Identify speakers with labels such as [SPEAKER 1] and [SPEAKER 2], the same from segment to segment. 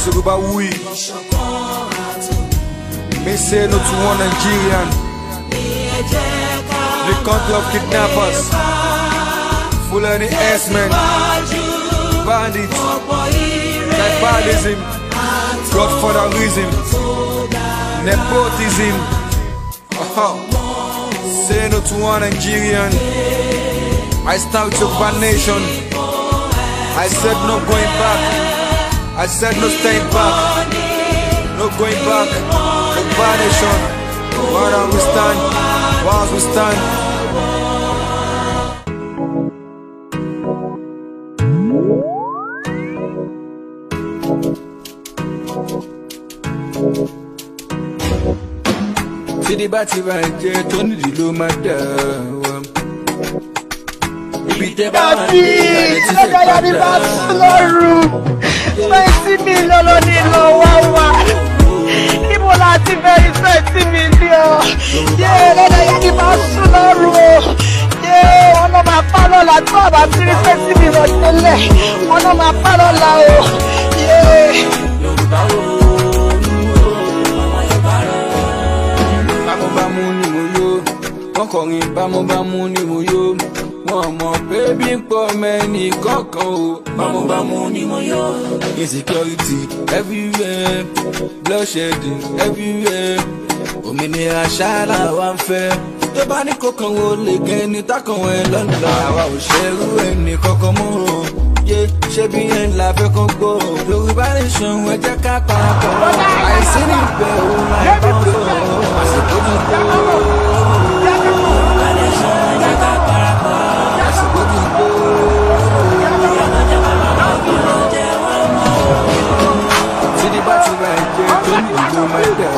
[SPEAKER 1] Yorubawuyi. Me say no to one Nigerian. The country of kidnappers, full of the S-men, bandits, tribalism, godfatherism, nepotism. Say no to one Nigerian. I stand with Yoruba Nation. I said no going back. I said no staying back. No going back. Yoruba Nation. Where we stand? Where we stand? See the batty right there, Tony the low matter.
[SPEAKER 2] Daddy, lọ́jọ́ ní bá sùn lọ́rù. $20 million nílò wá wá. Níbo la ti fẹ́ $20 million? Lọ́jọ́ ní bá sùn lọ́rù. Wọ́n náà máa pa lọ́la tó àbá tí rí $20 million tẹ́lẹ̀. Wọ́n náà máa pa lọ́la o.
[SPEAKER 1] Bámúbámú ni mo yó, wọ́n kọrin bámúbámú ni mo yó. Wọ́n mọ̀ pé bí ń pọ̀ mẹ́ni kankan o. Bámúbámú ni mo yó. Insecurity everywhere, bloodshedding everywhere. Òmìnira ṣáàlà wa ń fẹ́. Tó bá ní kọ̀ọ̀kan wo lè gẹ́ ní tákàn wọn lọ́nà. Àwa ò ṣerú ẹni kankan mọ́ o. Ṣé bí yẹn la fẹ́ kán gbọ́? Yorùbá Nation ẹ jẹ́ ká parapọ̀. Àìsí níbẹ̀ òun láì bá wọn sọ̀rọ̀. Àsìkò ti tó. Yorùbá Nation ẹ jẹ́ ká parapọ̀. Àsìkò ti tó. Tí ní bá ti ra ẹ̀jẹ̀ tó ní ìlú mẹ́tẹ̀.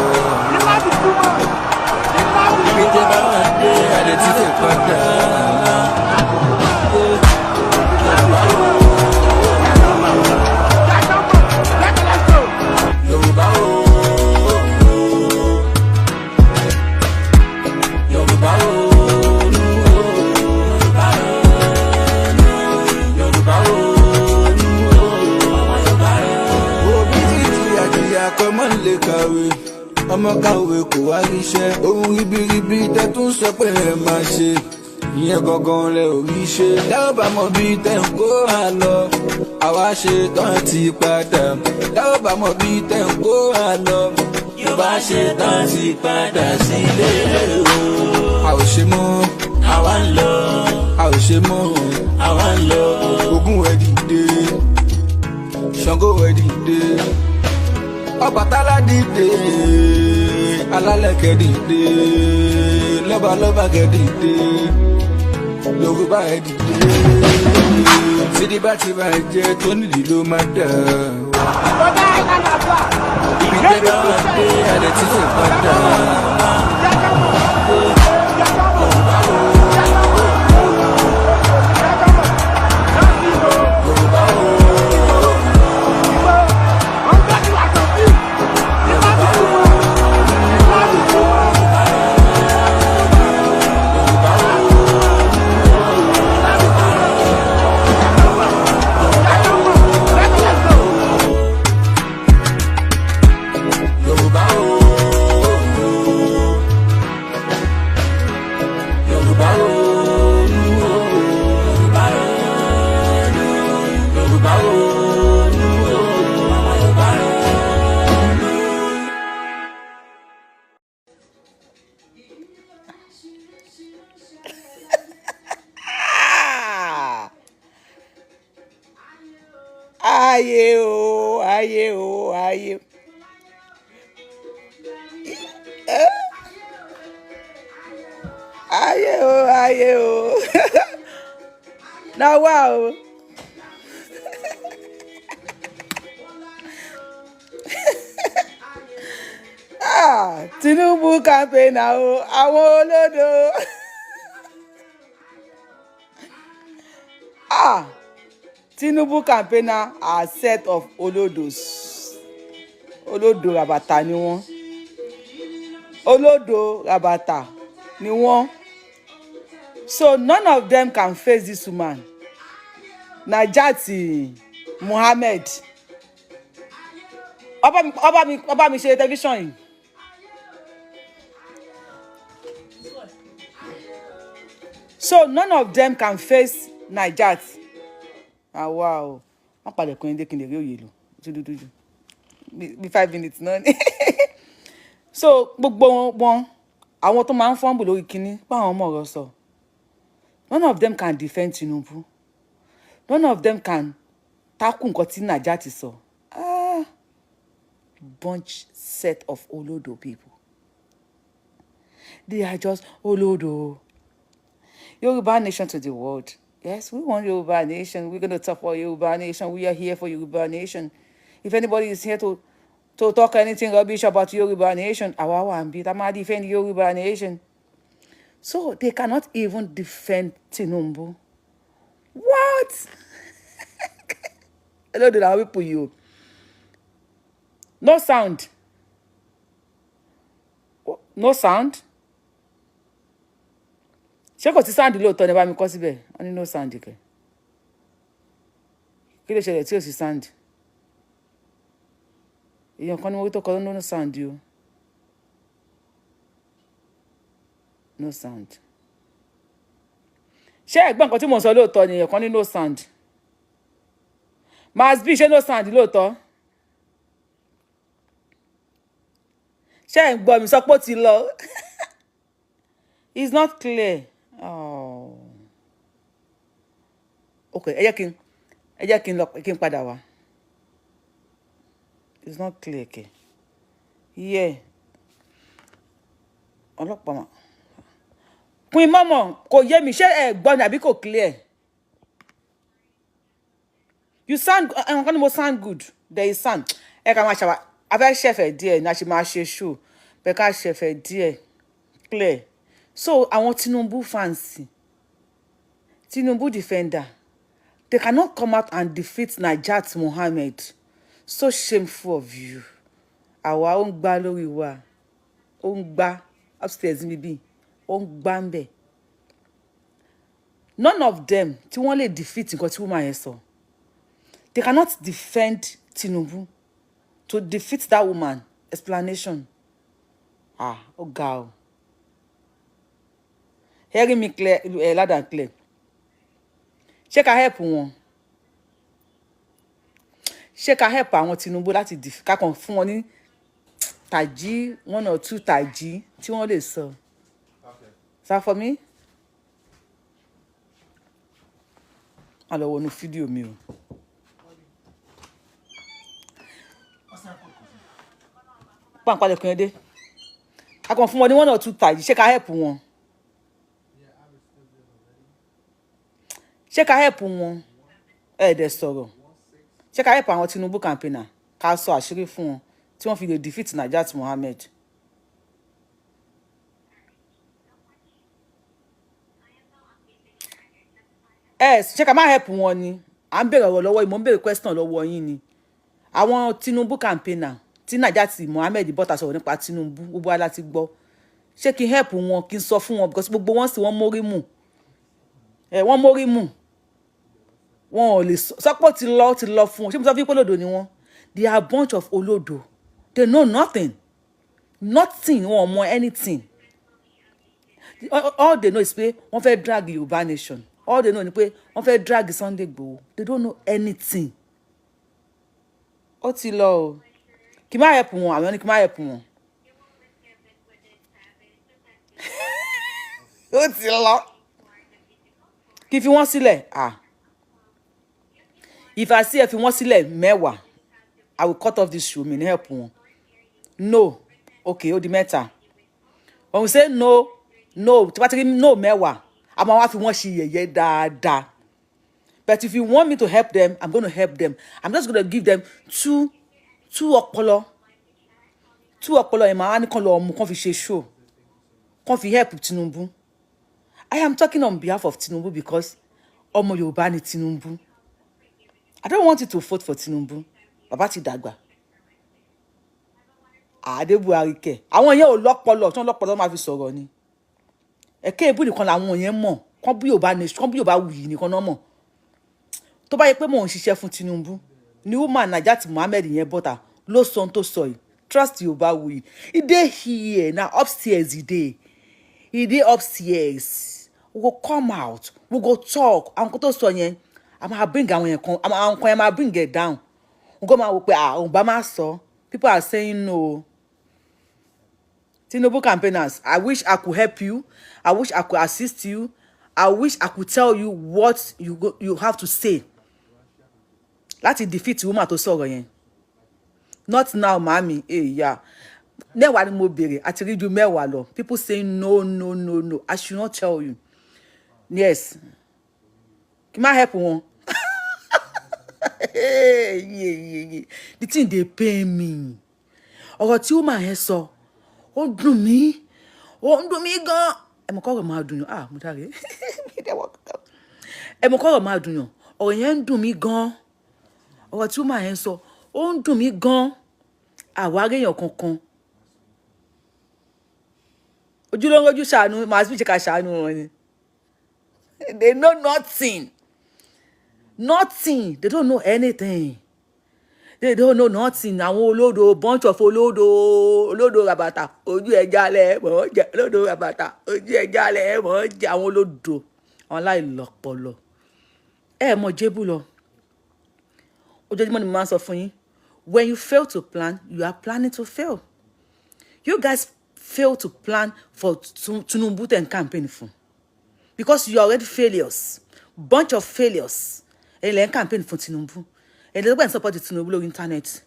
[SPEAKER 1] Ibi tẹ́ bá wà dé, àlẹ́ tí tẹ̀ padà. Ọmọ kàwé kò wá ríṣẹ́, ohun ribiribi tẹ́ tún sọ pé ẹ máa ṣe, ìyẹn gangan lẹ ò rí ṣe. Dáwọ́ bá mọ̀ bí tẹ́ ń kó hà lọ, àwa ṣe tán ti padà. Dáwọ́ bá mọ̀ bí tẹ́ ń kó hà lọ, Yorùbá ṣe tán ti padà sílé o. A ò ṣe mọ́, àwa ń lọ. A ò ṣe mọ́, àwa ń lọ. Ògún ẹ̀ dìde, Ṣàngó ẹ̀ dìde. Ọbàtálá dìde, Alálẹ̀kẹ̀ dìde, lọ́balọ́ba kẹ̀ dìde, Yorùbá ẹ̀ dìde. Sídìí bá ti bá ẹ jẹ́ tó nídìí ló máa dà. Ibi tẹ́ bá wà dé, àlẹ́ tí tẹ̀ padà.
[SPEAKER 2] Ayé o, ayé o, ayé. Ayé o, ayé o. Now wow. Tinubu campaign now, àwọn olódo. Tinubu campaigner are a set of olodos. Olodo rabata ni wọ́n. Olodo rabata ni wọ́n. So none of them can face this woman. Najati Muhammad. ọba mi ṣe television yìí. So none of them can face Naija. Wow. Wọ́n padà kún ẹdẹ kí n lè rí òye lò dúdúdúdú bí 5 minutes náà ni. So gbogbo wọn àwọn tó máa ń fọ́nbù lórí kinní pa àwọn ọmọ ọ̀rọ̀ sọ. None of them can defend Tinubu. None of them can tackle nǹkan tí Naija ti sọ. Bunch set of olodo people. They are just olodo. Yoruba Nation to the world. Yes, we want Yoruba Nation. We're going to talk about Yoruba Nation. We are here for Yoruba Nation. If anybody is here to talk anything rubbish about Yoruba Nation, I might defend Yoruba Nation. So they cannot even defend Tinubu. What? Hello, did I put you? No sound. No sound. Ṣé kò sí sound lóòótọ́ ní bá mi kọ síbẹ̀? Wọ́n ní no sound kẹ̀. Kí ló ṣẹlẹ̀ tí ò sí sound? Èèyàn kan ní mo rí tó kọ no sound o. No sound. Ṣé ẹ̀gbọ́n nǹkan tí mo sọ lóòótọ́ ni èèyàn kan ní no sound? Must be ṣé no sound lóòótọ́? Ṣé ẹ̀ ń gbọ́ mi sọ pé ó ti lọ? It's not clear. Oh. Okay, ẹ jẹ́ kí n padà wá. It's not clear, okay. Yeah. Ọlọ́pàá mà. Queen Momo, kò yé mi ṣé ẹ gbọ́ ni àbí kò clear? You sound sound good. There is sound. Ẹ ká máa ṣàwà. A fẹ́ ṣẹ̀fẹ̀ díẹ̀ ní a ṣe máa ṣe show. Bẹ́ẹ̀ ká ṣẹ̀fẹ̀ díẹ̀. Clear. So àwọn Tinubu fans, Tinubu defender, they cannot come out and defeat Najat Mohammed. So shameful of you. Àwa ó ń gbá lórí wa. Ó ń gbá upstairs níbí. Ó ń gbá ń bẹ̀. None of them tí wọ́n lè defeat nǹkan tí woman yẹn sọ. They cannot defend Tinubu to defeat that woman. Explanation. Ó ga o. Hearing me clear, loud and clear. Ṣé ká help wọn? Ṣé ká help àwọn Tinubu láti ká kàn fún wọn ní tàjí 1 or 2 tàjí tí wọ́n lè sọ. Is that for me? A lọ wọnú fídíò mi o. Pàǹpalẹ̀ kan dé. Ká kàn fún wọn ní 1 or 2 tàjí. Ṣé ká help wọn? Ṣé ká help wọn? Dẹ̀ sọ̀rọ̀. Ṣé ká help àwọn Tinubu campaigner? Ká sọ àṣírí fún wọn tí wọ́n fi lè defeat Najat Mohammed. Ṣé ká má help wọn ni? À ń bèrè ọ̀rọ̀ lọ́wọ́ yìí, mo ń bèrè question lọ́wọ́ yín ni. Àwọn Tinubu campaigner tí Najat Mohammed bọ́ta sọ̀rọ̀ nípa Tinubu, gbogbo wa láti gbọ́. Ṣé kí n help wọn, kí n sọ fún wọn because gbogbo wọn sì wọ́n mórí mù. Wọ́n mórí mù. Wọn ò lè sọ pé ó ti lọ fún wọn. Ṣé mo sọ fún pé olódo ni wọ́n? They are a bunch of olodo. They know nothing. Nothing. Wọn ò mọ anything. All they know is pé wọ́n fẹ́ drag Yoruba Nation. All they know ni pé wọ́n fẹ́ drag Sunday Igboho. They don't know anything. Ó ti lọ o. Kí má help wọn, àwọn ni kí má help wọn. Ó ti lọ. Kí fi wọ́n sílẹ̀. If I see ẹ fi wọ́n sílẹ̀ mẹ́wàá, I will cut off this show. Mi ní help wọn. No. Okay, ó di mẹ́ta. When we say no, tí bá ti rí no mẹ́wàá, a máa wá fi wọ́n ṣe yẹ̀yẹ́ dáadáa. But if you want me to help them, I'm going to help them. I'm just going to give them two ọpọlọ. 2 ọpọlọ yẹn máa ní kán lọ mú kán fi ṣe show. Kán fi help Tinubu. I am talking on behalf of Tinubu because ọmọ Yorùbá ni Tinubu. I don't want you to vote for Tinubu. Bàbá ti dàgbà. Buhari kẹ̀. Àwọn yẹn ò lọ́pọlọ, tí wọ́n lọ́pọlọ máa fi sọ̀rọ̀ ni. Ẹ̀kẹ́ ìbú nìkan làwọn yẹn mọ̀. Kán bí Yorùbá Nation, kán bí Yorubawuyi nìkan náà mọ̀. Tó bá yẹ pé mò ń ṣiṣẹ́ fún Tinubu, ni woman Najat Mohammed yẹn bọ́ta, ló sọ tó sọ yìí. Trust Yorubawuyi. He dey here now upstairs. He dey upstairs. We go come out. We go talk. Àwọn kó tó sọ yẹn. I'm gonna bring àwọn yẹn kan. Àwọn kan yẹn máa bring it down. We go máa wò pé Obama sọ. People are saying no. Tinubu campaigners, I wish I could help you. I wish I could assist you. I wish I could tell you what you have to say. Láti defeat woman tó sọ̀rọ̀ yẹn. Not now, mami. Yeah. Mẹ́wàá ni mo béèrè. Àti rí ju mẹ́wàá lọ. People saying no. I should not tell you. Yes. Kí má help wọn. Yeah. The thing dey pain me. Ọ̀rọ̀ tí woman yẹn sọ. Ó dùn mí gan. Ẹ mọ̀ kọ́rọ̀ máa dùn yàn. Mo dáre. Ẹ mọ̀ kọ́rọ̀ máa dùn yàn. Ọ̀rọ̀ yẹn ń dùn mí gan. Ọ̀rọ̀ tí woman yẹn sọ, ó ń dùn mí gan. Àwárí èèyàn kankan. Ojú ló ń rojú ṣàánú, màá sì ṣe ká ṣàánú wọn ni. They know nothing. They don't know anything. They don't know nothing. Àwọn olódo, bunch of olódo rabata. Ojú ẹja lẹ̀ mọ́ jẹ. Olódo rabata. Ojú ẹja lẹ̀ mọ́ jẹ. Àwọn olódo. Àwọn aláìlọ́pọlọ. Mọ̀ jébù lọ. Ojoojúmọ́ ni mo máa ń sọ fún yín. When you fail to plan, you are planning to fail. You guys fail to plan for Tinubu and campaign for. Because you are already failures. Bunch of failures. Ẹ̀yin campaign for Tinubu. And they're going to support the Tinubu lórí internet.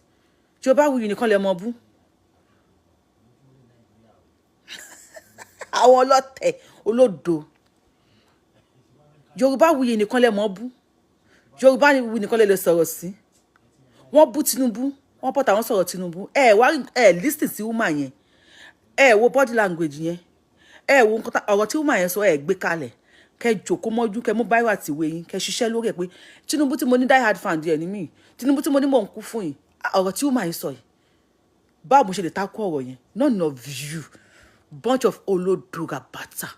[SPEAKER 2] Yorubawuyi nìkan lẹ mọ̀ bú. Àwọn ọlọ́tẹ̀ olódo. Yorubawuyi nìkan lẹ mọ̀ bú. Yorubawuyi nìkan lẹ sọ̀rọ̀ sí. Wọ́n bú Tinubu. Wọ́n pọ̀ tàwọn sọ̀rọ̀ Tinubu. Listen sí woman yẹn. Wo body language yẹn. Wo ọ̀rọ̀ tí woman yẹn sọ gbé kalẹ̀. Kẹ́ jókòó mọ́jú, kẹ́ mú báírà àti ìwé yín, kẹ́ ṣiṣẹ́ lórí ẹ̀ pé Tinubu tí mo ní die hard fan díẹ̀ ní mí. Tinubu tí mo ní mò ń kú fún yín. Ọ̀rọ̀ tí woman yẹn sọ yìí. Báwo mo ṣe lè takò ọ̀rọ̀ yẹn? None of you, bunch of olódùra bàtà,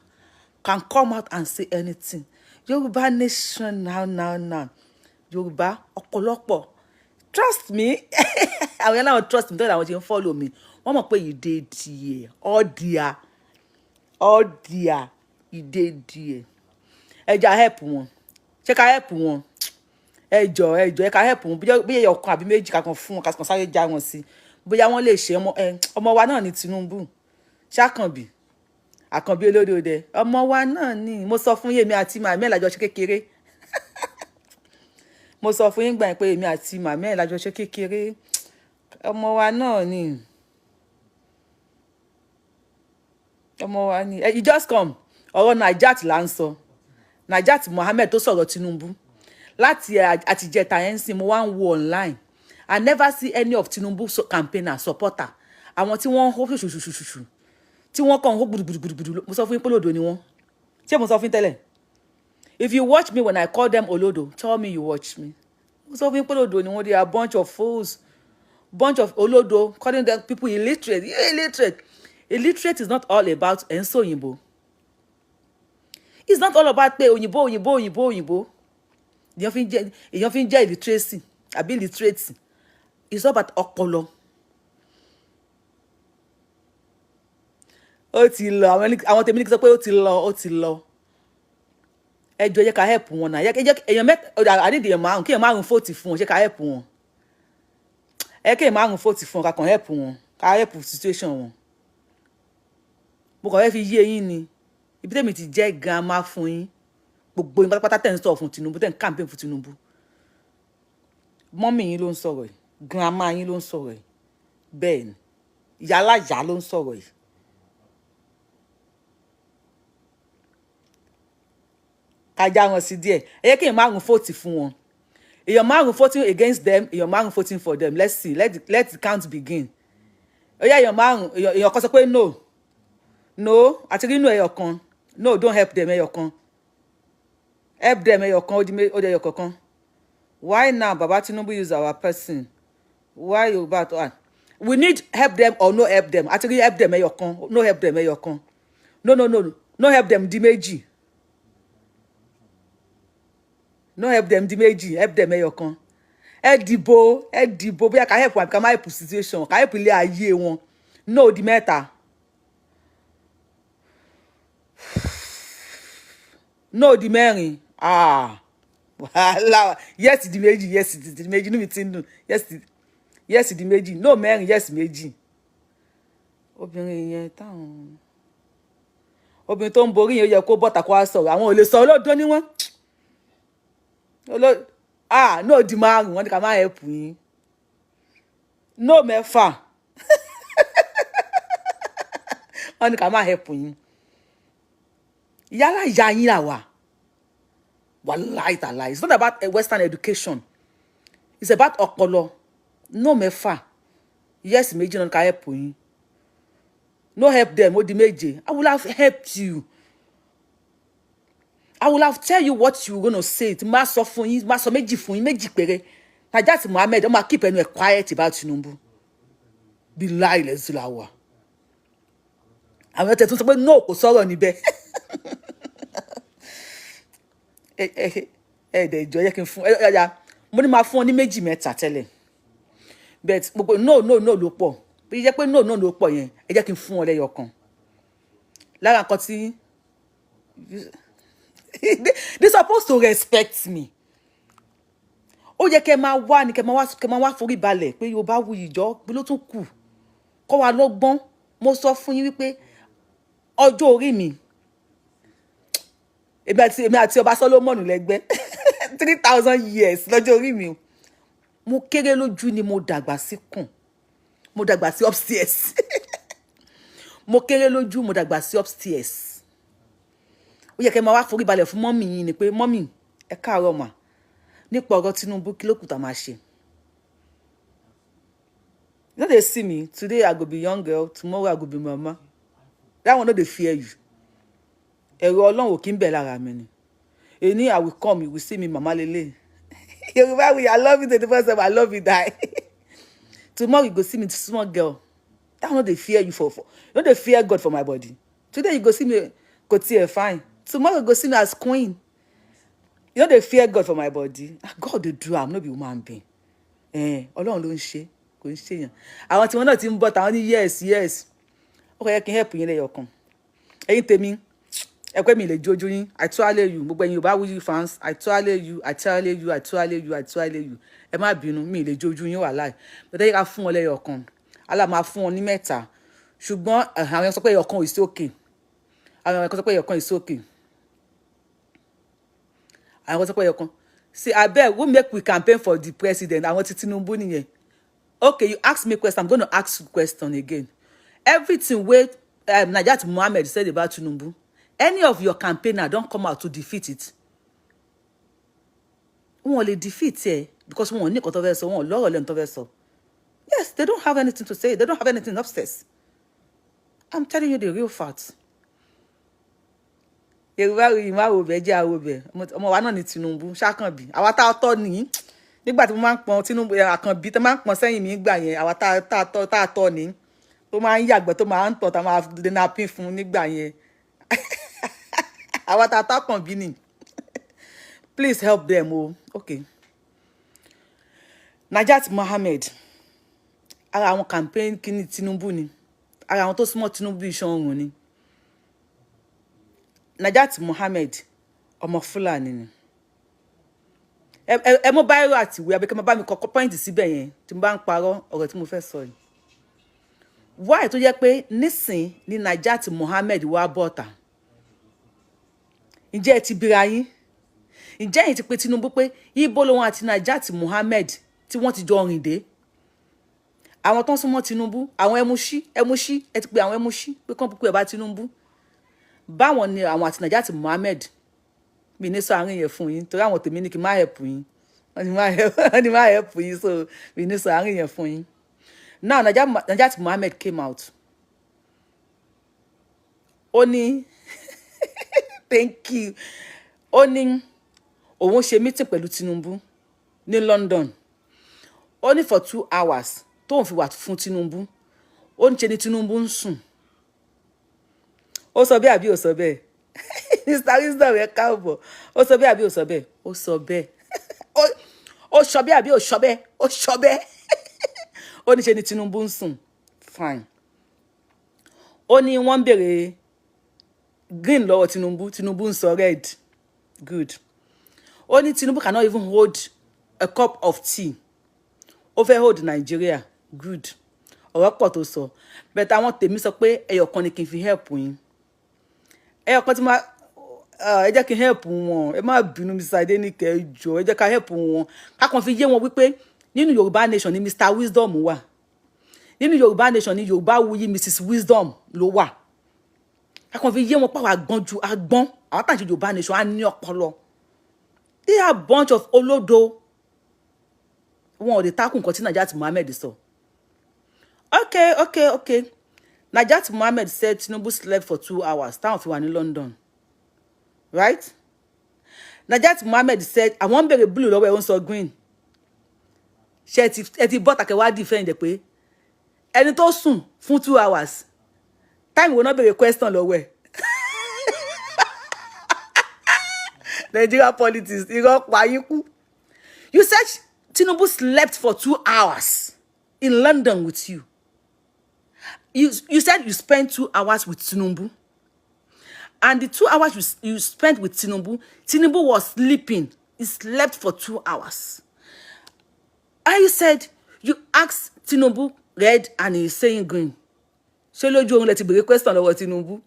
[SPEAKER 2] can come out and say anything. Yoruba Nation now. Yorùbá ọ̀pọ̀lọpọ̀. Trust me. Àwọn yẹn náà trust me. Tọ́lá àwọn ṣe ń follow me. Wọ́n mọ̀ pé you dey there. All there. You dey there. Ẹja help wọn. Ṣé ká help wọn? Ẹjọ ẹ ká help wọn. Bí ẹyọ kan àbí méjì ká kan fún wọn ká kan sáré já wọn sí. Bóyá wọ́n lè ṣe ọmọ wa náà ní Tinubu. Ṣàkànbí. Àkànbí olódòdẹ. Ọmọ wa náà ni. Mo sọ fún Yèmí àti Màmí ẹ̀ lájọṣe kékeré. Mo sọ fún yín gbà pé Yèmí àti Màmí ẹ̀ lájọṣe kékeré. Ọmọ wa náà ni. Ọmọ wa ni. You just come. Ọ̀rọ̀ Najat là ń sọ. Najat Mohammed tó sọ̀rọ̀ Tinubu. Láti àtijẹ́ta yẹn sì mo wá ń wo online. I never see any of Tinubu campaigner supporter. Àwọn tí wọ́n hó ṣùṣùṣùṣùṣù. Tí wọ́n kàn hó gbùdùgbùdùgbùdù. Mo sọ fún yín pé olódo ni wọ́n. Ṣé mo sọ fún yín tẹ́lẹ̀? If you watch me when I call them olodo, tell me you watch me. Mo sọ fún yín pé olódo ni wọ́n. They are a bunch of fools. Bunch of olodo calling them people illiterate. You're illiterate. Illiterate is not all about enso òyìnbó. It's not all about pé òyìnbó. Èèyàn fi ń jẹ́ illiteracy àbí illiteracy. It's all about ọpọlọ. Ó ti lọ àwọn tèmi ní kí sọ pé ó ti lọ. Ẹ jọ̀ọ́ jẹ́ ká help wọn náà. Èèyàn mẹ́ta àdídì èèyàn márùn kí èèyàn márùn fóòtì fún wọn ṣé ká help wọn. Kí èèyàn márùn fóòtì fún wọn ká kàn help wọn. Ká help situation wọn. Mo kàn fẹ́ fi yé yín ni. Ibi tẹ́mi ti jẹ́ grandma fún yín. Gbogbo yín pátápátá tẹ̀ ń sọ̀rọ̀ fún Tinubu, tẹ̀ ń campaign fún Tinubu. Mọ́mì yín ló ń sọ̀rọ̀ yìí. Grandma yín ló ń sọ̀rọ̀ yìí. Bẹ́ẹ̀ ni. Ìyálàyà ló ń sọ̀rọ̀ yìí. Kájà wọn sí díẹ̀. Ẹ yẹ kí èèyàn márùn fóòtì fún wọn. Èèyàn márùn voting against them, èèyàn márùn voting for them. Let's see. Let the count begin. Ó yá èèyàn márùn, èèyàn kan sọ pé no, àti rí inú ẹyọ kan. No, don't help them ẹyọ kan. Help them ẹyọ kan, ó di ẹyọ kankan. Why now Baba Tinubu use our person? Why Yoruba to add? We need help them or no help them. Àti rí help them ẹyọ kan, no help them ẹyọ kan. No help them di méjì. No help them di méjì, help them ẹyọ kan. ẹ dìbò bóyá ká help wọn àbí ká má help situation ká help ilé ayé wọn no di mẹ́ta no di mẹ́rin wàhálà yes di méjì yes di méjì inú mi ti ń dùn yes di méjì no mẹ́rin yes méjì obìnrin yẹn táwọn obìnrin tó ń borí yẹn ó yẹ kó bọ́ta kó wá sọ̀rọ̀ àwọn ò lè sọ olóòdó ní wọ́n no di márùn wọ́n ní ká má help yín no mẹ́fà wọ́n ní ká má help yín yálà ìyá yín là wà wàláì tàláì it's not about a western education it's about ọpọlọ no mẹ́fà yes méjì náà ní ká help yín no help them ó di méje I will have helped you I will have tell you what you gonna say tí má sọ fún yín má sọ méjì fún yín méjì péré Najat Mohammed ó máa keep ẹnu ẹ̀ quiet about Tinubu bí láì lẹ́sìn la wà àwọn ẹ̀tẹ̀ tó sọ pé no kò sọ̀rọ̀ níbẹ̀ ẹ̀ẹ́dẹ̀ ìjọ yẹ kí n fún ẹ̀yà mo ní máa fún ọ ní méjì mẹ́ta tẹ́lẹ̀ but gbogbo no ló pọ̀ bí jẹ́ pé no ló pọ̀ yẹn ẹ jẹ́ kí n fún ọ lẹ́yọ kan lára nǹkan tí they supposed to respect me ó yẹ kẹ́ máa wá ni kẹ́ máa wá forí balẹ̀ pé Yorubawuyi ìjọ bí ló tún kù kọ́ wa lọ́gbọ́n mo sọ fún yín wípé ọjọ́ orí mi èmi àti ọba Solomon lẹ́gbẹ́ 3,000 years lọ́jọ́ orí mi mo kéré lójú ni mo dàgbà sí kùn mo dàgbà sí upstairs mo kéré lójú mo dàgbà sí upstairs ó yẹ kẹ́ máa wá forí balẹ̀ fún mọ́mì yín ni pé mọ́mì ẹ káàárọ̀ mà nípa ọ̀rọ̀ Tinubu kí ló kù tá máa ṣe. You know they see me today I go be young girl tomorrow I go be mama that one no dey fear you ẹ̀rọ Ọlọ́run ò kí ń bẹ lára mi ni èní I will come you will see me mama lele Yorubawuyi I love you 24/7 I love you die tomorrow you go see me small girl that one no dey fear you for you no dey fear God for my body today you go see me go tear fine tomorrow you go see me as queen you no dey fear God for my body God dey do am no be woman being Ọlọ́run ló ń ṣe kò ń ṣèyàn àwọn tí wọn náà ti ń bọ̀ táwọn ní yes ó kọ yẹ kí n help yín lẹ́yọ̀kan ẹ̀yin tèmi ẹ pé mi lè jojú yín I twale you gbogbo ẹ̀yin Yorubawuyi fans I twale you ẹ má bínú mi lè jojú yín wàláì bẹ́ẹ̀ yẹ ká fún wọn lẹ́yọ̀kan alá máa fún wọn ní mẹ́ta ṣùgbọ́n àwọn yẹn sọ pé ẹyọ̀kan is okay àwọn yẹn sọ pé ẹyọ̀kan is okay àwọn sọ pé ẹyọ̀kan see abeg we make we campaign for the president àwọn ti Tinubu nìyẹn okay you ask me question I'm going to ask you question again everything wey Najat Mohammed said about Tinubu any of your campaigner don come out to defeat it wọn lè defeat ẹ because wọn ò ní nǹkan tó fẹ́ sọ wọn ò lọ́rọ̀ lẹ́nu tó fẹ́ sọ yes they don't have anything to say they don't have anything upstairs I'm telling you the real fact Yorubawuyi má wo bẹ́ẹ̀ jẹ́ àwo bẹ́ẹ̀ ọmọ wa náà ní Tinubu ṣàkànbí àwa tá a tọ́ nìyí nígbà tí mo máa ń pọn Tinubu àkànbí tó máa ń pọn sẹ́yìn mi gbà yẹn àwa tá a tọ́ ní tó máa ń yàgbẹ́ tó máa ń tọ̀ tá a máa dènà pín fún nígbà yẹn àwa tá a tọ́ àkànbí ni please help them okay Najat Mohammed ara àwọn campaign kíní Tinubu ni ara àwọn tó súnmọ́ Tinubu iṣan ọrùn ni Najat Mohammed ọmọ Fúlàní ni ẹ mọ báyìí àti ìwé abẹ́kẹ́ máa bá mi kọ́kọ́ pọ́ìntì síbẹ̀ yẹn tí mo bá ń parọ́ ọ̀rọ̀ tí mo fẹ́ sọ yìí why tó jẹ́ pé nísìn ni Najat Mohammed wá bọ́ta ǹjẹ́ ẹ ti bira yín ǹjẹ́ ẹ̀yin ti pé Tinubu pé ibo lòun àti Najat Mohammed tí wọ́n ti jọ rìn dé àwọn tó ń súnmọ́ Tinubu àwọn ẹmúṣí ẹ ti pé àwọn ẹmúṣí pé kán púpọ̀ ẹ̀ bá Tinubu báwọn ni àwọn àti Najat Mohammed mi ní sọ àárín yẹn fún yín torí àwọn tèmi ní kí n má help yín wọ́n ní má help yín so mi ní sọ àárín yẹn fún yín now Najat Mohammed came out ó ní thank you ó ní òun ṣe meeting pẹ̀lú Tinubu ní London ó ní for 2 hours tóun fi wà fún Tinubu ó ń ṣe ní Tinubu ń sùn ó sọ bẹ́ẹ̀ àbí ó sọ bẹ́ẹ̀ Mr. Wisdom ẹ káàbọ̀ ó sọ bẹ́ẹ̀ àbí ó sọ bẹ́ẹ̀ ó sọ bẹ́ẹ̀ ó ṣọbẹ́ àbí ó ṣọbẹ́ ó ṣọbẹ́ ó ní ṣe ni Tinubu ń sùn fine ó ní wọ́n ń béèrè green lọ́wọ́ Tinubu ń sọ red good ó ní Tinubu cannot even hold a cup of tea ó fẹ́ hold Nigeria good ọ̀rọ̀ pọ̀ tó sọ bẹ́ẹ̀ àwọn tèmi sọ pé ẹyọ̀kan ni kí n fi help yín ẹyọ̀kan tí máa ẹ jẹ́ kí n help wọn ẹ má bínú Mr. Adenike ẹ jọ̀ọ́ ẹ jẹ́ ká help wọn ká kàn fi yé wọn wípé nínú Yorùbá Nation ni Mr. Wisdom wà nínú Yorùbá Nation ni Yorubawuyi Mrs. Wisdom ló wà ká kàn fi yé wọn pàwọ́ àgbọn ju àgbọn àwọn tàǹtí Yorùbá Nation á ní ọpọlọ they are a bunch of olódo wọn ò lè takùn nǹkan tí Najat Muhammed sọ okay Najat Muhammed said Tinubu slept for 2 hours táwọn fi wà ní London. Right? Najat Muhammed said, I won't be blue lọ́wọ́ ẹ̀ ń sọ green. Ṣé ẹ ti bọ́ tàkẹ́ wá defend pé ẹni tó sùn fún 2 hours. Time will not be a question lọ́wọ́ ẹ̀. Nigeria politics, irọ́ pa yín kú. You said Tinubu slept for 2 hours in London with you. You said you spent 2 hours with Tinubu. And the 2 hours you spent with Tinubu was sleeping. He slept for 2 hours. And you said you asked Tinubu red and he's saying green. Ṣé lójú ohun lẹ ti béèrè question lọ́wọ́ Tinubu?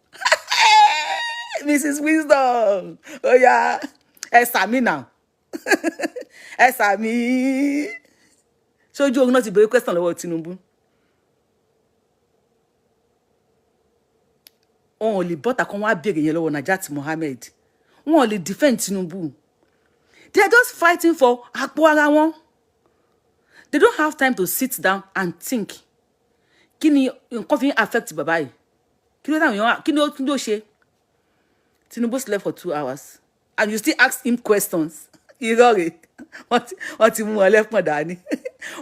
[SPEAKER 2] Mrs. Wisdom. Oh yeah. Ẹ sàmì now. Ẹ sàmì. Ṣé lójú ohun náà ti béèrè question lọ́wọ́ Tinubu? Wọn ò lè bọ́tà kan wá béèrè yẹn lọ́wọ́ Najat Muhammed. Wọn ò lè defend Tinubu. They are just fighting for àpò ara wọn. They don't have time to sit down and think. Kí ni nǹkan fi affect bàbá yìí? Kí ni ó ṣe? Tinubu slept for 2 hours. And you still ask him questions. Irọ́ rẹ̀. Wọ́n ti mú wọn lẹ́pọ̀n dání.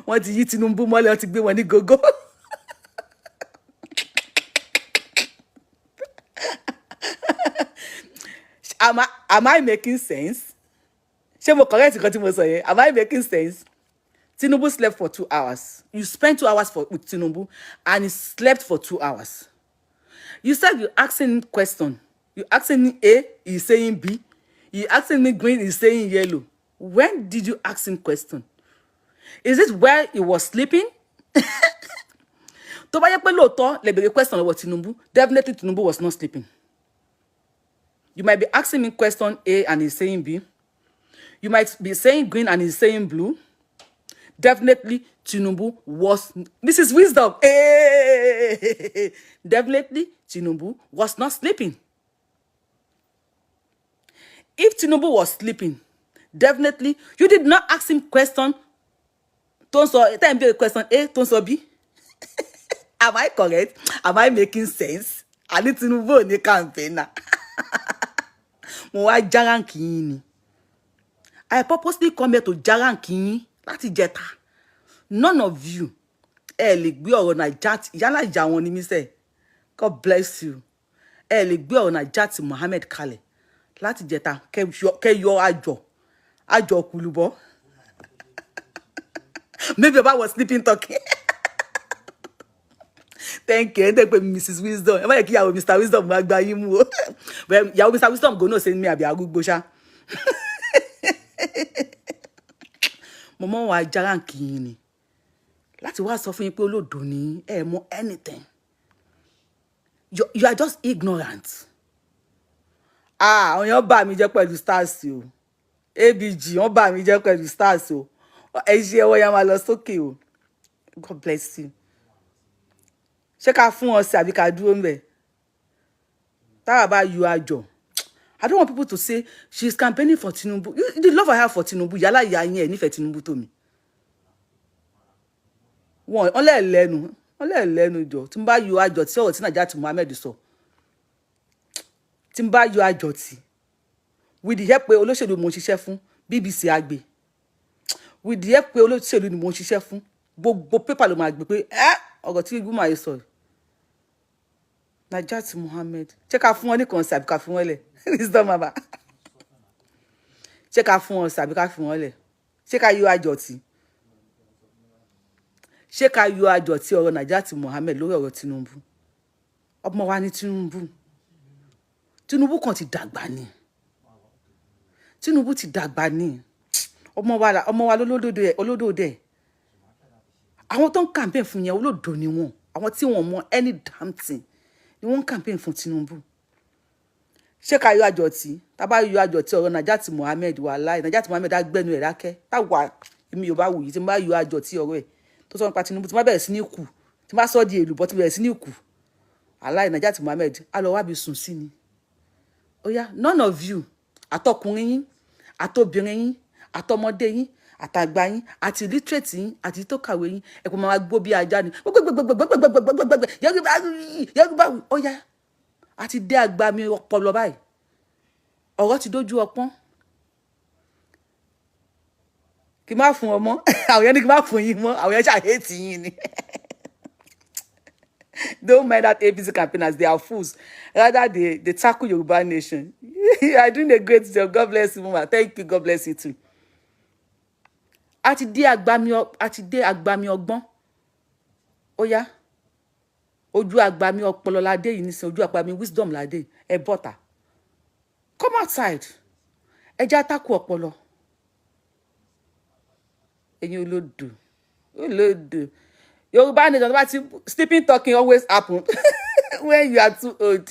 [SPEAKER 2] Wọ́n ti yí Tinubu mọ́lẹ̀, wọ́n ti gbé wọn ní gógó. Am I making sense? Ṣé mo correct nǹkan tí mo sọ yẹn? Am I making sense? Tinubu slept for 2 hours. You spent 2 hours with Tinubu and he slept for 2 hours. You said you asking him question. You asking me A, he's saying B. You asking me green, he's saying yellow. When did you ask him question? Is it while he was sleeping? Tó bá yẹ pé lóòótọ́ lẹ béèrè question lọ́wọ́ Tinubu, definitely Tinubu was not sleeping. You might be asking me question A and he's saying B. You might be saying green and he's saying blue. Definitely Tinubu was Mrs. Wisdom. Hey! Definitely Tinubu was not sleeping. If Tinubu was sleeping, definitely you did not ask him question. Question A, don't B. Am I correct? Am I making sense? I need Tinubu in the campaign. Mo wá jaranki yín ni. I purposely come here to jaranki yín láti jẹta. None of you ẹ lè gbé ọ̀rọ̀ Najat Iyanlaya wọn ni mi ṣe. God bless you. Ẹ lè gbé ọ̀rọ̀ Najat Muhammed kalẹ̀ láti jẹta kẹ́ yọ àjọ kulubo. Maybe Baba was sleeping talking. Thank you. Thank you, Mrs. Wisdom. Ẹ má yẹ kí ìyàwó Mr. Wisdom máa gba yín mú o. Ìyàwó Mr. Wisdom go no send me àbí arúgbó ṣá. Mo mọ̀ wá jaranki yín ni. Láti wá sọ fún yín pé olódo ni ẹ mọ̀ anything. You are just ignorant. Àwọn èèyàn bá mi jẹ́ pẹ̀lú stars o. ABG wọ́n bá mi jẹ́ pẹ̀lú stars o. Ẹ ṣe ẹwọ́ ya máa lọ sókè o. God bless you. Ṣé ká fún ọ sí àbí ká dúró ńbẹ̀? Táwa bá yọ àjọ. I don't want people to say she's campaigning for Tinubu. The love I have for Tinubu, Iyanlaya Yin ẹ nífẹ̀ẹ́ Tinubu tó mi. Wọ́n lẹ́nu jọ. Tí n bá yọ àjọ tí ọ̀rọ̀ tí Najat Muhammed sọ. Tí n bá yọ àjọ tí. With the help pé olóṣèlú mo ṣiṣẹ́ fún BBC àgbè. With the help pé olóṣèlú ni mo ṣiṣẹ́ fún. Gbogbo paper ló máa gbé pé ọ̀rọ̀ tí Iguma yìí sọ. Najat Muhammed. Ṣé ká fún wọn ní kan sí àbí ká fún wọn lẹ̀? Wisdom mama. Ṣé ká fún wọn sí àbí ká fún wọn lẹ̀? ṣé ká yọ àjọtì ṣé ká yọ àjọtì ọ̀rọ̀ Najat Mohammed lórí ọ̀rọ̀ Tinubu ọmọ wa ní Tinubu kan ti dàgbà ni Tinubu ti dàgbà ni ọmọ wa olódòdó àwọn tó ń campaign fún yẹn olódò ni wọn àwọn tí wọn mọ any damn thing ni wọn ń campaign fún Tinubu ṣé ká yọ àjọtì tá bá yọ àjọtì ọ̀rọ̀ Najat Mohammed wà láì Najat Mohammed agbẹnu ẹ̀ dákẹ́ táwa èmi Yorubawuyi tí n bá yọ àjọtì ọ̀rọ̀ ẹ̀ tó sọ nípa Tinubu tí n bá bẹ̀rẹ̀ sí ní kù tí n bá sọ di èlùbọ́ tí n bẹ̀rẹ̀ sí ní kù aláì Najat Mohammed á lọ wábi sùn sí ni ó yá none of you àtọkùnrin yín àtobìnrin yín àtọmọdé yín àtàgbà yín àti illiterate yín àti tó kàwé yín ẹ̀kọ́ máa gbó bí ajá ni Yorùbá ó yá àti dé àgbà mi ọpọlọ báyìí ọ̀rọ̀ ti dójú ọpọ́n kí má fún ọmọ àwọn yẹn ní kí má fún yín mọ́ àwọn yẹn ṣàhẹ́tì yín ni don't mind that APC campaigners, they are fools. Rather, they tackle Yoruba Nation. You are doing a great job. God bless you, Mama. Thank you. God bless you too. Àti dé àgbàmì ọgbọ́n. Ó yá. Ojú àgbàmì ọpọlọ ládé yìí nísìn, ojú àgbàmì wisdom ládé. Ẹ bọ́ta. Come outside. Ẹ jẹ́ àtàkù ọpọlọ. Ẹ̀yin olódò. Yoruba Nation, sleeping talking always happen when you are too old.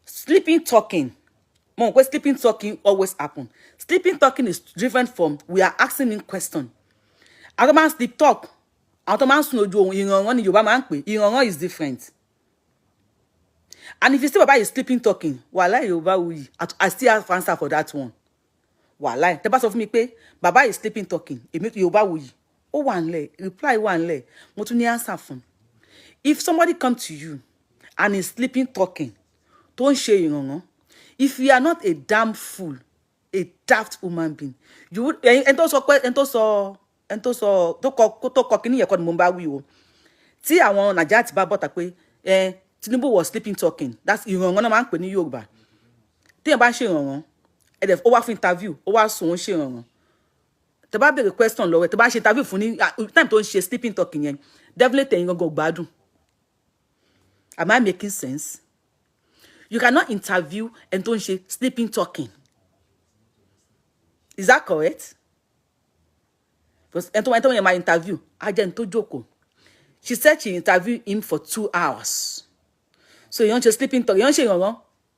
[SPEAKER 2] Sleeping talking. Sleeping talking always happen. Sleeping talking is different from we are asking him question. Àwọn man sleep talk. Àwọn man sùn ojú ohun ìrànràn ni Yorùbá máa ń pè. Ìrànràn is different. And if you say Baba is sleeping talking, wàláì Yorubawuyi, I still have answer for that one. Wàláì. Tẹ́ bá sọ fún mi pé Baba is sleeping talking, èmi Yorubawuyi. Ó wà ńlẹ̀, reply wà ńlẹ̀, mo tún ní answer fún. If somebody come to you and is sleeping talking, tó ń ṣe ìrànràn, if you are not a damn fool, a daft human being, you would ẹni tó kọ kíní yẹn kọ́ ni mo bá wí o. Tí àwọn Najat bá bọ́ta pé Tinubu was sleeping talking, that's ìrànràn náà máa ń pè ní Yorùbá. Tí ẹ bá ń ṣe ìrànràn, ó wá fún interview, ó wá sùn ó ń ṣe ìrànràn. Tẹ́ bá béèrè question lọ́wọ́ ẹ̀, tẹ́ bá ṣe interview fún ní time tó ń ṣe sleeping talking yẹn, definitely ẹ̀yin gangan gbádùn. Am I making sense? You cannot interview and tó ń ṣe sleeping talking. Is that correct? Because ẹni tó yẹn máa interview, agent tó jókòó. She said she interviewed him for 2 hours. So èèyàn ṣe sleeping talking, èèyàn ṣe ìrànràn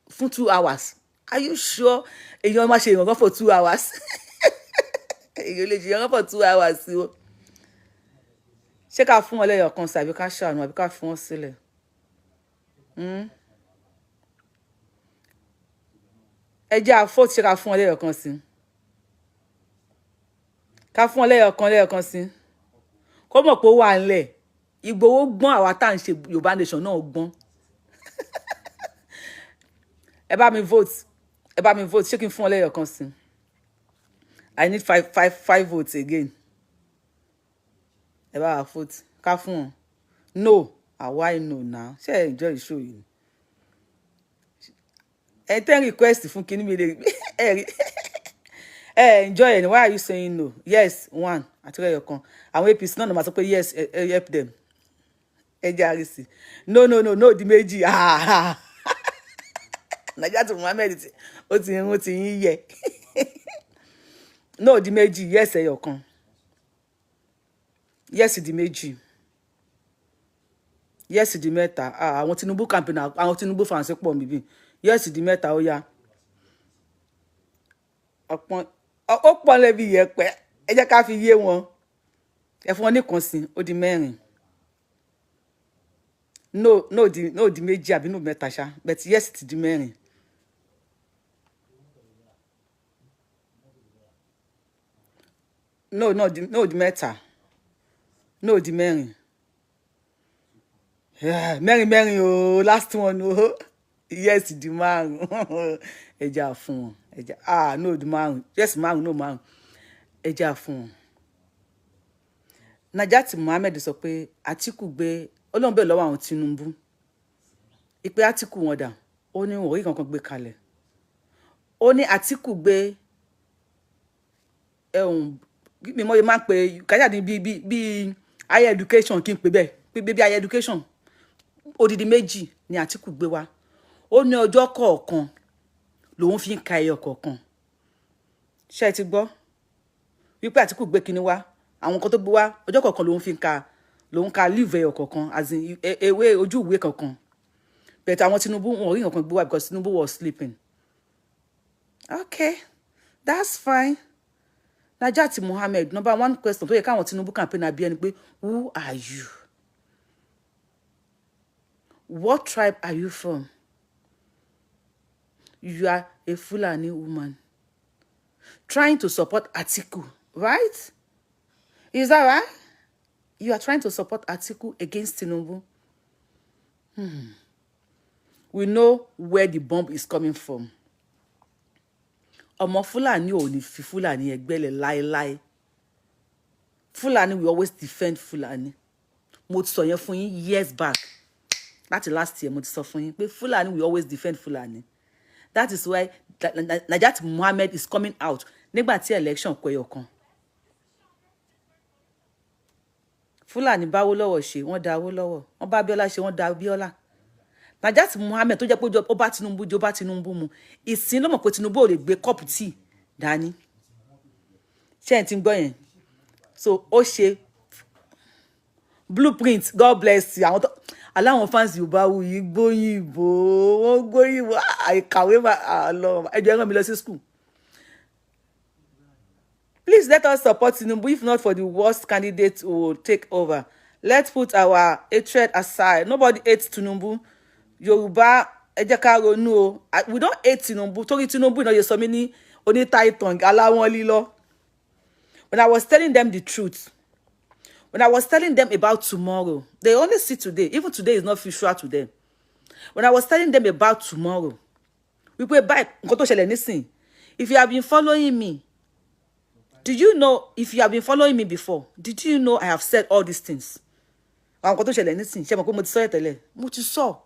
[SPEAKER 2] fún 2 hours. Are you sure èèyàn máa ṣe ìrànràn for 2 hours? Èèyàn lè ṣe ìrànràn for 2 hours o. Ṣé ká fún wọn lẹ́yọ̀ kan sí àbí ká ṣàánú àbí ká fún wọn sílẹ̀? Ẹ jẹ́ àfọ́ ṣé ká fún wọn lẹ́yọ̀ kan sí. Ká fún wọn lẹ́yọ̀ kan sí. Kó mọ̀ pé ó wà ńlẹ̀. Ìgbòho gbọ́n àwa tá à ń ṣe Yorùbá Nation náà gbọ́n. Ẹ bá mi vote. Ṣé kí n fún wọn lẹ́yọ̀ kan sí? I need five votes again. Ẹ bá wa vote. Ká fún wọn. No. Why no now? Ṣé ẹ enjoy the show yìí? Ẹ tẹ́ request fún kíní mi lè enjoy it. Why are you saying no? Yes, 1. Àtúrẹ́ ẹ̀yọ̀ kan. Àwọn APC náà máa sọ pé yes, help them. Ẹ jẹ́ àrísí. No, di méjì. Najat Mohammed ó ti yín yẹ. No, di méjì. Yes, ẹ̀yọ̀ kan. Yes, di méjì. Yes, di mẹ́ta. Àwọn Tinubu campaign, àwọn Tinubu fans pọ̀ mi bí. Yes, di mẹ́ta ó yá. Ó pọ̀ lẹ́bi yẹpẹ́. Ẹ jẹ́ ká fi yé wọn. Ẹ fún wọn nìkan sí, ó di 4. No, di méjì àbí no mẹ́ta ṣá. But yes, ti di 4. No, di mẹ́ta. No, di 4. Yeah, 4 o, last one o. Yes, di 5. Ẹ jẹ́ fún wọn. No, di 5. Yes, 5, no 5. Ẹ jẹ́ fún wọn. Najat Mohammed sọ pé Atiku gbé Ọlọ́run bẹ́ẹ̀ lọ́wọ́ àwọn Tinubu. Ìpè Atiku wọn dà. Ó ní wọn ò rí kankan gbé kalẹ̀. Ó ní Atiku gbé mi mo máa ń pe kájà ní bí higher education kí n pè bẹ́ẹ̀ bí higher education odidi méjì ni Àtíkù gbé wá ó ní ọjọ́ kọ̀ọ̀kan lòun fi ń ka ẹyọ kọ̀ọ̀kan ṣé ti gbọ́ wípé Àtíkù gbé kinní wá àwọn kan tó gbé wá ọjọ́ kọ̀ọ̀kan lòun ka leave ẹyọ kọ̀ọ̀kan as in ewé ojú ìwé kọ̀ọ̀kan but àwọn Tinubu wọn ò rí nǹkan gbé wá because Tinubu was sleeping. Okay, that's fine. Najat Mohammed, number one question tó yẹ káwọn Tinubu campaign àbí ẹni pé who are you? What tribe are you from? You are a Fulani woman trying to support Atiku, right? Is that right? You are trying to support Atiku against Tinubu. We know where the bomb is coming from. Ọmọ Fulani ò ní fi Fulani ẹgbẹ́lẹ̀ láéláé. Fulani will always defend Fulani. Mo ti sọ yẹn fún yín years back. Láti last year mo ti sọ fún yín pé Fulani will always defend Fulani. That is why Najat Mohammed is coming out nígbà tí election kọ ẹyọ kan. Fulani bá Awólọ́wọ̀ ṣe wọ́n dá Awólọ́wọ̀, wọ́n bá Abíọ́lá ṣe wọ́n dá Abíọ́lá. Najat Mohammed tó jẹ́ pé ó bá Tinubu jẹ́ ó bá Tinubu mu ìsìn ló mọ̀ pé Tinubu ò lè gbé kọ́ọ̀pù tíì dání. Ṣé ẹ̀ ti ń gbọ́ yẹn? So ó ṣe blueprint, God bless you. Aláwọn fans Yorubawuyi gbóyìnbó wọ́n gbóyìnbó àìkàwé lọ ẹjọ́ ẹ̀rọ mi lọ sí school. Please let us support Tinubu if not for the worst candidate who will take over. Let's put our hatred aside. Nobody hates Tinubu. Yoruba ẹ jẹ́ ká ronú o. We don't hate Tinubu. Torí Tinubu iná yẹ sọ mí ní oní titan aláwọn lílọ. When I was telling them the truth, when I was telling them about tomorrow, they only see today. Even today is not visual to them. When I was telling them about tomorrow, we pay back. If you have been following me, did you know, if you have been following me before, did you know I have said all these things? Mo ti sọ.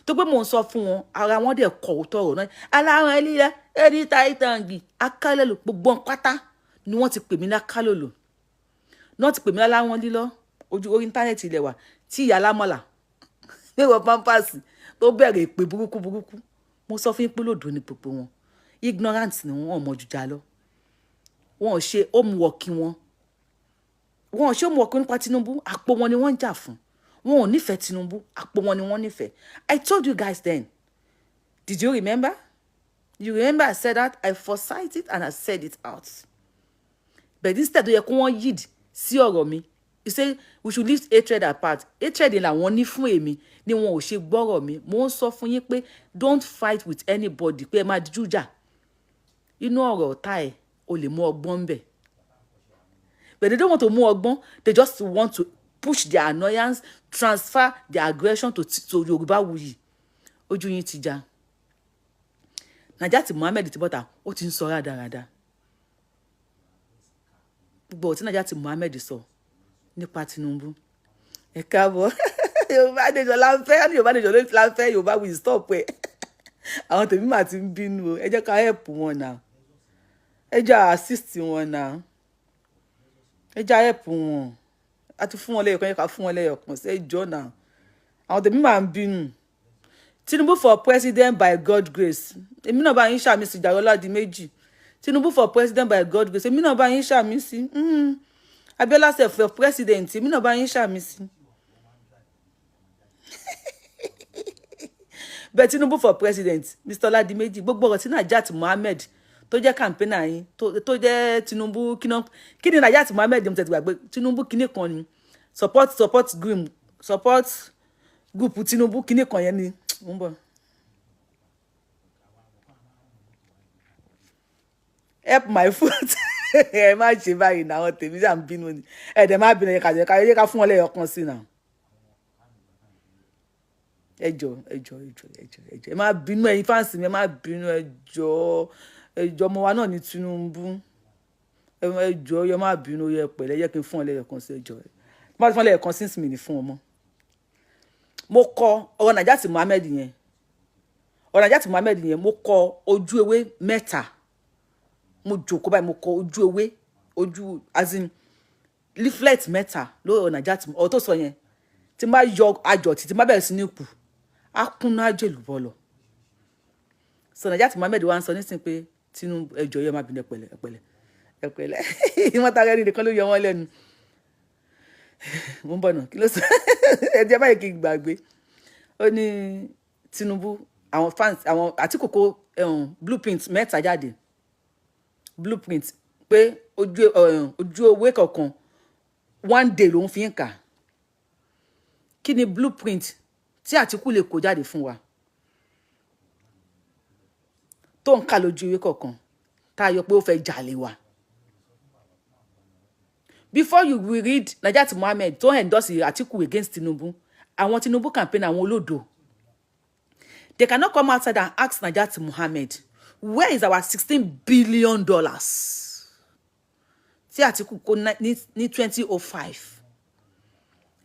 [SPEAKER 2] Tó pé mo ń sọ fún wọn, ara wọn dẹ̀ kọ̀ tọ̀rọ̀ náà. Aláwọn ẹlẹ́yà, ẹni táìtàǹgì, akálẹ̀lò, gbogbo pátá ni wọ́n ti pè mí lákálòlò. Náà ti pè mí láwọn lílọ, orí íńtánẹ́ẹ̀tì ilẹ̀ wa, tí ìyá alámọ̀là, níwọ̀n pampasì, tó bẹ̀rẹ̀ ìpè burúkú. Mo sọ fún yín pé lòdò ni gbogbo wọn. Ignorant ni wọn ọmọ jùjà lọ. Wọn ò ṣe homework wọn. Wọn ò ṣe homework nípa Tinubu, àpò wọn ni wọ́n ń jà fún. Wọn ò nífẹ̀ẹ́ Tinubu, àpò wọn ni wọ́n nífẹ̀ẹ́. I told you guys then. Did you remember? You remember I said that? I foresight it and I said it out. But instead, you wọ́n yid sí ọ̀rọ̀ mi. You say we should leave hatred apart. Hatred la wọ́n ní fún èmi ni wọn ò ṣe gbọ́rọ̀ mi. Mo ń sọ fún yín pé don't fight with anybody pé ẹ máa jújà. Inú ọ̀rọ̀ ọ̀tá ẹ̀ o lè mú ọgbọ́n bẹ̀. But they don't want to mú ọgbọ́n. They just want to push their annoyance, transfer their aggression to Yorubawuyi. Ojú yín ti já. Najat Mohammed ti bọ́ta, ó ti ń sọ rádaràda. Gbogbo tí Najat Mohammed sọ nípa Tinubu. Ẹ káàbọ̀. Yorùbá Nation la ń fẹ́, Yorùbá Nation ló la ń fẹ́, Yorubawuyi stop ẹ̀. Àwọn tèmi máa ti ń bínú o. Ẹ jẹ́ ká help wọn náà. Ẹ jẹ́ assist wọn náà. Ẹ jẹ́ help wọn. Àti fún wọn lẹ́yọ̀kan, yẹ ká fún wọn lẹ́yọ̀kan sí ẹjọ́ náà. Àwọn tèmi máa ń bínú. Tinubu for president by God grace. Èmi náà bá yín ṣàmì sí Jàrọ́lá di méjì. Tinubu for president by God grace. Èmi náà bá yín ṣàmì sí. Abiola sef for president. Èmi náà bá yín ṣàmì sí. But Tinubu for president. Mr. Oladimeji. Gbogbo ọ̀rọ̀ tí Najat Mohammed tó jẹ́ campaigner yín tó jẹ́ Tinubu kí ni Najat Mohammed mo tẹ̀ gbàgbé Tinubu kíní kan ni support group Tinubu kíní kan yẹn ni mo ń bọ̀. Help my foot. Ẹ má ṣe báyìí náà àwọn tèmi ṣà ń bínú ni ẹ̀dẹ̀ má bínú yẹ ká fún wọn lẹ́yọ̀kan sí náà. Ẹjọ́ ẹ má bínú ẹ̀yin fáǹsì mi ẹ má bínú ẹjọ́ ọmọ wa náà ní Tinubu ẹjọ́ yẹ má bínú yẹ pẹ̀lẹ́ yẹ kí n fún ọ lẹ́yọ̀kan sí ẹjọ́ ẹ má fún ọ lẹ́yọ̀kan sí mi ní fún ọmọ. Mo kọ ọ̀rọ̀ Najat Mohammed yẹn mo kọ ojú ewé mẹ́ta mo jókòó báyìí mo kọ ojú ewé ojú as in leaflet mẹ́ta lórí Naija tí ọ tó sọ yẹn tí má yọ àjọ tí má bẹ̀rẹ̀ sí ní kù á kúnná àjèlú bọ́ lọ. So Naija tí Mohammed wá ń sọ nísìnyí pé Tinubu ẹjọ́ yẹ má bínú ẹ̀pẹ̀lẹ́ ìwọ́n tara ẹni nìkan ló yọ wọ́n lẹ́nu. Mo ń bọ̀ náà kí ló sọ ẹ̀jẹ̀ báyìí kí n gbàgbé ó ní Tinubu àwọn fans àwọn Àtíkù kó blueprint mẹ́ta jáde blueprint pé ojú ewé kọ̀ọ̀kan one day lòun fi ń kà. Kí ni blueprint tí Àtíkù lè kó jáde fún wa tó ń kà lójú ewé kọ̀ọ̀kan tá a yọ pé ó fẹ́ jalè wa? Before you will read Naija tí Mohammed tó endorse Àtíkù against Tinubu, àwọn Tinubu campaign àwọn olódo. They cannot come outside and ask Naija tí Mohammed, where is our $16 billion? Tí Àtíkù kó ní 2005.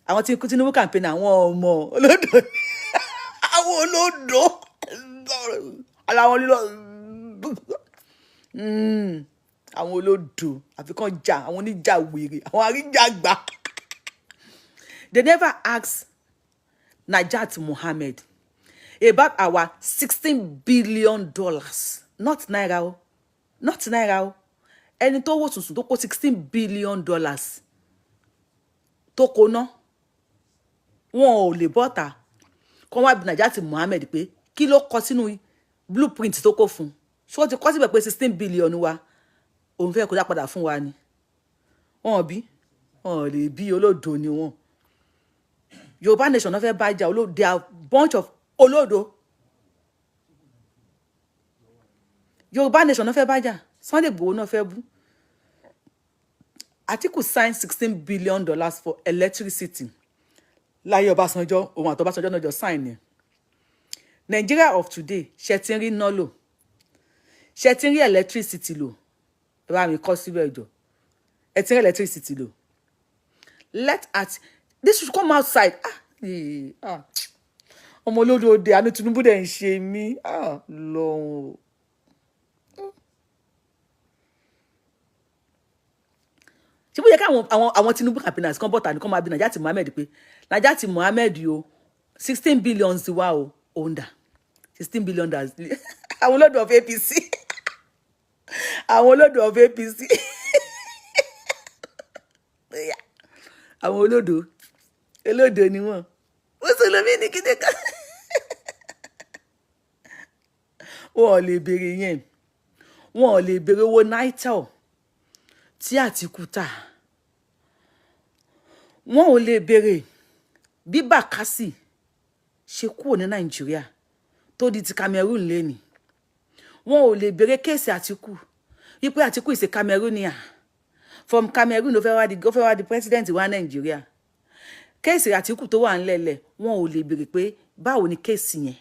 [SPEAKER 2] Àwọn tí Tinubu campaign àwọn ọmọ olódo. Àwọn olódo. Aláwọn lílọ. Àwọn olódo àfikàn jà àwọn oníjà wèrè àwọn àríjàgbà. They never ask Naija tí Mohammed about our $16 billion, not naira o, not naira o. Ẹni tó wò sùnsùn tó kó $16 billion tó kó ná wọn ò lè bọ́ta kọ́ wá bí Naija tí Mohammed pé kí ló kọ sínú blueprint tó kó fún ṣé wọ́n ti kọ́ síbẹ̀ pé $16 billion wa òun fẹ́ kó dá padà fún wa ni wọn bí wọn lè bí olódo ni wọn. Yoruba Nation náà fẹ́ bá jà olódo, they are bunch of olódo. Yoruba Nation náà fẹ́ bá jà Sunday Igboho náà fẹ́ bú. Àtíkù signed $16 billion for electricity láyé Ọbásanjọ́ òun àti Ọbásanjọ́ náà jọ sign ni. Nigeria of today ṣe ti ń rí iná lò ṣe ti ń rí electricity lò ẹ bá mi kọ́ síbẹ̀ jọ ẹ ti ń rí electricity lò. Let at this should come outside. Ọmọ olódo òde àánú Tinubu dẹ̀ ń ṣe mí lọ́hùn. Ṣé bó yẹ kí àwọn Tinubu campaigners kan bọ́ta ní kán máa bí Naija tí Mohammed pé Naija tí Mohammed o $16 billion ti wá o òun dà $16 billion àwọn olódo of APC àwọn olódo of APC àwọn olódo ni wọ́n mùsùlùmí ní kíndé kan wọn ò lè béèrè yẹn wọn ò lè béèrè owó Nitel tí Àtíkù tà wọn ò lè béèrè bí Bakassi ṣe kúrò ní Nàìjíríà tó di ti Cameroon lẹ́ni wọn ò lè béèrè kéèsì Àtíkù wípé Àtíkù is a Cameroonian from Cameroon ó fẹ́ wá di president wa Nàìjíríà. Kéèsì Àtíkù tó wà ńlẹ̀lẹ̀ wọn ò lè béèrè pé báwo ni kéèsì yẹn.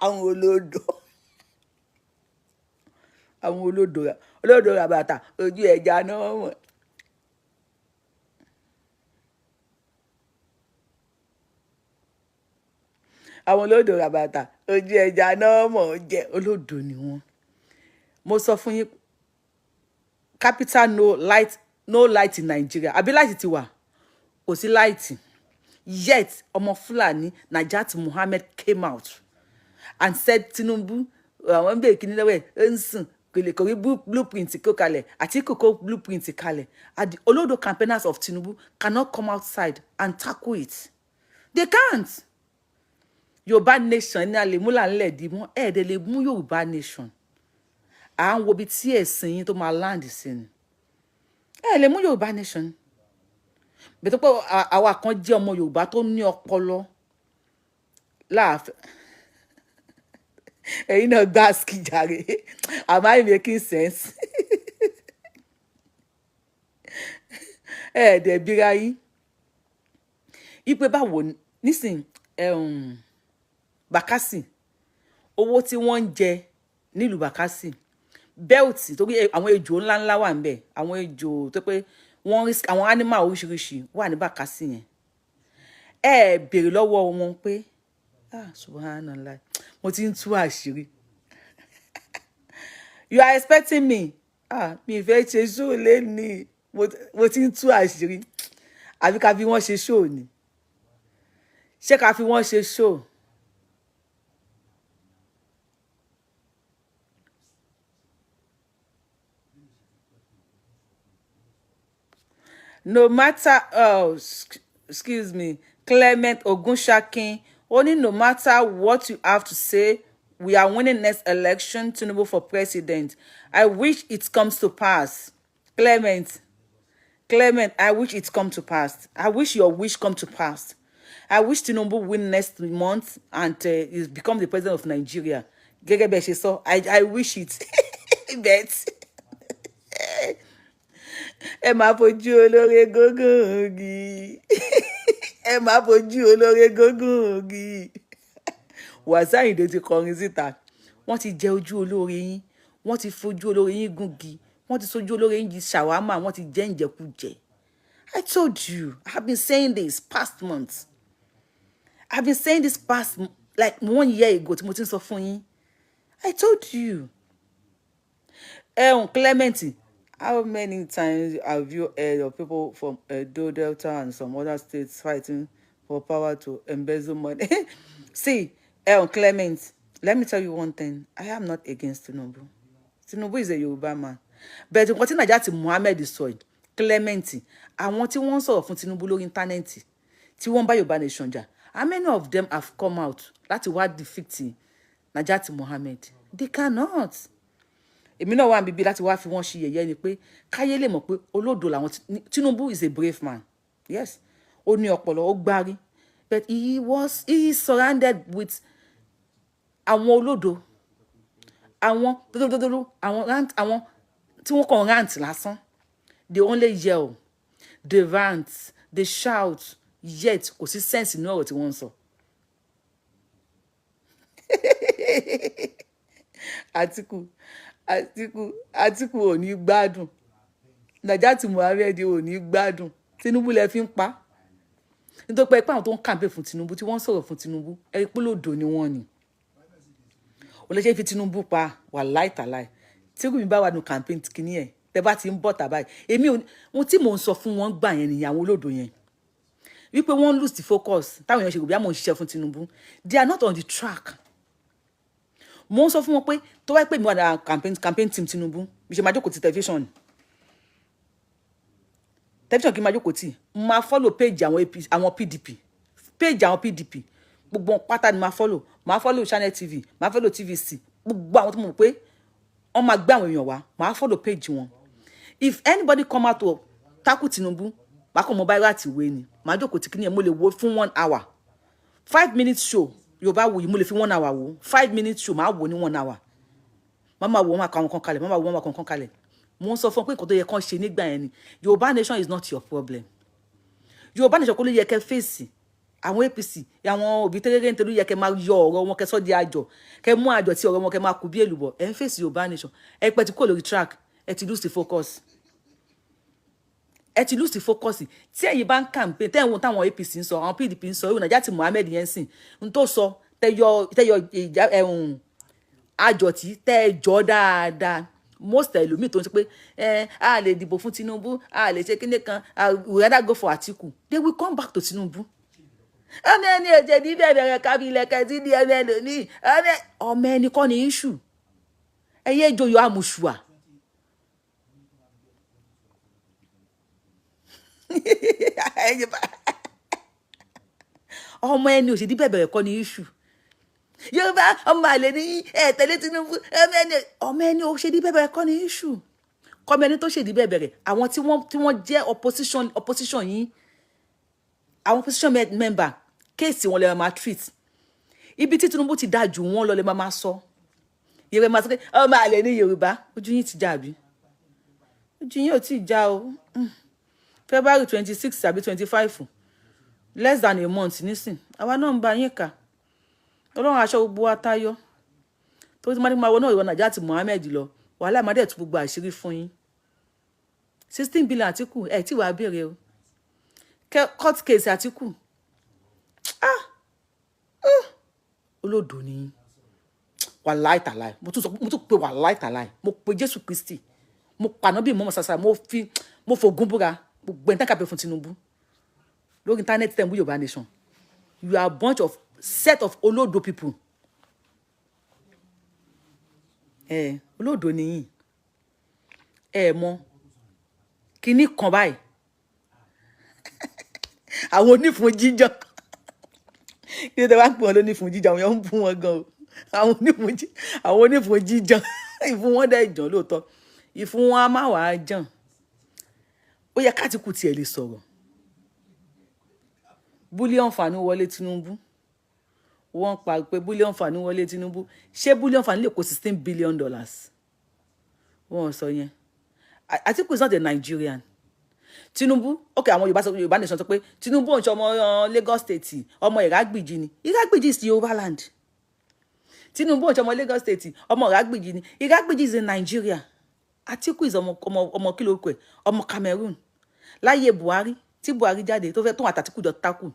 [SPEAKER 2] Àwọn olódo ràbàtà ojú ẹja náà mọ̀. Àwọn olódo ràbàtà ojú ẹja náà mọ̀ jẹ́ olódo ni wọ́n. Mo sọ fún yín capital no light in Nigeria àbí light ti wà kò sí light yet ọmọ Fúlàní Naija tí Mohammed came out and said Tinubu àwọn bẹ́ẹ̀ kí ni lọ́wọ́ ẹ̀ ń sùn kò rí blueprint kó kalẹ̀ Àtíkù kó blueprint kalẹ̀ and the olódo campaigners of Tinubu cannot come outside and tackle it. They can't. Yoruba Nation ní alẹ́ múlà ńlẹ̀ dì mọ́ ẹ̀ẹ́dẹ̀ lè mú Yoruba Nation à ń wo bí tí ẹ̀sìn yín tó máa land sí ni ẹ̀ lè mú Yoruba Nation bẹ́ẹ̀ tó pé àwa kan jẹ́ ọmọ Yorùbá tó ní ọpọlọ láàfẹ́ ẹ̀yin náà gbá skijàre am I making sense ẹ̀ẹ́dẹ̀ bíra yín ipe báwo nísìn Bakassi owó tí wọ́n ń jẹ nílùú Bakassi bẹ́ẹ̀tì torí àwọn ejò ńláńlá wà ńbẹ̀ àwọn ejò tó pé wọ́n risk àwọn animal oríṣiríṣi wà ní Bakassi yẹn béèrè lọ́wọ́ wọn pé subhanallah mo ti ń tú àṣírí you are expecting me mi fẹ́ ṣe show lẹ́ni mo ti ń tú àṣírí àbí ká fi wọ́n ṣe show ni ṣé ká fi wọ́n ṣe show. No matter excuse me, Clement Ogunshakin, only no matter what you have to say, we are winning next election Tinubu for president. I wish it comes to pass. Clement, I wish it come to pass. I wish your wish come to pass. I wish Tinubu win next month and he become the president of Nigeria. Gẹ́gẹ́ bẹ́ẹ̀ ṣe sọ, I wish it. Bet. Ẹ máa fojú olóore gógùn ògì. Ẹ máa fojú olóore gógùn ògì. Wàsíù Àyìndé ti kọrin síta. Wọ́n ti jẹ ojú olóore yín. Wọ́n ti fojú olóore yín gúngi. Wọ́n ti sojú olóore yín di ṣàwámà. Wọ́n ti jẹ ìjẹkújẹ. I told you. I have been saying this past months. I've been saying this past like 1 year ago tí mo ti ń sọ fún yín. I told you. Clement, how many times have you heard of people from Edo, Delta, and some other states fighting for power to embezzle money? See, Clement, let me tell you one thing. I am not against Tinubu. Tinubu is a Yoruba man. But nǹkan tí Nàìjíríà ti Muhammed sọ yìí, Clement, àwọn tí wọ́n ń sọ̀rọ̀ fún Tinubu lórí íńtánẹ́ẹ̀tì, tí wọ́n bá Yoruba Nation jà, how many of them have come out láti wá defeat Nàìjíríà Muhammed? They cannot. Èmi náà wà níbí láti wá fi wọ́n ṣe yẹ̀yẹ́ ni pé káyé lè mọ̀ pé olódo làwọn. Tinubu is a brave man. Yes. Ó ní ọpọlọ, ó gbárí. But he is surrounded with àwọn olódo. Àwọn àwọn tí wọ́n kàn rant lásán. They only yell. They rant. They shout. Yet kò sí sense inú ọ̀rọ̀ tí wọ́n ń sọ. Àtìkù ò ní gbádùn. Nàìjíríà Muhammed ò ní gbádùn. Tinubu lẹ fi ń pa. Nítorí pé àwọn tó ń campaign fún Tinubu tí wọ́n sọ̀rọ̀ fún Tinubu, ẹ̀rí pé lòdò ni wọ́n ni. Ó lè ṣe fi Tinubu pa wàláì tàláì. Tí mi bá wà nínú campaign kìíní ẹ̀, tẹ́ bá ti ń bọ̀ tàbáyì. Èmi ohun tí mò ń sọ fún wọn gbà yẹn nìyẹn àwọn olódò yẹn. Wípé wọ́n lose the focus. Táwọn èèyàn ṣe kò bí àwọn òṣìṣẹ́ fún Tinubu. They are not on the track. Mo ń sọ fún wọn pé tó wáyé pé mi wà ní campaign team Tinubu, bí ṣe máa jókòó ti television kí n máa jókòó tì, máa follow page àwọn PDP, gbogbo pátá ni máa follow Channel TV, máa follow TVC, gbogbo àwọn tó mọ̀ pé wọ́n máa gbé àwọn èèyàn wá, máa follow page wọn. If anybody come out to tackle Tinubu, máa kàn mọ báyìí láti wé ni, máa jókòó tì kíní ẹ̀ mo lè wo fún 1 hour 5-minute show. Yorubawuyi mo lè fi 1 hour wo 5-minute show máa wò ní 1 hour. Mama wo máa ka àwọn kan kalẹ̀, mama wo máa ka àwọn kan kalẹ̀. Mo ń sọ fún pé nǹkan tó yẹ kán ṣe nígbà yẹn ni. Yoruba Nation is not your problem. Yoruba Nation kò lè yẹ kẹ́ fèsì àwọn APC, àwọn òbí tẹ́gẹ́gẹ́ nítorí yẹ kẹ́ máa yọ ọ̀rọ̀ wọn kẹ́ sọ́ di àjọ, kẹ́ mú àjọ tí ọ̀rọ̀ wọn kẹ́ máa kú bí èlùbọ̀. Ẹ ń fèsì Yoruba Nation. Ẹ pẹ́ ti kó lórí track, ẹ ti lose the focus. Tí ẹ̀yin bá ń campaign, tẹ́ ẹ̀wọ̀n táwọn APC ń sọ, àwọn PDP ń sọ, ìwọ̀n Nàìjíríà Muhammed yẹn sìn, ń tó sọ tẹ́yọ àjọtí tẹ́jọ́ dáadáa. Most ẹlòmíì tó ń sọ pé a lè dìbò fún Tinubu, a lè ṣe kíní kan, we rather go for Atiku. They will come back to Tinubu. Ọmọ ẹni ọ̀jẹ̀ ní bẹ̀rẹ̀ kábílẹ̀ kẹ́tí ní ọmọ ẹlòmíì. Ọmọ ẹni kọ́ ni issue. Ẹyẹ ìjòyè àmùṣùà. Ọmọ ẹni òṣèdí bẹ̀rẹ̀ kọ́ ni issue. Yorùbá ọmọ àlè ní tẹ̀lé Tinubu, ọmọ ẹni òṣèdí bẹ̀rẹ̀ kọ́ ni issue. Kọ́mọ ẹni tó ṣèdí bẹ̀rẹ̀, àwọn tí wọ́n jẹ́ opposition yìí, àwọn opposition member, kéèsì wọn lè máa treat. Ibi tí Tinubu ti dáa jù wọ́n lọ lè máa sọ. Yorùbá máa sọ pé ọmọ àlè ní Yorùbá, ojú yín ti já bí? Ojú yín ò tí ì já o. February 26 àbí 25, less than a month nísìn, àwa náà ń bá yín kà. Ọlọ́run aṣọ gbogbo wa táyọ̀. Tó ti máa ní máa wọ náà ìwọ Nàìjíríà Muhammed lọ, wàhálà máa dẹ̀ tún gbogbo àṣírí fún yín. 16 billion Àtíkù, tí wàá béèrè o. Court case Àtíkù. Olódo ni. Wàláì tàláì. Mo tún pé wàláì tàláì. Mo pe Jésù Kristi.
[SPEAKER 3] mo pàná bí mo sàṣà mo fògùn búra gbogbo ẹni tán kàpẹ́ fún Tinubu lórí internet tẹ̀ ń bú Yorùbá Nation. You are a bunch of set of olódo people. Olódo nìyí. Mọ kíní kan báyìí. Àwọn onífun jíjọ. Kí ló dé wá pè wọ́n lónífun jíjọ? Àwọn èèyàn ń bú wọn gan o. Àwọn onífun jíjọ. Ìfun wọn dẹ̀ jàn lóòótọ́. Ìfun wọn á má wàá jàn. Ó yẹ k'Àtíkù tiẹ̀ lè sọ̀rọ̀. Búlíọ̀nù fàánú wọlé Tinubu. Wọ́n pa pé búlíọ̀nù fàánú wọlé Tinubu. Ṣé búlíọ̀nù fàánú lè kó $16 billion? Wọ́n sọ yẹn. Àtíkù is not a Nigerian. Tinubu, okay, àwọn Yorùbá Nation sọ pé Tinubu ò ń ṣe ọmọ Lagos State, ọmọ Ìrágbìjí ni. Ìrágbìjí is Yorùbá land. Tinubu ò ń ṣe ọmọ Lagos State, ọmọ Ìrágbìjí ni. Ìrágbìjí is in Nigeria. Àtíkù is ọmọ kí ló kọ ẹ̀, ọmọ Cameroon. Láyé Buhari, tí Buhari jáde tó fẹ́ tó Àtíkù jọ takù.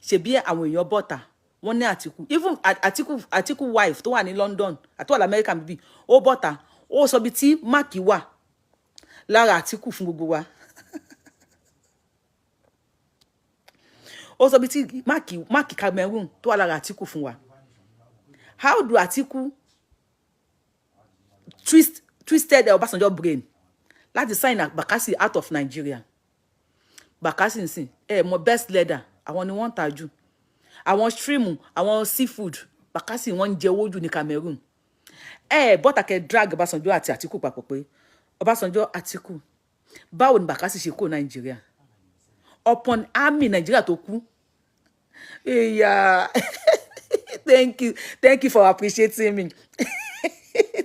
[SPEAKER 3] Ṣebí àwọn èèyàn bọ́ta, wọ́n ní Àtíkù. Even Àtíkù wife tó wà ní London, àti wà l'America bíbí, ó bọ́ta, ó sọ bí tí máàkì wà lára Àtíkù fún gbogbo wa. Ó sọ bí tí máàkì Cameroon tó wà lára Àtíkù fún wa. How do Àtíkù twisted Ọbásanjọ́ brain láti sign Bakassi out of Nigeria? Bakassi nsìn mọ best leader, àwọn ni wọ́n tà jù. Àwọn stream, àwọn seafood, Bakassi wọ́n ń jẹ owó jù ní Cameroon. Bọ́tà kẹ́ drag Ọbásanjọ́ àti Àtíkù papọ̀ pé Ọbásanjọ́ Àtíkù báwo ni Bakassi ṣe kó Nigeria upon army Nigeria tó kú. Yeah. Thank you for appreciating me.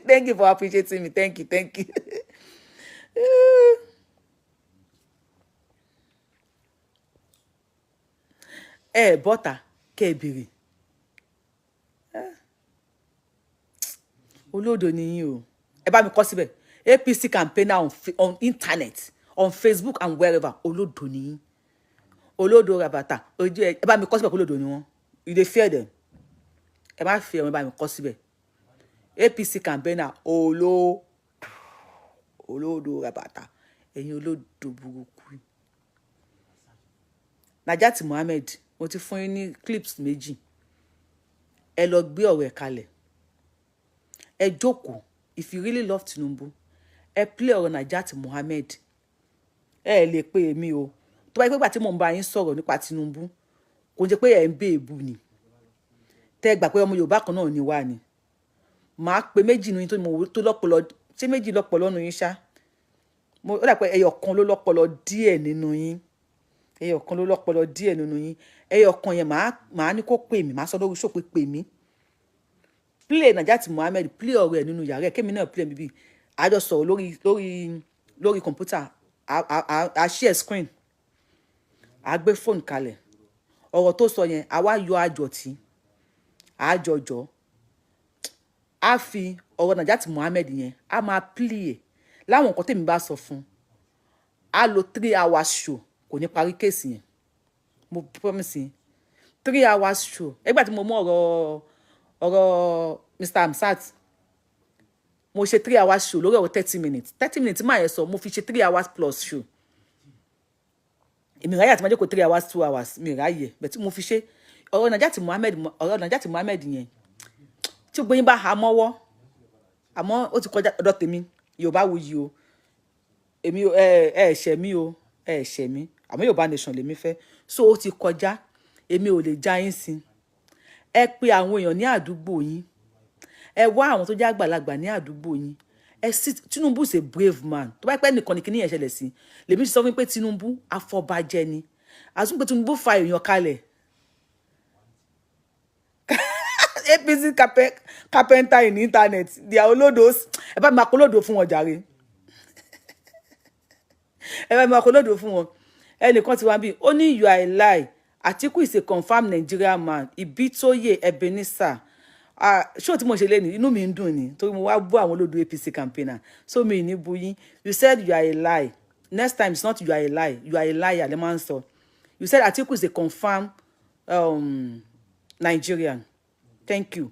[SPEAKER 3] Thank you for appreciating me. Thank you. Bọ́tà kẹ́ bèrè. Olódo ni yín o. Ẹ bá mi kọ síbẹ̀. APC campaigner on internet, on Facebook and wherever. Olódo ni yín. Olódo rabata. Ojú ẹ bá mi kọ síbẹ̀ pé olódo ni wọ́n. You dey fear them. Ẹ má fear wọn, ẹ bá mi kọ síbẹ̀. APC campaigner olódo rabata. Ẹ̀yin olódo burúkú. Najat Mohammed, mo ti fún yín ní clips méjì. Ẹ lọ gbé ọ̀rọ̀ ẹ̀ kalẹ̀. Ẹ jókòó. If you really love Tinubu, ẹ play ọ̀rọ̀ Najat Mohammed. Ẹ lè pè èmi o. Tó bá yẹ pé ìgbà tí mo ń bá yín sọ̀rọ̀ nípa Tinubu, kò jẹ́ pé ẹ ń bẹ èbú ni. Tẹ́ gbà pé ọmọ Yorùbá kan náà ni wá ni. Màá pe méjì nínú yín tó lọ́pọlọ, ṣé méjì lọ́pọlọ nínú yín ṣá? Ó dà pé ẹyọ kan ló lọ́pọlọ díẹ̀ nínú yín. Ẹyọ kan ló lọ́pọlọ díẹ̀ nínú yín. Ẹyọ kan yẹn màá ní kó pè mí, màá sọ lórí show pé pè mí. Play Najat Mohammed, play ọ̀rọ̀ ẹ̀ nínú yàrá ẹ̀, kémi náà play bíbí. A jọ sọ̀rọ̀ lórí kọ̀mpútà, a share screen, a gbé phone kalẹ̀. Ọ̀rọ̀ tó sọ yẹn, a wá yọ àjọtí, àjọjọ́. A fi ọ̀rọ̀ Najat Mohammed yẹn, a máa play ẹ̀. Láwọn nǹkan tèmi bá sọ fún, a lo 3 hours show, kò ní parí kéèsì yẹn. Mo promise yín. 3 hours show. Ẹgbà tí mo mú ọ̀rọ̀ Mr. Amsat, mo ṣe 3 hours show lórí ọ̀rọ̀ 30 minutes. 30 minutes máa yẹ sọ, mo fi ṣe 3 hours plus show. Èmi ráyè àti máa jókòó 3 hours 2 hours mi ráyè, bẹ́ẹ̀ tí mo fi ṣe ọ̀rọ̀ Najat Mohammed yẹn. Tí gbogbo yín bá ha mọ́wọ́, àmọ́ ó ti kọjá ọ̀dọ̀ tèmi, Yorubawuyi o. Èmi ẹ̀ṣẹ̀ mi o, ẹ̀ṣẹ̀ mi. Àmọ́ Yorùbá Nation lèmi fẹ́. So ó ti kọjá, èmi ò lè já yín sí. Ẹ pé àwọn èèyàn ní àdúgbò yín. Ẹ wá àwọn tó jẹ́ àgbàlagbà ní àdúgbò yín. Tinubu is a brave man. Tó bá pẹ́ nìkan ni kíní yẹn ṣẹlẹ̀ sí. Lèmi sọ fún pé Tinubu afọbajẹ ni. Àsùn pé Tinubu fa èèyàn kalẹ̀. APC carpenter in internet. They are olódos. Ẹ bá mi máa polódo fún wọn jàre. Ẹ bá mi máa polódo fún wọn. Ẹnìkan ti wá bí, ó ní you are a lie. Àtíkù is a confirmed Nigerian man. Ibitoye Ebenezer. Ṣó tí mo ṣe lé ní inú mi ń dùn ni torí mo wá bú àwọn olódo APC campaigner. So mi ní bú yín. You said you are a lie. Next time it's not you are a lie. You are a liar. Le man sọ. You said Àtíkù is a confirmed Nigerian. Thank you,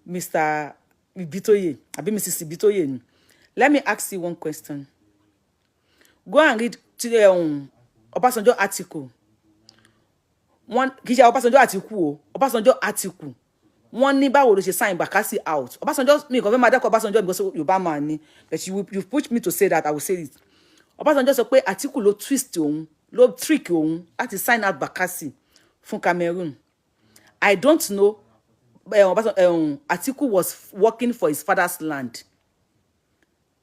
[SPEAKER 3] Mr. Ibitoye. Àbí Mrs. Ibitoye. Let me ask you one question. Go and read Obasanjo article. One kì í ṣe Obasanjo article o. Obasanjo article. Wọ́n ní báwo ló ṣe sign Bakassi out. Obasanjo mi kò fẹ́ máa dẹ́kọ̀ Obasanjo because Yorùbá man ni. But you push me to say that, I will say it. Obasanjo sọ pé article ló twist òun, ló trick òun láti sign out Bakassi fún Cameroon. I don't know. Atiku was working for his father's land.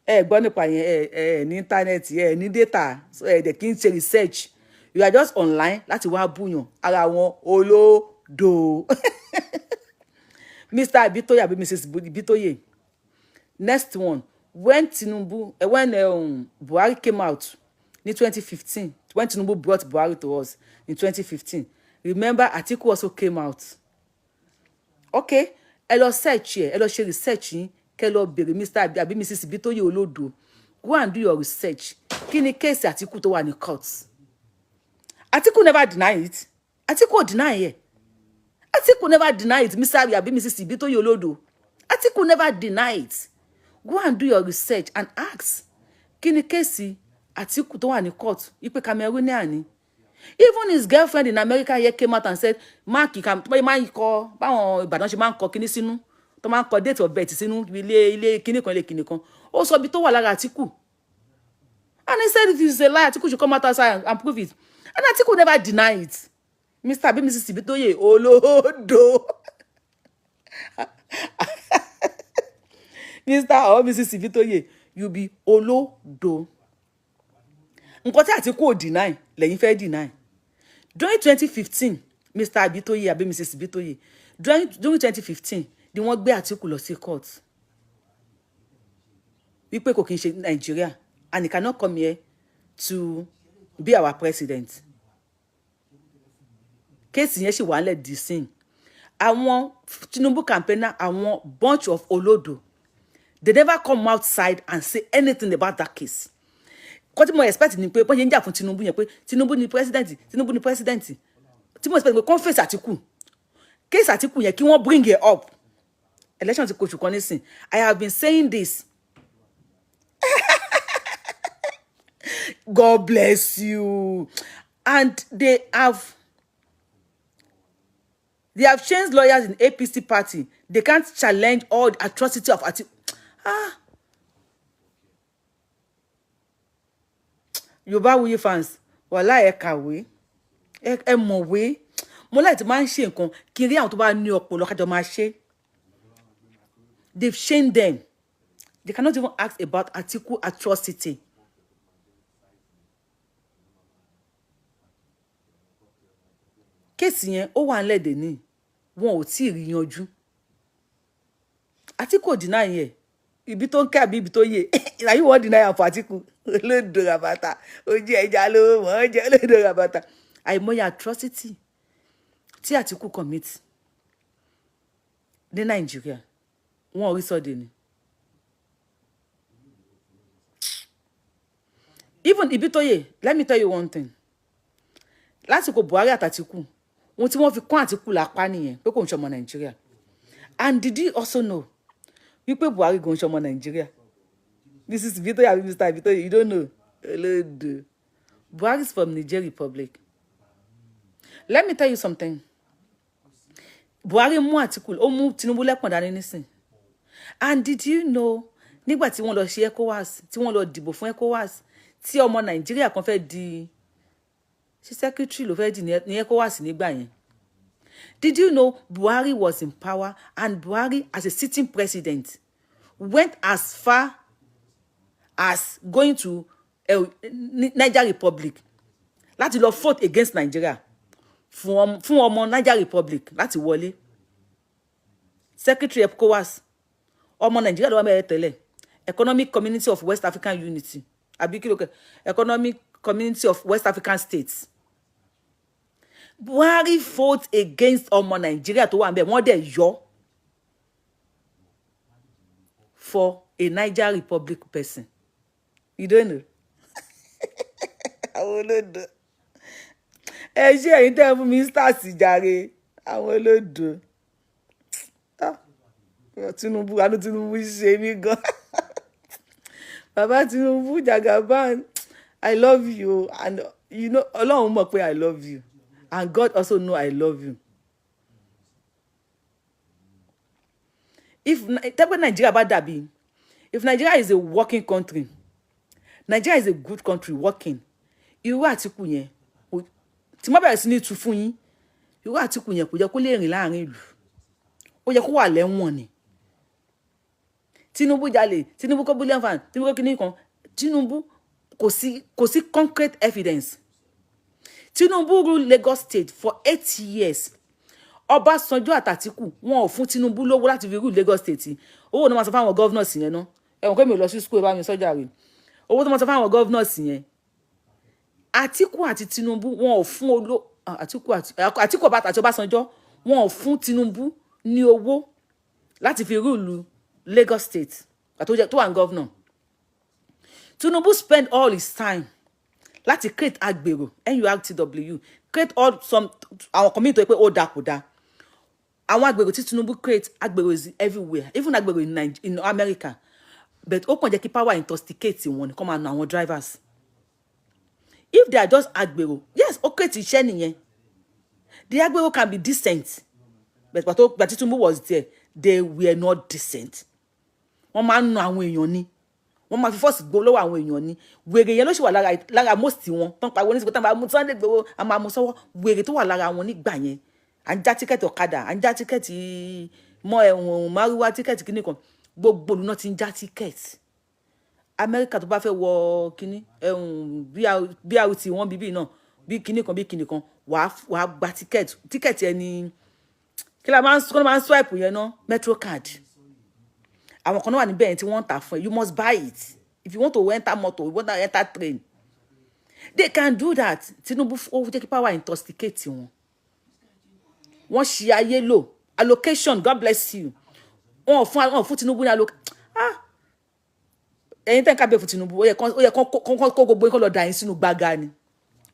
[SPEAKER 3] Gbọ́ nípa yẹn ní internet ní data so they kì í ṣe research. You are just online láti wá búyàn ara wọn olódo. Mr. Ibitoye àbí Mrs. Ibitoye. Next one, when Buhari came out in 2015, when Tinubu brought Buhari to us in 2015, remember Atiku also came out. Okay, ẹ lọ search here, ẹ lọ ṣe research yín, kẹ́ lọ bèrè Mr. àbí Mrs. Ibitoye olódo. Go and do your research. Kí ni case Atiku tó wà ní court? Atiku never deny it. Atiku deny it. Atiku never deny it. Mr. àbí Mrs. Ibitoye olódo. Atiku never deny it. Go and do your research and ask. Kí ni case Atiku tó wà ní court? Ipe Cameroonian ni. Even his girlfriend in America here came out and said, Mark, you can call, Ìbàdàn ṣe máa ń kọ kíní sínú, tó máa ń kọ date of birth sínú ilé kíní kan. Ó sọ bí tó wà lára Atiku. And he said if it's a lie, Atiku should come out outside and prove it. And Atiku never deny it. Mr. àbí Mrs. Ibitoye olódo. Mr. or Mrs. Ibitoye, you be olódo. Nǹkan tí Atiku ò deny, lẹ́yìn fẹ́ deny. During 2015, Mr. Ibitoye àbí Mrs. Ibitoye, during 2015, ni wọ́n gbé Atiku lọ sí court. Wípé kò kí n ṣe Nigeria, and he cannot come here to be our president. Case yẹn ṣì wà lẹ̀ di sin. Àwọn Tinubu campaigner, àwọn bunch of olodo, they never come outside and say anything about that case. Kọ́ tí mo expect ni pé bọ́n ṣe ń jà fún Tinubu yẹn pé Tinubu ni president. Tí mo expect pé confess Atiku. Case Atiku yẹn kí wọ́n bring it up. Election ti koṣù kan nísìn. I have been saying this. God bless you. And they have changed lawyers in APC party. They can't challenge all the atrocity of Atiku. Yorubawuyi fans, wàhálà ẹ kàwé, ẹ mọ̀wé. Mo láì ti máa ń ṣe nǹkan kí n rí àwọn tó bá ní ọpọlọ kájọ máa ṣe. They've shamed them. They cannot even ask about Atiku atrocity. Kéèsì yẹn ó wà nílẹ̀ ní wọn ò tí ì rí yanjú. Atiku ò deny yẹn. Ibi tó ń kẹ́ àbí ibi tó yẹ. Now you want deny for Atiku. Olódo rabata. Ojú ẹja ló wọ́n jẹ́ olódo rabata. Àìmọye atrocity tí Atiku commit ní Nigeria. Wọ́n ò rí sọ́dẹ̀ ni. Even Ibitoye, let me tell you one thing. Lásìkò Buhari àti Atiku, wọ́n tí wọ́n fi kún Atiku lápá nìyẹn pé kò ń ṣọmọ Nigeria. And did you also know wípé Buhari kò ń ṣọmọ Nigeria? This is Ibitoye àbí Mr. Ibitoye, you don't know. Hello. Buhari is from Niger Republic. Let me tell you something. Buhari mú Atiku, ó mú Tinubu lẹ́pọ̀n dání nísìn. And did you know nígbà tí wọ́n lọ ṣe ECOWAS, tí wọ́n lọ dìbò fún ECOWAS, tí ọmọ Nigeria kan fẹ́ di secretary ló fẹ́ di ní ECOWAS nígbà yẹn. Did you know Buhari was in power, and Buhari as a sitting president went as far as going to Niger Republic láti lọ vote against Nigeria fún ọmọ Niger Republic láti wọlé. Secretary ECOWAS ọmọ Nigeria ló wà mẹ́rẹ̀ tẹ́lẹ̀. Economic Community of West African Unity àbí kí ló kẹ́ Economic Community of West African States. Buhari vote against ọmọ Nigeria tó wà ńbẹ̀, wọ́n dẹ̀ yọ for a Niger Republic person. You don't know. Àwọn olódo. Ẹ ṣe ẹ̀yin tẹ́ fún mi stars jàre. Àwọn olódo. Tinubu, àánú Tinubu ṣe mí gan. Bàbá Tinubu Jagaban. I love you, and you know, Ọlọ́run mọ̀ pé I love you, and God also know I love you. If Nigeria bá dàbí, if Nigeria is a working country, Nigeria is a good country working, irú Àtíkù yẹn tí má bẹ̀rẹ̀ sí ní tu fún yín, irú Àtíkù yẹn kò jẹ́ kó lè rìn láàrin ìlú, ó yẹ kó wà lẹ́wọ̀n ni. Tinubu jalè, Tinubu kó bullion fan, Tinubu kó kíní kan, Tinubu kò sí concrete evidence. Tinubu ruled Lagos State for 8 years. Ọbásanjọ́ àti Àtíkù wọn ò fún Tinubu lówó láti fi rule Lagos State. Owó ni wọ́n máa sọ fáwọn governors yẹn ná. Ẹ̀wọ̀n kẹ́mi ò lọ sí school bá mi sọ́jà rè. Owó tó máa sọ fáwọn governors yẹn. Àtíkù àti Tinubu wọn ò fún Àtíkù àti Ọbásanjọ́ wọn ò fún Tinubu ní owó láti fi rule Lagos State. Tó wà ní governor. Tinubu spend all his time láti create agbèrò NURTW, create all some àwọn community tó pé ó dà kò dá. Àwọn agbèrò tí Tinubu create, agbèrò is everywhere, even agbèrò in America, but ó kàn jẹ́ kí power intoxicate wọn ni kó máa na àwọn drivers. If they are just agbèrò, yes, ó create iṣẹ́ nìyẹn. The agbèrò can be decent, but Tinubu was there, they were not decent. Wọ́n máa ń na àwọn èèyàn ni, wọ́n máa fi force gbó lọ́wọ́ àwọn èèyàn ni. Wèrè yẹn ló ṣì wà lára most wọn tán pariwo nísìkò tán bá mú Sunday Igboho a máa mú sọ́wọ́. Wèrè tó wà lára wọn nígbà yẹn, à ń já tíkẹ́ẹ̀tì ọ̀kadà, à ń já tíkẹ́ẹ̀tì márúwá, tíkẹ́ẹ̀tì kíní kan, gbogbo olùná ti ń já tíkẹ́ẹ̀tì. Amẹ́ríkà tó bá fẹ́ wọ kíní BRT wọn bíbí náà bí kíní kan wàá gba tíkẹ́ẹ̀tì ẹni kí la máa ń swipe yẹn náà, metro card. Àwọn kan náà wà níbẹ̀ yẹn tí wọ́n ń tà fún ẹ, you must buy it if you want to enter motor, you want to enter train. They can do that. Tinubu ó jẹ́ kí power intoxicate wọn. Wọ́n ṣì ayé lò allocation, God bless you. Wọ́n fún Tinubu ní ẹ̀yin tẹ́ ń kábẹ́ fún Tinubu ó yẹ kó gbogbo nǹkan lọ dà yín sínú gbàgà ni.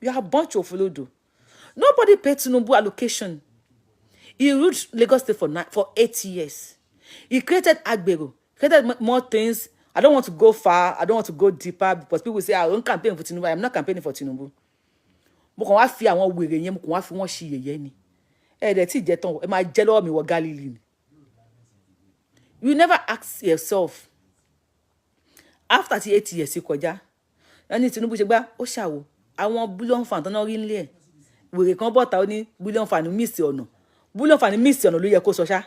[SPEAKER 3] You are a bunch of folodo. Nobody paid Tinubu allocation. He ruled Lagos State for 8 years. He created agbero, created more things. I don't want to go far. I don't want to go deeper because people say I don't campaign for Tinubu. I am not campaigning for Tinubu. Mo kàn wá fi àwọn wèrè yẹn mo kàn wá fi wọ́n ṣe yẹ̀yẹ́ ni. Dẹ̀ tí jẹ́ tán ẹ máa jẹ́ lọ́wọ́ mi wọ Galilee ni. You never ask yourself after 8 years kọjá ẹni Tinubu ṣe gbá ó ṣàwò àwọn bullion fan tán náà rí nílé ẹ̀. Wèrè kan bọ́ta ó ní bullion fan miss ọ̀nà. Bullion fan miss ọ̀nà ló yẹ kó sọ ṣá.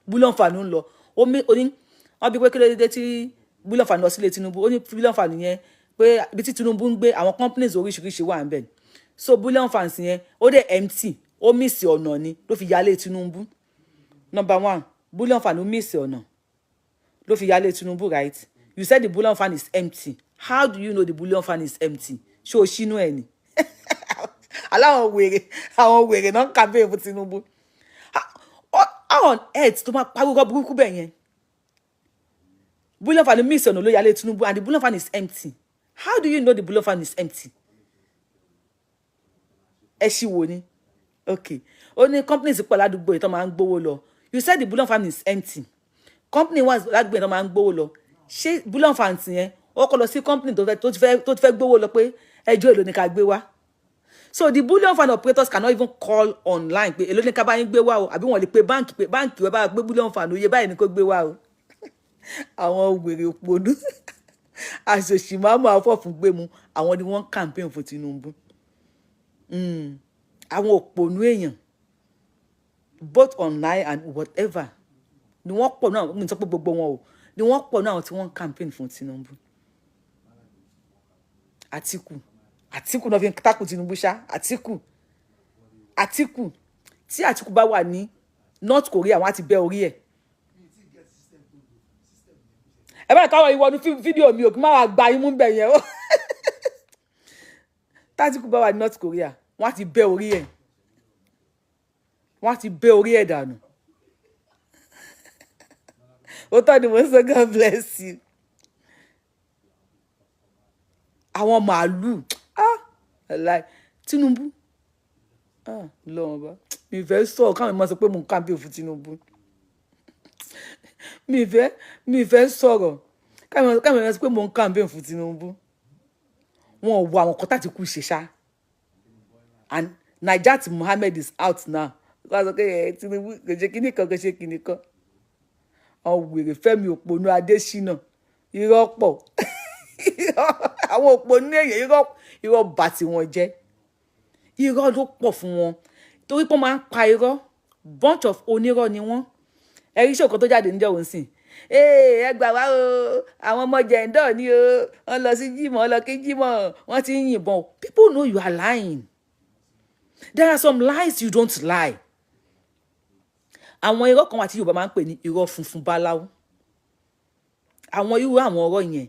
[SPEAKER 3] Bullion fan ń lọ ó ní wọ́n bí pé kí ló dé tí bullion fan lọ sílé Tinubu ó ní bullion fan yẹn pé ibi tí Tinubu ń gbé àwọn companies oríṣiríṣi wà ńbẹ̀ so bullion fans yẹn ó dé empty ó miss ọ̀nà ni ló fi yálé Tinubu. Number 1, bullion fan ó miss ọ̀nà ló fi yálé Tinubu, right? You said the bullion fan is empty. How do you know the bullion fan is empty? Ṣé o ṣínú ẹ̀ ni? Àwọn wèrè náà campaign fún Tinubu. How on earth tó máa pariwo burúkú bẹ́ẹ̀ yẹn? Bullion fan miss ọ̀nà ló yálé Tinubu and the bullion fan is empty. How do you know the bullion fan is empty? Ẹ ṣì wò ni. Okay. Ó ní companies pọ̀ ládùúgbò yìí tó máa ń gbówó lọ. You said the bullion fan is empty. Company was ládùúgbò yìí tó máa ń gbówó lọ. Ṣé bullion fan yẹn ó kọ́ lọ sí company tó ti fẹ́ gbówó lọ pé ẹjọ́ èlò ni ká gbé wá. So the bullion fan operators cannot even call online pé èlò ni ká bá yín gbé wá o àbí wọ́n lè pe báǹkì wọ́n bá gbé bullion fan òye báyìí ni kó gbé wá o. Àwọn wèrè òpònú àṣòṣì máa mú àwọn fọ́ọ̀fù gbé mu àwọn ni wọ́n campaign fún Tinubu. Àwọn òpònú èèyàn both online and whatever ni wọ́n pọ̀ náà mi sọ pé gbogbo wọn o ni wọ́n pọ̀ náà tí wọ́n campaign fún Tinubu. Àtíkù náà fi ń takò Tinubu ṣá. Àtíkù tí Àtíkù bá wà ní North Korea wọ́n á ti bẹ́ orí ẹ̀. Ẹ bá káwọn ìwọ ní fídíò mi ò kí má wàá gba imú bẹ̀ yẹn o. Tátìkù bá wà ní North Korea wọ́n á ti bẹ́ orí ẹ̀. Wọ́n á ti bẹ́ orí ẹ̀ dànù. Ó tọ́ ni mo sọ God bless you. Àwọn màálù like Tinubu lọ́wọ́ bá mi fẹ́ sọ káwọn ìmọ̀ sọ pé mo ń campaign fún Tinubu. Mi fẹ́ sọ̀rọ̀ káwọn ìmọ̀ sọ pé mo ń campaign fún Tinubu. wọ́n wo àwọn kan t'Atiku ṣe ṣá. And Najat Mohammed is out now. Because okay, Tinubu kò ṣe kíní kan kò ṣe kíní kan. Wèrè Fẹ́mi Òpònú Adésínà irọ́ pọ̀. Àwọn òpònú èèyàn irọ́ bà tí wọ́n jẹ́. Irọ́ ló pọ̀ fún wọn. Torí pé wọ́n máa ń pa irọ́. Bunch of onírọ́ ni wọ́n. Ẹ̀rí ṣòkan tó jáde níjọ́ òun sìn. Ẹ gbà wá o, àwọn ọmọ jẹ̀ǹdọ̀ ni o, wọ́n lọ sí jímọ̀, lọ kí jímọ̀, wọ́n ti ń yìnbọn. People know you are lying. There are some lies you don't lie. Àwọn irọ́ kan wà tí Yorùbá máa ń pè ní irọ́ funfun báláú. Àwọn irú àwọn ọ̀rọ̀ yẹn,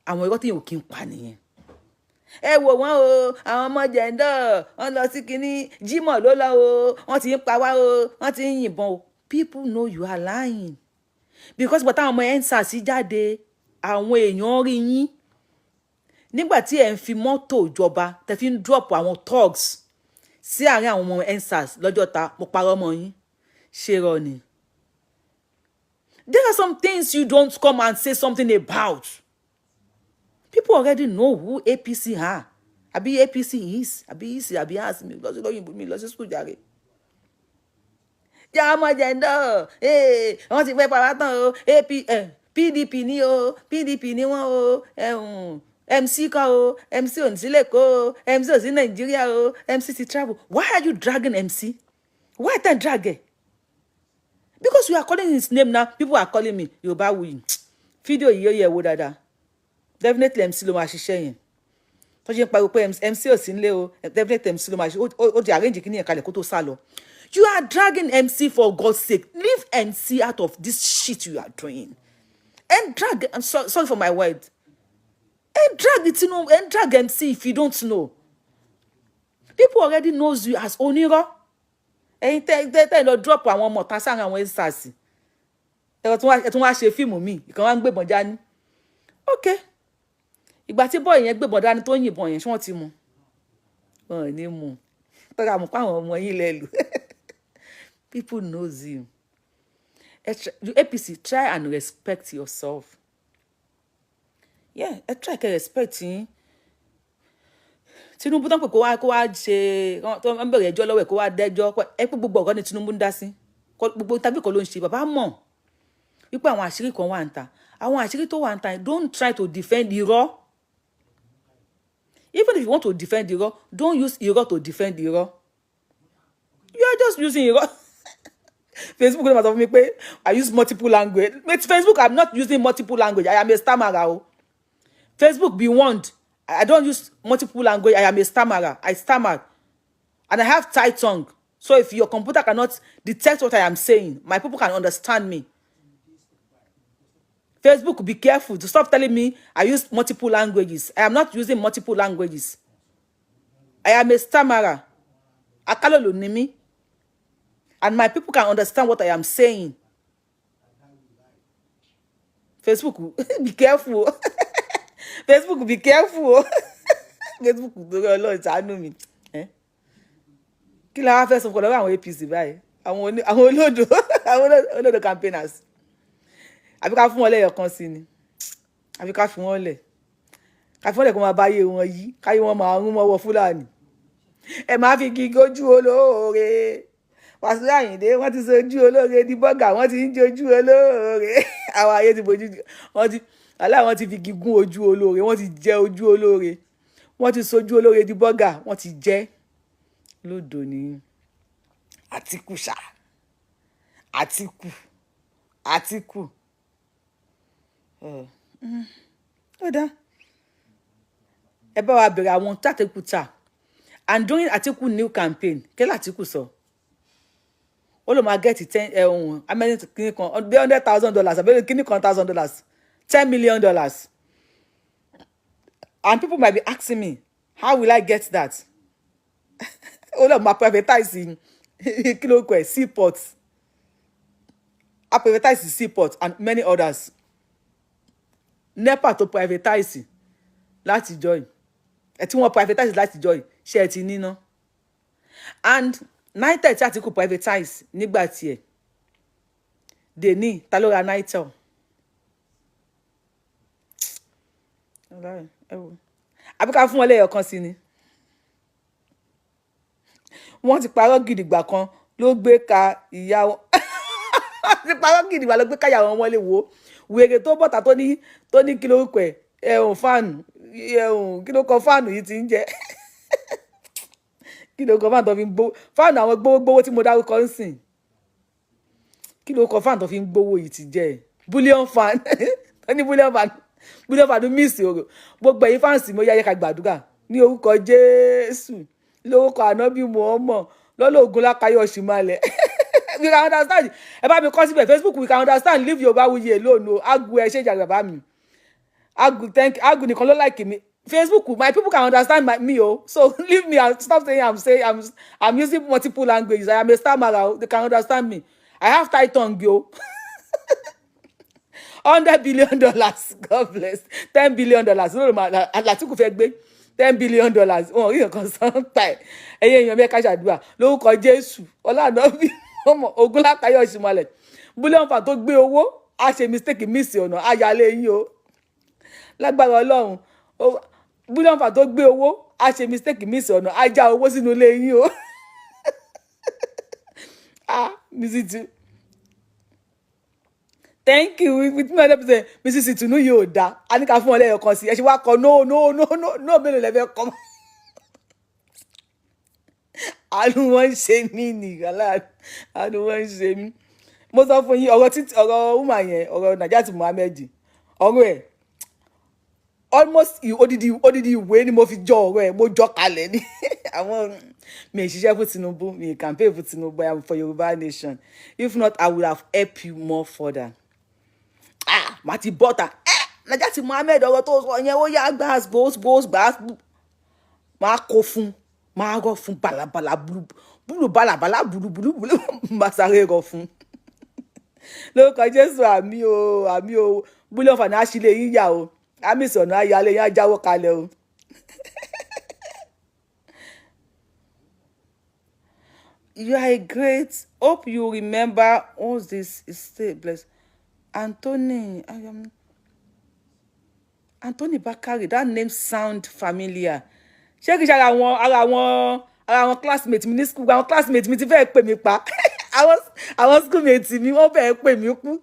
[SPEAKER 3] àwọn irọ́ tí yóò kí ń pa nìyẹn. Ẹ wò wọ́n o, àwọn ọmọ jẹ̀ǹdọ̀, wọ́n lọ sí kíní, jímọ̀ ló lọ o, wọ́n ti ń pa wá o, wọ́n ti ń yìnbọn o. People know you are lying. Because bàtà àwọn ọmọ EndSARS jáde, àwọn èèyàn rí yín. Nígbà tí ẹ ń fi mọ́tò ìjọba, tẹ fi ń drop àwọn thugs sí àárín àwọn ọmọ EndSARS lọ́jọ́ ta, mo parọ́ mọ́ yín. Ṣé irọ́ ni? There are some things you don't come and say something about. People already know who APC are. Àbí APC is. Àbí is. Àbí has. Mi lọ sí lóyìnbó, mi lọ sí school jàre. Jẹ́ ọmọ jẹ̀ǹdọ̀. Wọ́n ti fẹ́ para tán o. PDP ni o. PDP ni wọ́n o. MC kọ́ o. MC ò ní sí Lẹ́kọ̀ọ́ o. MC ò sí Nàìjíríà o. MC ti travel. Why are you dragging MC? Why don't drag it? Because you are calling his name now. People are calling me Yorubawuyi. Video yìí wo dáadáa. Definitely MC ló máa ṣiṣẹ́ yẹn. Tó ṣe ń pariwo pé MC ò sí nílé o. Definitely MC ló máa ṣe. Ó ti arrange kíní yẹn kalẹ̀ kó tó sá lọ. You are dragging MC for God's sake. Leave MC out of this shit you are doing. And drag, I'm sorry for my word. And drag it, and drag MC if you don't know. People already knows you as onírọ́. Ẹ̀yin tẹ́ lọ drop àwọn ọmọ ta sára àwọn EndSARS. Ẹ tún wá ṣe fíìmù mi, ìkan wá ń gbébọn dání. Okay. Ìgbà tí boy yẹn gbébọn dání tó yìnbọn yẹn, ṣé wọ́n ti mú? Wọ́n ní mú. Tọ́ka mú pa àwọn ọmọ yín lẹ́lu. People knows you. APC, try and respect yourself. Yeah, try to respect yín. Tinubu tán pé kó wá ṣe tó ń bẹ̀rẹ̀ ẹjọ́ lọ́wọ́ ẹ̀ kó wá dẹ́jọ́ ẹ pé gbogbo ọ̀gọ́ ni Tinubu ń dá sí. Gbogbo tàbí kò ló ń ṣe bàbá mọ̀. Wípé àwọn àṣírí kan wà ń ta. Àwọn àṣírí tó wà ń ta, don't try to defend irọ́. Even if you want to defend irọ́, don't use irọ́ to defend irọ́. You are just using irọ́. Facebook ló máa sọ fún mi pé I use multiple language. With Facebook, I'm not using multiple language. I am a stammerer o. Facebook be warned. I don't use multiple language. I am a stammerer. I stammer. And I have tight tongue. So if your computer cannot detect what I am saying, my people can understand me. Facebook, be careful to stop telling me I use multiple languages. I am not using multiple languages. I am a stammerer. Akalolo ni mi. And my people can understand what I am saying. Facebook, be careful. Facebook, be careful. Facebook, Ọlọ́run ṣàánú mi. Kí la wá fẹ́ sọ fún àwọn APC báyìí? Àwọn olódo campaigners. Àbí ká fún wọn lẹ́yọ̀ kan sí ni. Àbí ká fi wọ́n lẹ̀. Ká fi wọ́n lẹ̀ kó máa báyé wọn yí. Káyé wọn máa rún mọ́wọ́ Fúlàní. Ẹ máa fi gígé ojú olóore. Wàsíù Àyìndé wọ́n ti sojú olóore di bọ́gà, wọ́n ti ń jojú olóore. Àwọn ayé ti bojú wọ́n ti fi gígùn ojú olóore, wọ́n ti jẹ ojú olóore. Wọ́n ti sojú olóore di bọ́gà, wọ́n ti jẹ. Lódò ní Àtíkù ṣá. Àtíkù. Ó dá. Ẹ bá wa bẹ̀rẹ̀ àwọn tàtíkù ta. And during Àtíkù new campaign, kí l'Àtíkù sọ? Ó ló máa get $100,000, $100,000, $10 million. And people might be asking me, how will I get that? Ó ló máa privatize seaports. I privatize seaport and many others. NEPA to privatize láti join. Ẹ tí wọ́n privatize láti join, ṣé ẹ ti níná. And 9-10 tí Àtíkù privatize nígbà tí ẹ̀. Dèní, ta ló ra Nitel? àbí ká fún wọn lẹ́yọ̀ kan sí ni. Wọ́n ti parọ́ gidigba kan ló gbé ka ìyá wọn. Wọ́n ti parọ́ gidigba ló gbé ká ìyá wọn wọlé wo wèrè tó bọ́ta tó ní kí lórúkọ ẹ̀ fáànù kí ló kọ fáànù yìí ti ń jẹ kí ló kọ fáànù tó fi ń gbówó fáànù àwọn gbówó tí mo dárúkọ ń sìn kí ló kọ fáànù tó fi ń gbówó yìí ti jẹ bullion fan tó ní bullion fan miss oro gbogbo ẹ̀yin fáǹsì mo yáyẹ ká gbàdúrà ní orúkọ Jésù lórúkọ ànábì Muhammad lọ́lọ́ ogun lákàyọ̀ òṣìmálẹ̀. We can understand. Ẹ bá mi kọ síbẹ̀ Facebook we can understand leave Yorubawuyi alone o agu ẹ ṣe jà bàbá mi agu agu nìkan ló like me. Facebook my people can understand me so leave me and stop saying I'm using multiple languages. I am a stammerer. They can understand me. I have tight tongue yo. $100 billion. God bless. $10 billion. No Latiku fẹ́ gbé $10 billion. Wọ́n rí nǹkan sometime. Ẹ̀yin èèyàn mi ká ṣàdúrà lórúkọ Jésù. Ọlọ́run bí ọmọ ogun lákàyọ̀ òṣìmọ́lẹ̀. Bullion fan tó gbé owó a ṣe mistake miss ọ̀nà ayálé yín o. Lágbára Ọlọ́run. Bullion fan tó gbé owó a ṣe mistake miss ọ̀nà ajá owó sínú ilé yín o. Mrs. Thank you. With me 100%. Mrs. Itunu yóò dá. A ní ká fún wọn lẹ́yọ̀ kan sí. Ẹ ṣe wá kọ no mélòó lẹ́fẹ̀ẹ́ kọ́. Àánú wọn ṣe mí nìyànlá. Àánú wọn ṣe mí. Mo sọ fún yín ọ̀rọ̀ woman yẹn, ọ̀rọ̀ Najat Muhammed. Ọ̀rọ̀ ẹ̀ almost odidi ìwé ni mo fi jọ ọ̀rọ̀ ẹ̀, mo jọ kalẹ̀ ni. Àwọn mi ṣiṣẹ́ fún Tinubu, mi campaign fún Tinubu, I am for Yoruba Nation. If not, I would have helped you more further. Mati bọ́tà. Najat Muhammed ọ̀rọ̀ tó sọ yẹn ó yá gbàs máa kó fún máa rọ fún balabala búlù balabala búlù máa sáré rọ fún. Lórúkọ Jésù àmì o Bullion fan àṣìlè yín yà o àmì ìsọ̀nà ayálé yín ajáwó kalẹ̀ o. You are a great. Hope you remember all this. Stay blessed. Anthony Bakari. That name sound familiar. Ṣé kìí ṣe ara àwọn classmates mi ní school. Àwọn classmates mi ti fẹ́ pè mí pa. Àwọn schoolmates mi wọ́n fẹ́ pè mí kú.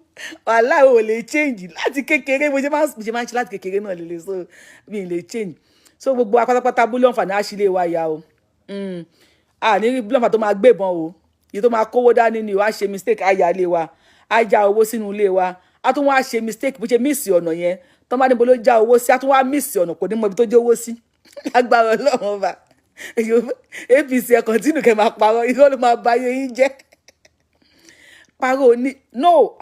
[SPEAKER 3] Wàhálà ò lè change láti kékeré. Mo ṣe máa ń ṣe láti kékeré náà lè so mi lè change. So gbogbo apátápátá Bullion fan àṣìlè wa ya o. Ní Bullion fan tó máa gbébọn o. Èyí tó máa kówó dání ni o, á ṣe mistake ayálé wa. Á já owó sínú ilé wa. Á tún wá ṣe mistake bó ṣe miss ọ̀nà yẹn. Tó bá níbo ló já owó sí, á tún wá miss ọ̀nà kò ní mọ ibi tó jẹ́ owó sí. Agbára Ọlọ́run bá. APC ẹ continue kẹ́ máa parọ́, irọ́ ló máa bá yín jẹ́. Parọ́ ni no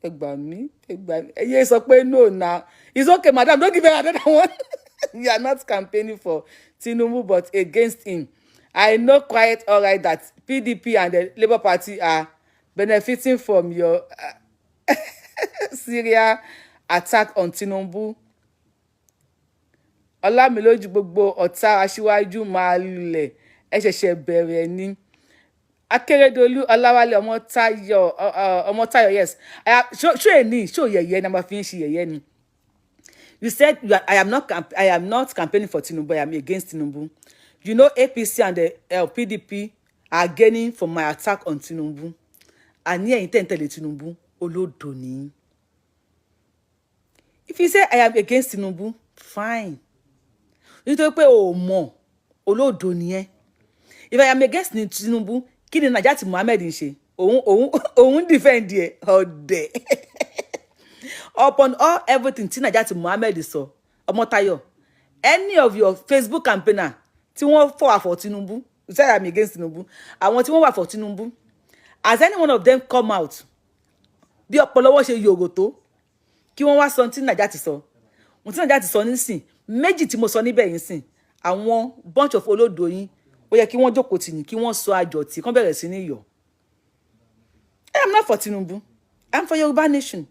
[SPEAKER 3] ẹ gbà mí. Ẹyẹ sọ pé no now. It's okay madam, don't give her another one. You are not campaigning for Tinubu but against him. I know quite all right that PDP and the Labour Party are benefiting from your Syria attack on Tinubu. Ọlámilójú gbogbo ọ̀tá aṣíwájú máa lulẹ̀ ẹ ṣẹ̀ṣẹ̀ bẹ̀rẹ̀ ni. Akérédolú Ọláwálé Ọmọ́táyọ̀ yes. Show yẹ̀yẹ́ ni a máa fi ń ṣe yẹ̀yẹ́ ni. You said I am not campaigning for Tinubu, I am against Tinubu. You know APC and the PDP are gaining from my attack on Tinubu. Àní ẹ̀yin tẹ́ ń tẹ̀lé Tinubu olódo ni. If you say I am against Tinubu, fine. Nítorí pé o mọ̀ olódo ni ẹ́. If I am against Tinubu, kí ni Najat Muhammed ń ṣe? Òun defend ẹ ọ̀dẹ̀. Upon all everything tí Najat Muhammed sọ, Ọmọ́táyọ̀, any of your Facebook campaigner tí wọ́n wà for Tinubu, you say I am against Tinubu, àwọn tí wọ́n wà for Tinubu, has any one of them come out bí ọ̀pọ̀lọpọ̀ ṣe yòrò tó kí wọ́n wá sọ tí Najat sọ? Mo tí Najat sọ nísìn méjì tí mo sọ níbẹ̀ yín sìn àwọn bunch of olódo yín ó yẹ kí wọ́n jókòó tì ní kí wọ́n sọ àjọ tí kán bẹ̀rẹ̀ sí ní yọ̀. I am not for Tinubu. I am for Yoruba Nation.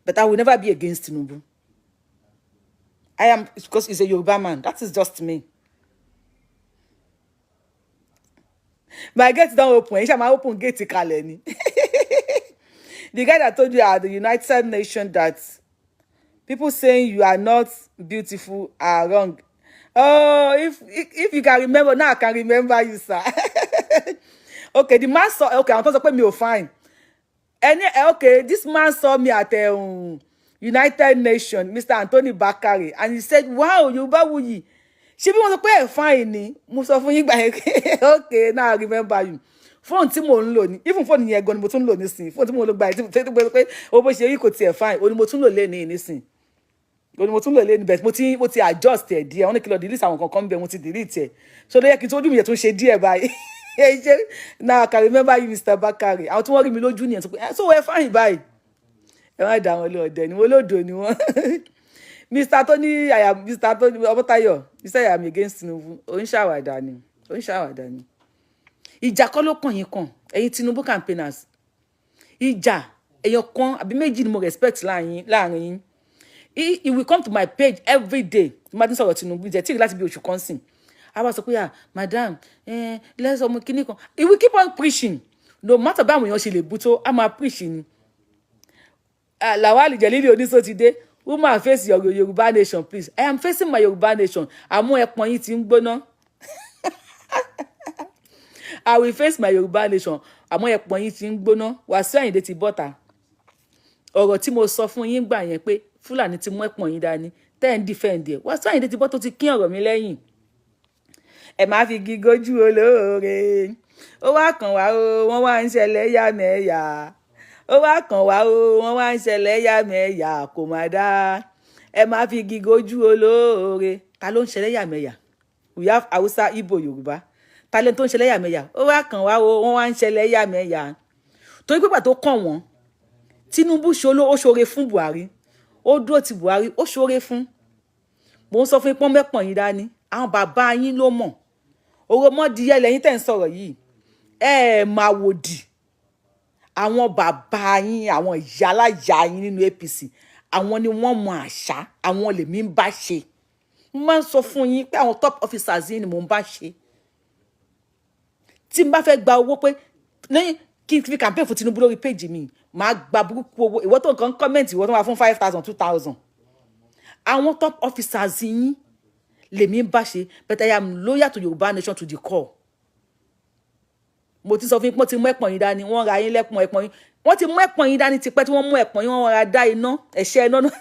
[SPEAKER 3] But I will never be against Tinubu. I am because he's a Yoruba man. That is just me. My gate don't open. My open gate kalẹ̀. The guy that told you at the United Nations that People saying you are not beautiful are wrong. Oh, if you can remember, now I can remember you, sir. Okay, the man saw, okay, I'm talking about me fine. Okay, this man saw me at United Nation, Mr. Anthony Bakari, and he said, wow, Yorubawuyi. She be want to pay fine ni. Mo sọ fún yín gbà yẹn. Okay, now I remember you. Phone tí mo ń lò ní, even phone yẹn gan ni mo tún lò nísìn. Phone tí mo lò gbà yẹn tí mo pé ó bó ṣe rí kò tiẹ̀ fine. Ó ní mo tún lò lé ní nísìn. Ó ní mo tún lò lé ní bet mo ti adjust ẹ̀ díẹ̀. Wọ́n ní kí lọ delete àwọn kankan bẹ́ẹ̀ mo ti delete ẹ̀. So ló yẹ kí n tó ojú mi yẹn tún ṣe díẹ̀ báyìí. Now I can remember you, Mr. Bakari. Àwọn tí wọ́n rí mi lójú nìyẹn tó pé so we're fine báyìí. Ẹ má dá wọn lọ ọ̀dẹ̀ ni wọ́n lòdò ni wọ́n. Mr. Tony, Mr. Tony Omotayo, you say I am against Tinubu. Ó ń ṣàwàdà ni. Ó ń ṣàwàdà ni. Ìjà kọ́ ló kàn yín kàn. Ẹ̀yin Tinubu campaigners. Ìjà èèyàn kan àbí méjì ni mo respect láàrin yín. He will come to my page every day. Martin sọ̀rọ̀ Tinubu jẹ́ tí láti bí oṣù kan sìn. I was like, madam, let's ọmọ kíní kan. He will keep on preaching. No matter báwo èèyàn ṣe lè bú tó, a máa preaching. Lawal Jelili Oniso ti dé. Woman, face your Yoruba Nation, please. I am facing my Yoruba Nation. Àmọ́ ẹpọ̀n yín tí ń gbóná. I will face my Yoruba Nation. Àmọ́ ẹpọ̀n yín tí ń gbóná. Wàsíù Àyìndé ti bọ́ta. Ọ̀rọ̀ tí mo sọ fún yín gbà yẹn pé Fúlàní ti mú ẹpọ̀n yín dání. Tẹ́ ń defend ẹ̀. Wàsíù Àyìndé ti bọ́ tó ti kín ọ̀rọ̀ mi lẹ́yìn. Ẹ má fi gígójú olóore. Ó wá kàn wá o, wọ́n wá ń ṣẹlẹ̀ yàmẹ̀yà. Ó wá kàn wá o, wọ́n wá ń ṣẹlẹ̀ yàmẹ̀yà kò má dá. Ẹ má fi gígójú olóore. Ta ló ń ṣẹlẹ̀ yàmẹ̀yà? We have Hausa, Igbo, Yorùbá. Ta ló ń ṣẹlẹ̀ yàmẹ̀yà? Ó wá kàn wá o, wọ́n wá ń ṣẹlẹ̀ yàmẹ̀yà. Torí pé pàtó kàn wọ́n. Tinubu ó ṣoore fún Buhari. Ó dúró ti Buhari, ó ṣoore fún. Mo ń sọ fún ipọ́n mẹ́pọ̀n yín dání. Àwọn bàbá yín ló mọ̀. Oromọdìyẹ lẹ́yìn tẹ́ ń sọ̀rọ̀ yìí. Máa wòdì. Àwọn bàbá yín, àwọn ìyálàyà yín nínú APC, àwọn ni wọ́n mọ àṣà, àwọn lèmi ń bá ṣe. Mo máa ń sọ fún yín pé àwọn top officers yín ni mo ń bá ṣe. Tí n bá fẹ́ gba owó pé lẹ́yìn kí n fi campaign fún Tinubu lórí page mi, màá gba burúkú owó. Ìwọ tó nǹkan comment, ìwọ tó wà fún 5,000, 2,000. Àwọn top officers yín lèmi ń bá ṣe, but I am loyal to Yoruba Nation to the core. Mo ti sọ fún yín pé wọ́n ti mú ẹ̀pọ̀n yín dání, wọ́n ra yín lẹ́pọ̀n ẹ̀pọ̀n yín. Wọ́n ti mú ẹ̀pọ̀n yín dání tipẹ́ tí wọ́n mú ẹ̀pọ̀n yín, wọ́n ra dá iná, ẹ̀ṣẹ́ iná náà.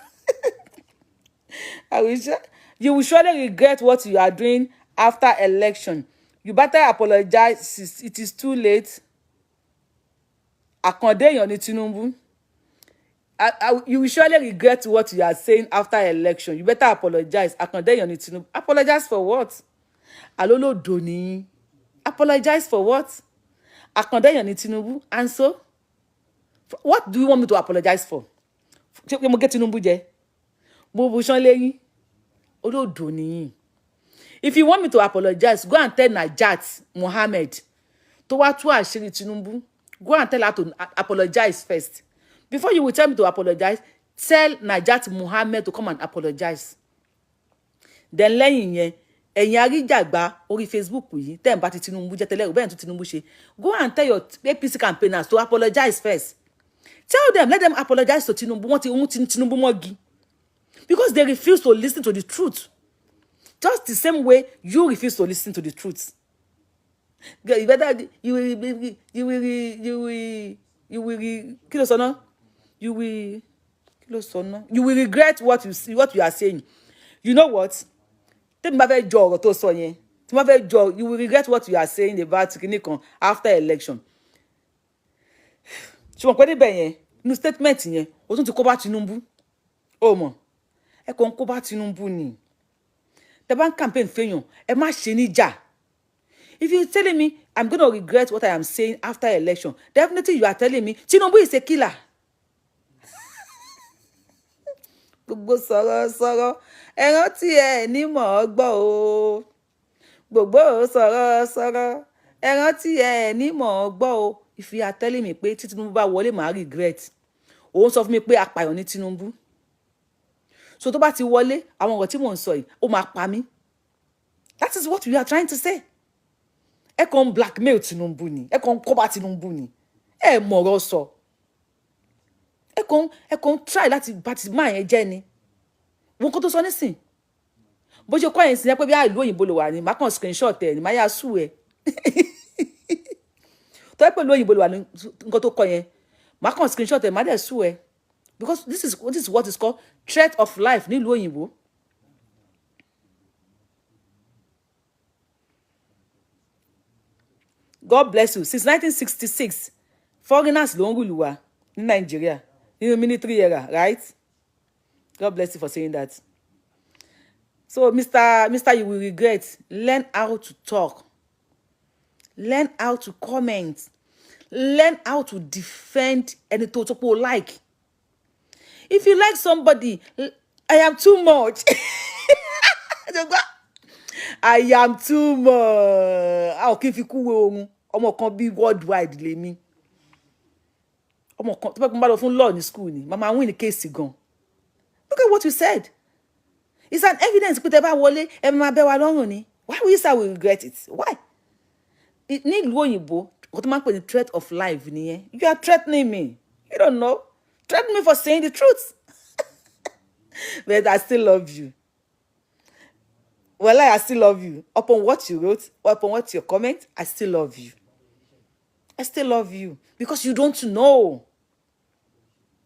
[SPEAKER 3] You will surely regret what you are doing after election. You better apologize. It is too late. Àkàndé èèyàn ni Tinubu. You will surely regret what you are saying after election. You better apologize. Àkàndé èèyàn ni Tinubu. Apologize for what? Alólòdò ni. Apologize for what? Àkàndé èèyàn ni Tinubu. And so, what do you want me to apologize for? Mo get Tinubu jẹ. Mo bu ṣán lẹ́yìn. Olódò ni. If you want me to apologize, go and tell Najat Mohammed to wá tú àṣírí Tinubu. Go and tell her to apologize first. Before you will tell me to apologize, tell Najat Mohammed to come and apologize. Then lẹ́yìn yẹn, ẹ̀yin aríjàgbá orí Facebook yìí, tẹ́ ń bá ti Tinubu jẹ́ tẹ́lẹ̀, bẹ́ẹ̀ tó Tinubu ṣe. Go and tell your APC campaigners to apologize first. Tell them, let them apologize to Tinubu. Wọ́n ti Tinubu mọ́gi. Because they refuse to listen to the truth. Just the same way you refuse to listen to the truth. You will regret what you are saying. You know what? You will regret what you are saying about Kinikon after election. Ṣùgbọ́n pé níbẹ̀ yẹn, ní statement yẹn, ó tún ti kó bá Tinubu. Ó mọ̀, ẹ kàn kó bá Tinubu ni. The bank campaign fẹ́yàn, ẹ má ṣe níjà. If you're telling me I'm going to regret what I am saying after election, definitely you are telling me Tinubu is a killer. Gbogbo sọ̀rọ̀, ẹ rántí ẹ ní mọ̀ ọ́ gbọ́ o. Gbogbo sọ̀rọ̀, ẹ rántí ẹ ní mọ̀ ọ́ gbọ́ o. If you are telling me pé tí Tinubu bá wọlé, màá regret. Òun sọ fún mi pé apààyàn ní Tinubu. So tó bá ti wọlé, àwọn ọ̀rọ̀ tí mò ń sọ yìí, ó máa pa mí. That is what we are trying to say. Ẹ kàn blackmail Tinubu ni. Ẹ kàn kó bá Tinubu ni. Ẹ mọ̀rọ̀ sọ. Ẹ kàn try láti bá ti máa yẹn jẹ́ ni. wọn kó tó sọ nísìn bó ṣe kọ́ yẹn sí pé bí ìlú òyìnbó ló wà ní má kàn screenshot ẹ̀ ní má yà sú ẹ̀ tó yẹ pé ìlú òyìnbó ló wà ní nǹkan tó kọ́ yẹn má kàn screenshot ẹ̀ má dẹ̀ sú ẹ̀ because this is what is called threat of life nílùú òyìnbó. God bless you. Since 1966, foreigners ló ń rule wa ní Nigeria, in the military era, right? God bless you for saying that. So, Mr. You will regret. Learn how to talk. Learn how to comment. Learn how to defend any total like. If you like somebody, I am too much. I am too much. How can you go? Ọmọ kan bí worldwide lè mi. Ọmọ kan tó bá gbọ́n bá lọ fún law ní school ni. Mama win the case gan. Look at what you said. It's an evidence pé tẹ́ bá wọlé ẹ máa bẹ́ wa lọ́rùn ni. Why will you say we regret it? Why? Ní ìlú òyìnbó, kò tó máa ń pè ní threat of life nìyẹn. You are threatening me. You don't know. Threaten me for saying the truth. But I still love you. Well, I still love you. Upon what you wrote, or upon what your comment, I still love you. I still love you. Because you don't know.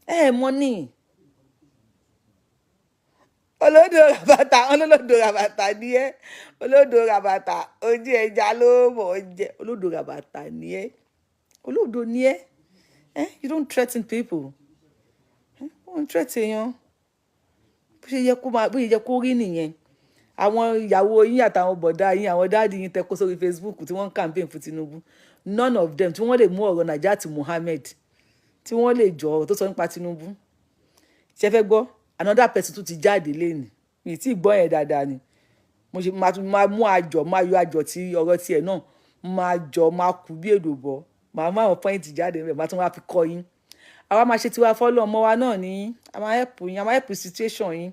[SPEAKER 3] Hey, money. Olodo rabata ni e. Olodo rabata. Oje eja lo mo oje. Olodo rabata ni e. Olodo ni e. You don't threaten people. Don't threaten you. Bó ṣe yẹ kó rí nìyẹn. Àwọn ìyàwó yín àtàwọn bọ̀dá yín, àwọn dáàdì yín tẹ́ kó sórí Facebook tí wọ́n campaign fún Tinubu. None of them tí wọ́n lè mú ọ̀rọ̀ Najat Muhammed tí wọ́n lè jọ ọ̀rọ̀ tó sọ nípa Tinubu. Ṣé fẹ́ gbọ́? Another person tó ti jáde lẹ́nu. Mi tí gbọ́ yẹn dáadáa ni. Mo ṣe máa mú àjọ, máa yọ àjọ tí ọ̀rọ̀ tiẹ̀ náà máa kú bí èdòbọ̀. Màá mú àwọn point jáde rẹ̀, màá tún wá fi kọ́ yín. Àwa máa ṣe tiwa fọ́lọ́ ọmọ wa náà ní. A máa help yín, a máa help situation yín.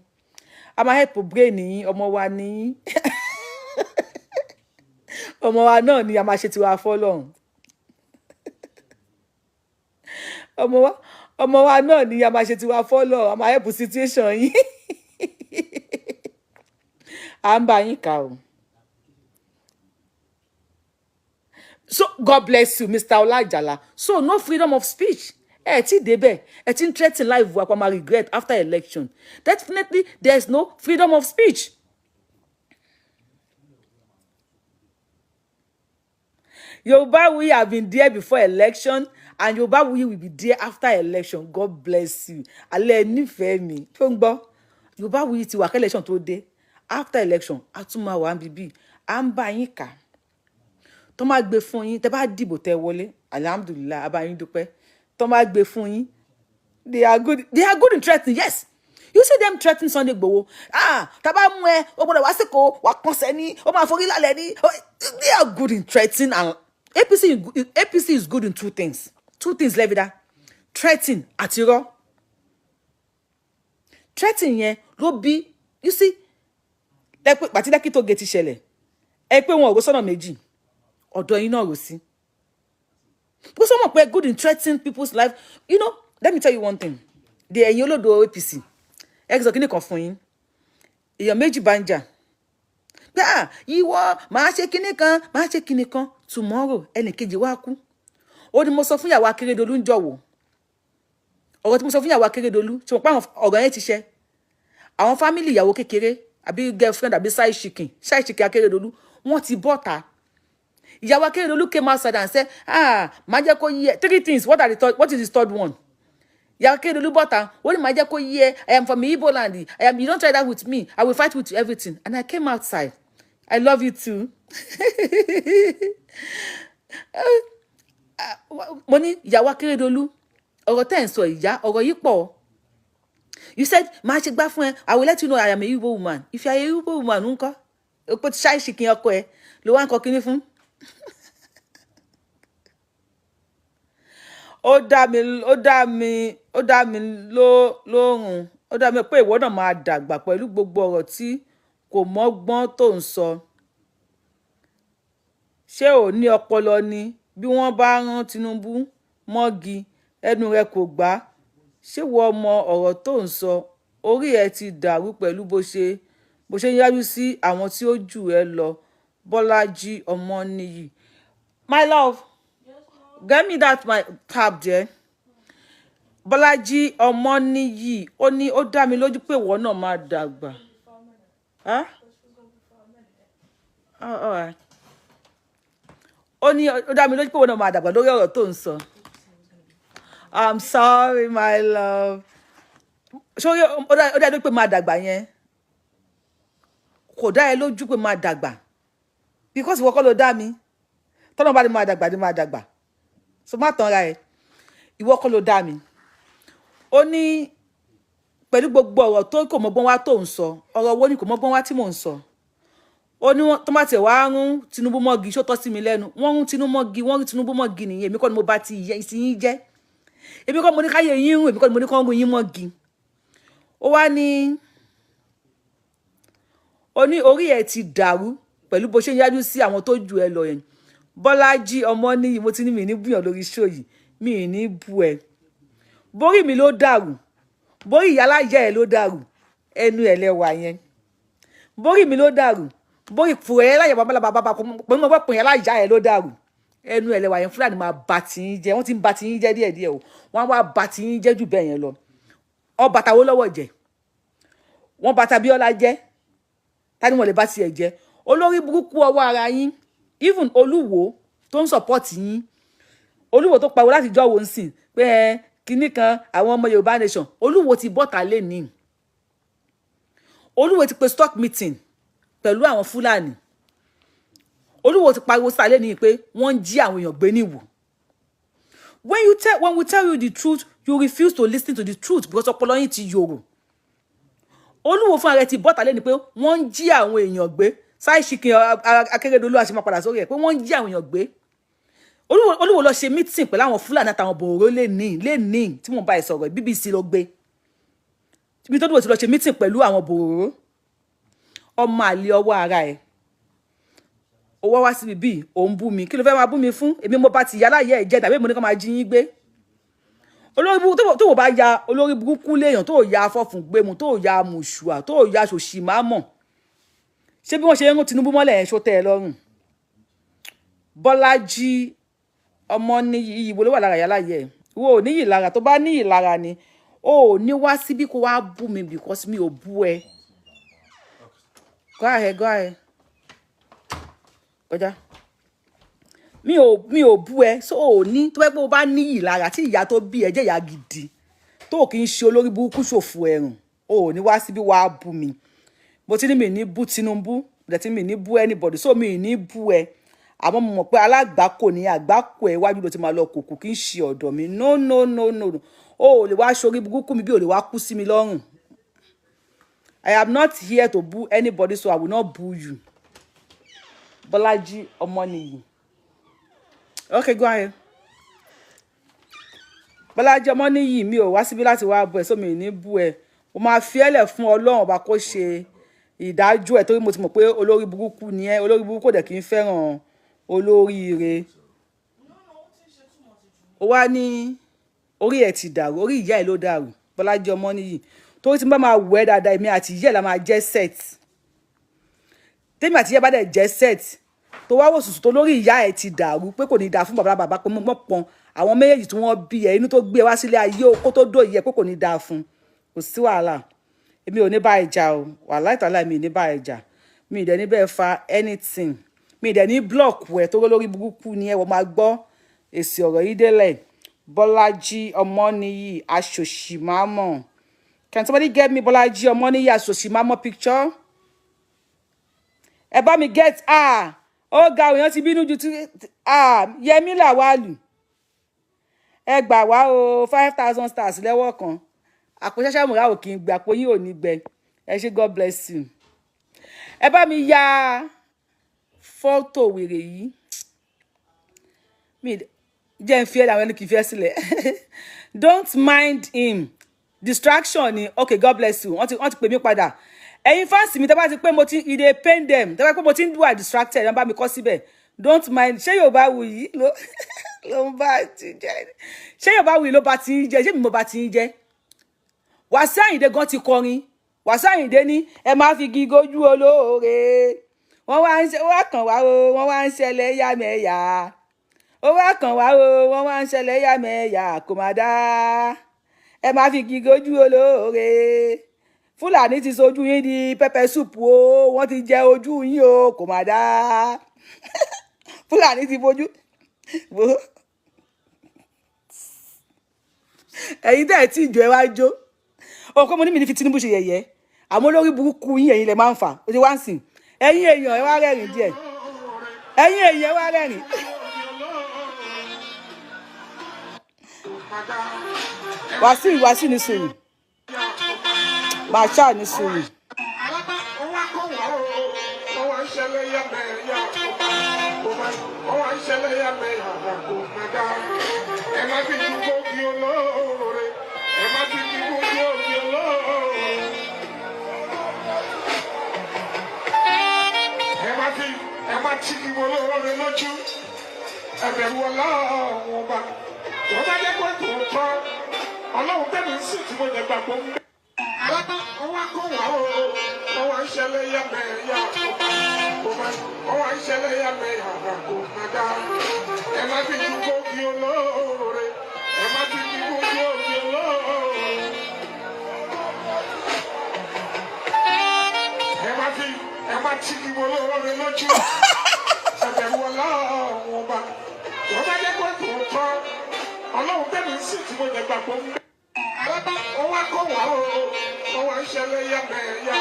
[SPEAKER 3] A máa help brain yín, ọmọ wa ní. Ọmọ wa náà ni a máa ṣe tiwa fọ́lọ́. Ọmọ wa náà ni a máa ṣe tiwa fọ́lọ́, a máa help situation yín. À ń bá yín kà o. So God bless you, Mr. Olajala. So no freedom of speech. Ti débẹ̀, ti ń threaten life wa pa ma regret after election. Definitely there is no freedom of speech. Yorubawuyi have been there before election and Yorubawuyi will be there after election. God bless you. Alẹ́ nífẹ̀ẹ́ mi. Tó ń gbọ́. Yorubawuyi ti wà kí election tó dé. After election, a tún máa wà níbí. À ń bá yín kà. Tó máa gbé fún yín, tẹ́ bá dìbò tẹ́ wọlé. Alhamdulillah, a bá yín dúpẹ́. Tó máa gbé fún yín. They are good in threatening, yes. You see them threatening Sunday Igboho. Tá bá mú ẹ, ó gbọ́dọ̀ wá síkò, wá kànṣẹ́ ní, ó máa forí lálẹ́ ní. They are good in threatening and APC is good in two things. Two things, Levida. Threatening àti irọ́. Threatening yẹn ló bí, you see, pàtí Lekki tó gate ṣẹlẹ̀. Ẹ pé wọn ò rò sọ́nà méjì. Ọ̀dọ̀ yín náà rò sí. Because some are good in threatening people's life. You know, let me tell you one thing. The ẹ̀yin olódo APC. Exo kini kan fún yín. Èèyàn méjì bá ń jà. Ìwọ máa ṣe kíní kan, tomorrow ẹnì kejì wá kú. Ó ní mo sọ fún ìyàwó Akérédolú ń jọ̀wọ́. Ọ̀rọ̀ tí mo sọ fún ìyàwó Akérédolú, tí mo pa ọ̀rọ̀ yẹn ti ṣẹ. Àwọn family ìyàwó kékeré, àbí girlfriend, àbí side chicken Akérédolú, wọ́n ti bọ́ta. Ìyàwó Akérédolú came outside and said, má jẹ́ kó yé three things. What is the third one? Ìyàwó Akérédolú bọ́ta, ó ní má jẹ́ kó yé, I am from Igbo land. You don't try that with me. I will fight with you everything. And I came outside. I love you too. Mo ní ìyàwó Akérédolú, ọ̀rọ̀ tẹ́ ń sọ ìyá, ọ̀rọ̀ yìí pọ̀. You said, má ṣe gbá fún ẹ. I will let you know I am a Igbo woman. If you are a Igbo woman, ńkọ́? Ó pé ṣáì ṣìkìn ọkọ ẹ, ló wá ń kọ kíní fún. Ó dá mi lóhùn. Ó dá mi pé ìwọ náà máa dàgbà pẹ̀lú gbogbo ọ̀rọ̀ tí kò mọ́gbọ́n tó ń sọ. Ṣé ò ní ọpọlọ ni? Bí wọ́n bá rán Tinubu mọ́gi, ẹnu rẹ̀ kò gbà. Ṣé wọ́n mọ ọ̀rọ̀ tó ń sọ? orí ẹ ti dàrú pẹ̀lú bó ṣe ń yájú sí àwọn tí ó jù ẹ lọ. Bọ́lájí Ọmọníyì. My love, get me that my tab there. Bọ́lájí Ọmọníyì ó ní ó dá mi lójú pé ìwọ náà máa dàgbà. Huh? Oh, all right. Ó ní ó dá mi lójú pé ìwọ náà máa dàgbà lórí ọ̀rọ̀ tó ń sọ. I'm sorry, my love. So ó dá lójú pé máa dàgbà yẹn. Kò dá ẹ lójú pé máa dàgbà. Because ìwọ kọ́ ló dá mi. Tọ́nà bá ní máa dàgbà ní máa dàgbà. So má tàn ra ẹ. Ìwọ kọ́ ló dá mi. Ó ní pẹ̀lú gbogbo ọ̀rọ̀ tó kò mọ́gbọ́n wá tó ń sọ. Ọ̀rọ̀ wo ni kò mọ́gbọ́n wá tí mò ń sọ. Ó ní wọ́n tó má tiẹ̀ wá rún Tinubu mọ́gi ṣó tọ́ sí mi lẹ́nu. Wọ́n rún Tinubu mọ́gi nìyẹn. Èmi kọ́ ni mo bá ti ìsìn yín jẹ́. Èmi kọ́ mo ní káyé yín rún. Èmi kọ́ ni mo ní kọ́ rún yín mọ́gi. Ó wá ní orí ẹ̀ ti dàrú pẹ̀lú bó ṣe ń yájú sí àwọn tó jù ẹ lọ yẹn. Bọ́lájí Ọmọníyì, mo ti ní mi ní búyàn lórí show yìí. Mi ní bú ẹ. Borí mi ló dàrú. Borí ìyáláyà ẹ ló dàrú. Ẹnu ẹ lẹ́wà yẹn. Borí mi ló dàrú. Borí fùrẹ́ láyà bàbá pẹ̀lú mọ́ pẹ̀yìn aláìjà ẹ ló dàrú. Ẹnu ẹ lẹ́wà yẹn. Fúlàní máa bà tí yín jẹ́. Wọ́n ti ń bà tí yín jẹ́ díẹ̀díẹ̀ o. Wọ́n wá bà tí yín jẹ́ jù bẹ́ẹ̀ yẹn lọ. Ọ bàtà wo lọ́wọ́ jẹ́. Wọ́n bàtà Bíọ́lá jẹ́. Tani wọ́n lè bá tiẹ̀ jẹ́. Olórí burúkú ọwọ́ ara yín. Even Olúwo tó ń support yín. Olúwo tó pariwo láti jọ́ wo ń sìn pé kinní kan àwọn ọmọ Yorùbá Nation. Olúwo ti bọ́ta lé ní. Olúwo ti pe stock meeting pẹ̀lú àwọn Fúlàní. Olúwo ti pariwo síta lé ní pé wọ́n ń jí àwọn èèyàn gbé níwò. When we tell you the truth, you refuse to listen to the truth because ọpọlọ yín ti yòrò. Olúwo fún ààrẹ ti bọ́ta lé ní pé wọ́n ń jí àwọn èèyàn gbé. Sáì Ṣìkìn Akérédolú àti máa padà sórí ẹ̀ pé wọ́n ń jí àwọn èèyàn gbé. Olúwo lọ ṣe meeting pẹ̀lú àwọn Fúlàní àtàwọn bòrò lé ní tí mo bá ẹ sọ̀rọ̀ BBC ló gbé. Ibi tó dúró ti lọ ṣe meeting pẹ̀lú àwọn bòrò. Ọmọ àlè ọwọ́ ara ẹ̀. Owó wá síbi bí òun bú mi. Kí ló fẹ́ máa bú mi fún? Èmi mo bá ti ìyáláyà ẹ̀ jẹ́ tàbí mo ní kó máa jí yín gbé. Olórí burúkú tó bá ya olórí burúkú léèyàn tó ya afọ́fun gbé mu tó ya mùṣùà tó ya ṣòṣì máa mọ̀. Ṣé bí wọ́n ṣe ń rún Tinubu mọ́lẹ̀ ẹ̀ ṣó tẹ́ ẹ lọ́rùn? Bọ́lájí Ọmọníyì ìwọ ló wà lára ìyáláyà ẹ̀. Wo ò níyì lára tó bá níyì lára ni. O ò ní wá síbí kó wá bú mi because mi ò bú ẹ. Go ahead. Ọjà. Mi ò bú ẹ. So o ní tó bá pé o bá níyì lára tí ìyá tó bí ẹ jẹ́ ìyá gidi. Tó kì í ṣe olórí burúkú ṣòfò ẹ̀rùn. O ò ní wá síbí wá bú mi. Mo ti ní mi ní bú Tinubu. Mo ti ní mi ní bú anybody. So mi ní bú ẹ. Àmọ́ mo mọ̀ pé alágbàkò ní àgbàkò ẹ wájú ló ti máa lọ kòkò kì í ṣe ọ̀dọ̀ mi. No. O ò lè wá ṣorí burúkú mi bí o lè wá kú sí mi lọ́rùn. I am not here to boo anybody, so I will not boo you. Bọ́lájí Ọmọníyì. Okay, go ahead. Bọ́lájí Ọmọníyì mi ò wá síbí láti wá bú ẹ, so mi ní bú ẹ. Mo máa fi ẹlẹ̀ fún Ọlọ́run ọba kó ṣe ìdájọ́ ẹ̀ torí mo ti mọ̀ pé olórí burúkú ni ẹ́. Olórí burúkú dẹ̀ kì í fẹ́ràn olóríire. Ó wá ní orí ẹ̀ ti dàrú, orí ìyá ẹ̀ ló dàrú. Bọ́lájí Ọmọníyì. Torí tí n bá máa wẹ̀ dáadáa èmi àti ìyá ẹ̀ la máa jẹ́ set. Tèmi àti ìyá bá dẹ̀ jẹ́ set. Tó wá wò sùsù tó lórí ìyá ẹ̀ ti dàrú pé kò ní dáa fún bàbá pé mo pọn àwọn méjèèjì tí wọ́n bí ẹ inú tó gbé wá sílé ayé kó tó dó ìyẹ́ pé kò ní dáa fún. Kò sí wàhálà. Èmi ò ní bá ìjà o. Wàláhì tàláhì mi ní bá ìjà. Mi dẹ̀ ní bẹ́ẹ̀ fa anything. Mi dẹ̀ ní block wẹ̀ tó lórí burúkú ni ẹ wọ́n máa gbọ́ èsì ọ̀rọ̀ yìí délẹ̀. Bọ́lájí Ọmọníyì aṣòṣìmámọ̀. Can somebody get me Bọ́lájí Ọmọníyì aṣòṣìmámọ̀ picture? Ẹ bá mi get ó ga òyàn ti bínú ju ti Yẹmí Làwálù. Ẹ gbà wá o 5,000 stars lẹ́wọ́ kan. Àpò ṣáṣá múra ò kì í gbé àpò yín ò ní gbẹ. Ẹ ṣé God bless you. Ẹ bá mi ya fọ́tò wèrè yìí. Mi jẹ́ ń fi ẹ́ àwọn ẹni kì í fi ẹ́ sílẹ̀. Don't mind him. Distraction ni. Okay, God bless you. Wọ́n ti pè mí padà. Ẹ̀yin fans mi tẹ́ bá ti pé mo ti e dey pain them. Tẹ́ bá pé mo ti ń do distracted ẹ bá mi kọ síbẹ̀. Don't mind. Ṣé Yorubawuyi ló ń bá ti jẹ́? Ṣé Yorubawuyi ló bá ti ń jẹ́? Ṣé mi mo bá ti ń jẹ́? Wàsíù Àyìndé gan ti kọrin. Wàsíù Àyìndé ní ẹ má fi igi gójú olóore. Wọ́n wá ń ṣe wá kàn wá o, wọ́n wá ń ṣẹlẹ̀ yàmẹ̀yà. Ó wá kàn wá o, wọ́n wá ń ṣẹlẹ̀ yàmẹ̀yà kò má dá. Ẹ má fi igi gójú olóore. Fúlàní ti sojú yín di pepper soup o, wọ́n ti jẹ ojú yín o kò má dá. Fúlàní ti fojú wo. Ẹ̀yin tẹ́ ẹ tí ìjọ ẹ wá jó. Ọkọ mo ní mi ní fi Tinubu ṣe yẹ̀yẹ́. Àmọ́ lórí burúkú yín ẹ̀yin lẹ máa ń fà. Ó ti wá ń sìn. Ẹ̀yin èèyàn ẹ wá rẹ́rìn díẹ̀. Ẹ̀yin èèyàn ẹ wá rẹ́rìn. Wàsíù ní sùúrù. Màṣá ní sùúrù.
[SPEAKER 1] Ọlọ́run tẹ́lẹ̀ ń sìn tí mo lè gbàgbọ́ ń bẹ́. Ọwọ́ kọ́ wà ó, ọwọ́ ń ṣẹlẹ̀ yàmẹ̀yà. Ọwọ́ ń ṣẹlẹ̀ yàmẹ̀yà kò má dá. Ẹ má fi dúró kí olóore. Ẹ má fi dúró kí olóore. Ẹ má tí kí olóore lójú. Ẹ̀bẹ̀rù Ọlọ́run ọba. Wọ́n bá jẹ́ pé kò tọ́. Ọlọ́run tẹ́lẹ̀ ń sìn tí mo lè gbàgbọ́ ń bẹ́. Ọwọ́ kọ́ wà ó, ọwọ́ ń ṣẹlẹ̀ yàmẹ̀yà.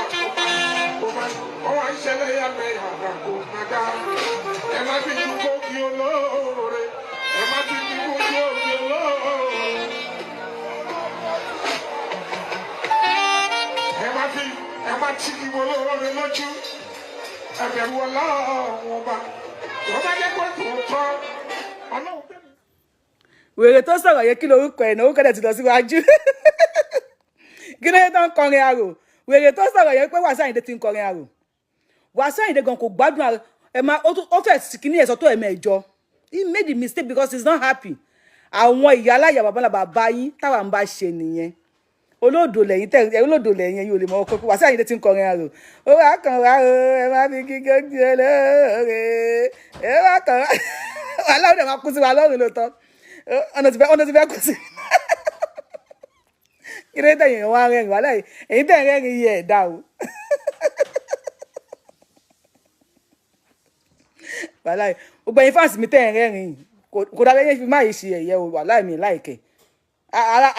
[SPEAKER 1] Ọwọ́ ń ṣẹlẹ̀ yàmẹ̀yà kò má dá. Ẹ má fi dúró kí olóore. Ẹ má fi dúró kí olóore. Ẹ má tí kí olóore lójú. Ẹ̀bẹ̀rù Ọlọ́run ọba. Wọ́n bá jẹ́ pé kò tọ́. Ọlọ́run tẹ́lẹ̀.
[SPEAKER 3] Wèrè tó sọ̀rọ̀ yẹ kí lorúkọ ẹ̀ náà ó kẹ́dẹ̀ ti lọ síwájú. Kí ló yẹ tó ń kọrin arò? Wèrè tó sọ̀rọ̀ yẹ pé Wàsíù Àyìndé ti ń kọrin arò. Wàsíù Àyìndé gan kò gbádùn ara ẹ̀ máa ó fẹ́ kíní ẹ̀ sọ tó ẹ̀mẹ́jọ. He made a mistake because he's not happy. Àwọn ìyá aláya bàbá yín táwa ń bá ṣe nìyẹn. Olódò lẹ́yìn yìí ò lè mọ ọkọ pé Wàsíù Àyìndé ti ń kọrin arò. Ó wá kàn wá o, ẹ má fi kíkọ́ di olóore. Ẹ wá kàn wá. Wàhálà ó dẹ̀ máa kú sí wa lọ́rùn lóòótọ́. Ọ̀nà ti fẹ́ kú sí. Kí ló dé tẹ̀yìn wá rẹ́rìn wá láyé? Èyí tẹ̀ rẹ́rìn yẹ ẹ̀dá o. Wàláì, gbogbo ẹ̀yin fáǹsì mi tẹ̀ rẹ́rìn kò dábẹ́ yẹn fi má yìí ṣe ẹ̀yẹ o wàláì mi láìkẹ́.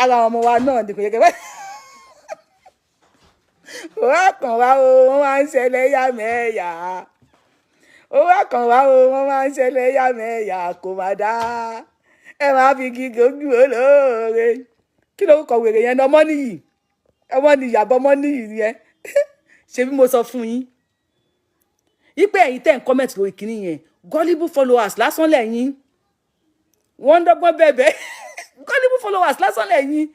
[SPEAKER 3] Ara ọmọ wa náà ni kò yẹ kẹ́ wọ́n kàn wá o, wọ́n máa ń ṣẹlẹ̀ yàmẹ̀yà. Ó wá kàn wá o, wọ́n máa ń ṣẹlẹ̀ yàmẹ̀yà kò má dá. Ẹ máa fi gígé ojú olóore. Kí ló kọ wèrè yẹn ní ọmọ nìyí àbọ̀ ọmọ nìyí yẹn. Ṣé bí mo sọ fún yín ipe ẹ̀yin tẹ́ ń comment lórí kíní yẹn gullible followers lásán lẹ́yìn. Wọ́n dọ́gbọ́n bẹ̀bẹ̀. Gullible followers lásán lẹ́yìn.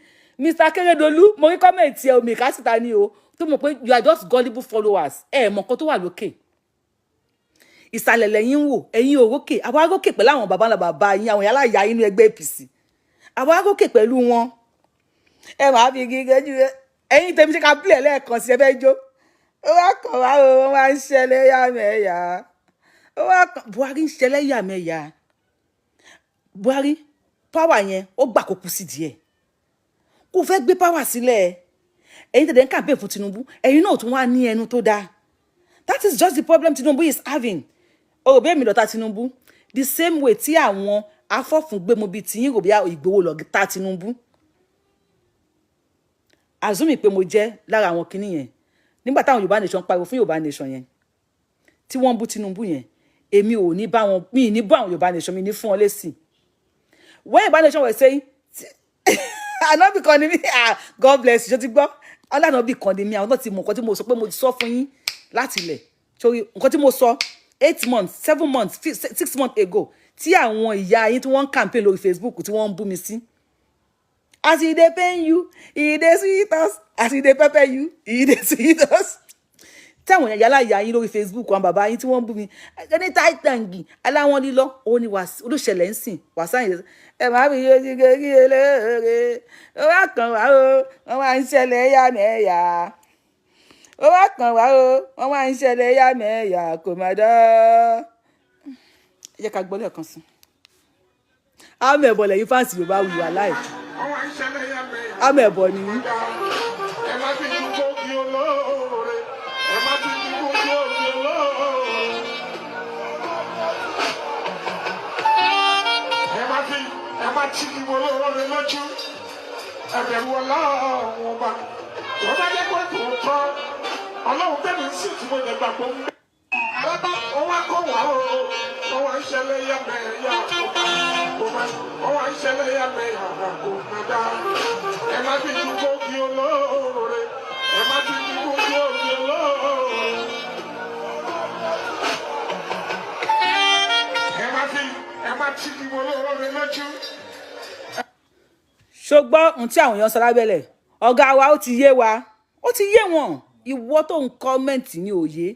[SPEAKER 3] Mr. Keredolu mo rí comment ẹ omi ìkásíta ni o tó mọ̀ pé you are just gullible followers. Ẹ mọ̀ nǹkan tó wà lókè. Ìsàlẹ̀ lẹ́yìn wò ẹ̀yin òrókè àwa rókè pẹ̀lú àwọn bàbá yín àwọn yàrá ìyá inú ẹgbẹ́ APC. Àwa rókè pẹ̀lú wọn. Ẹ máa fi gígé jù ẹ̀yin tèmi ṣe ká play lẹ́ẹ̀kan sí ẹ fẹ́ jó. Ó wá kàn wá o, wọ́n máa ń ṣẹlẹ̀ yàmẹ̀yà. Ó wá kàn Buhari ń ṣẹlẹ̀ yàmẹ̀yà. Buhari power yẹn ó gbà kó kú sí díẹ̀. Kò fẹ́ gbé power sílẹ̀. Ẹ̀yin tẹ̀dẹ̀ ń campaign fún Tinubu. Ẹ̀yin náà tún wá ní ẹnu tó dáa. That is just the problem Tinubu is having. Oh, be mi lọ́ta Tinubu. The same way tí àwọn afọ́fun gbé mo bí tí yín rò bí Ìgbòho lọ ta Tinubu. Azumi pé mo jẹ́ lára àwọn kinní yẹn. Nígbà táwọn Yorùbá Nation pariwo fún Yorùbá Nation yẹn. Tí wọ́n bú Tinubu yẹn. Èmi ò ní bá wọn mi ní bú àwọn Yorùbá Nation mi ní fún wọn lésì. When Yorùbá Nation was saying Ànábì kan ni mi God bless you. Ṣó ti gbọ́. Ànábì kan ni mi àwọn náà ti mọ̀ nǹkan tí mo sọ pé mo ti sọ fún yín láti ilẹ̀. Sórí nǹkan tí mo sọ 8 months 7 months 6 months ago tí àwọn ìyá yín tí wọ́n campaign lórí Facebook tí wọ́n bú mi sí. As e dey pain you, e dey sweet us. As e dey pepper you, e dey sweet us. táwọn èèyàn yálà ìyá yín lórí Facebook àwọn bàbá yín tí wọ́n ń bú mi ẹni táìtàǹgì aláwọn lílọ òun ni olùṣẹlẹ̀ ń sìn wàsáyìn ẹ máa fi yé sígé kí eléèrè ó wá kàn wá o wọ́n wá ń ṣẹlẹ̀ ẹ̀yà mẹ́ẹ̀yà ó wá kàn wá o wọ́n wá ń ṣẹlẹ̀ ẹ̀yà mẹ́ẹ̀yà kò má dá. ẹ jẹ́ ká gbọ́ lẹ́ẹ̀kan sí àmọ́ ẹ̀bọ̀ lẹ́yìn fáǹsì Yorùbawuyi wà láì àmọ́ ẹ̀bọ̀ ni
[SPEAKER 2] Ọlọ́run tẹ́lẹ̀ sí tí mo lè gbàgbọ́ ń bẹ́. Wọ́n wá kó wá o, wọ́n wá ń ṣẹlẹ̀ yàmẹ̀yà wọ́n wá ń ṣẹlẹ̀ yàmẹ̀yà kò má dá. Ẹ má fi dúró kí olóore, ẹ má fi dúró kí olóore. Ẹ má tí kí olóore lójú.
[SPEAKER 3] ṣùgbọ́n ohun tí àwọn èèyàn sọ lábẹ́lẹ̀ ọ̀gá wa ó ti yé wa ó ti yé wọn ìwọ tó ń kọ́mẹ̀ntì ní òye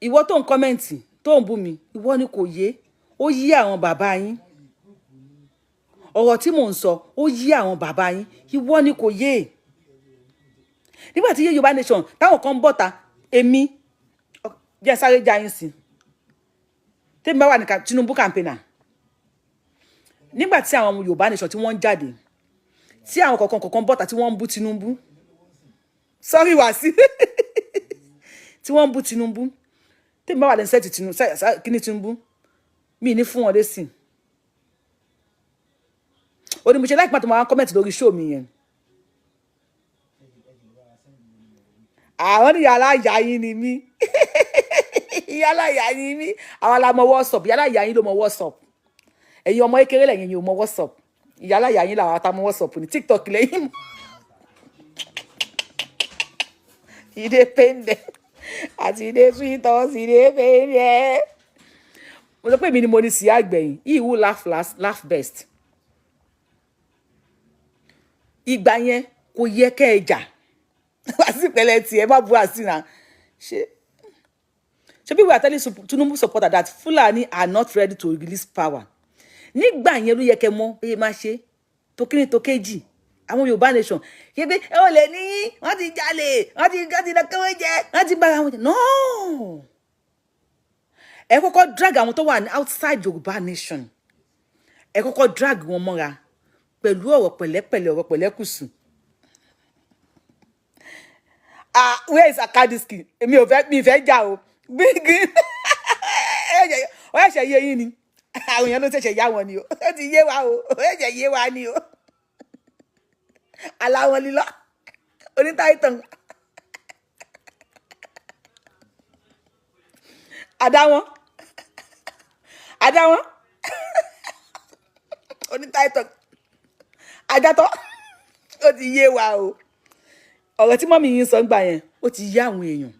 [SPEAKER 3] ìwọ tó ń kọ́mẹ̀ntì tó ń bú mi ìwọ ni kò yé ó yí àwọn bàbá yín ọ̀rọ̀ tí mò ń sọ ó yí àwọn bàbá yín ìwọ ni kò yé nígbà tí yé Yorùbá Nation táwọn kan ń bọ̀ta èmi jẹ́ sáré já yín sí tèmi bá wà ní Tinubu campaigner nígbà tí àwọn ọmọ Yorùbá Nation tí wọ́n ń jáde tí àwọn kọ̀ọ̀kan bọ́ta tí wọ́n ń bú Tinubu sorry wá sí tí wọ́n ń bú Tinubu tí mo bá wà lẹ́nu sẹ́ẹ̀tì kíní Tinubu mi ní fún wọn lé sí ó ní mo ṣe láìpẹ́ tó máa ń kọ́mẹ̀tì lórí show mi yẹn àwọn ní Iyanlaya Yin ni mí Iyanlaya Yin ni mí àwọn la mọ WhatsApp Iyanlaya Yin ló mọ WhatsApp ẹ̀yin ọmọ kékeré lẹ́yìn yìí ò mọ WhatsApp Iyanlaya Yin làwọn àtàwọn WhatsApp ní TikTok lẹ́yìn ìdè pẹ́ndẹ̀ àti ìdè twitter ìdè pẹ́ndẹ̀ mo sọ pé èmi ni mo ní sí àgbẹ̀yìn he who laugh last laugh best ìgbà yẹn kò yẹ kẹ́ ẹ jà wá sí pẹ̀lẹ́ tiẹ̀ má bu àsìnà ṣe people are telling Tinubu supporter that Fulani are not ready to release power nígbà yẹn ló yẹ kẹ́ mọ̀ ẹ má ṣe tó kíní tó kéjì àwọn Yorùbá Nation yẹ pé ẹ ò lè ní wọ́n ti jalè wọ́n ti lọ kẹwé jẹ wọ́n ti bára wọn jẹ no ẹ kọ́kọ́ drag àwọn tó wà ní outside Yorùbá Nation ẹ kọ́kọ́ drag wọn mọ́ra pẹ̀lú ọ̀rọ̀ pẹ̀lẹ́pẹ̀lẹ́ ọ̀rọ̀ pẹ̀lẹ́kùsù where is Akadiski èmi ò fẹ́ mi fẹ́ jà o gbígbí ó ẹ̀ṣẹ̀ yé yín ni àwọn èèyàn ló ṣẹ̀ṣẹ̀ yá wọn ni o ó ti yé wa o ó ẹ̀ṣẹ̀ yé wa ni o aláwọn lílọ onítàìtàn àdáwọn onítàìtàn àjàtọ̀ ó ti yé wa o ọ̀rọ̀ tí mọ́mí yín sọ ń gbà yẹn ó ti yé àwọn èèyàn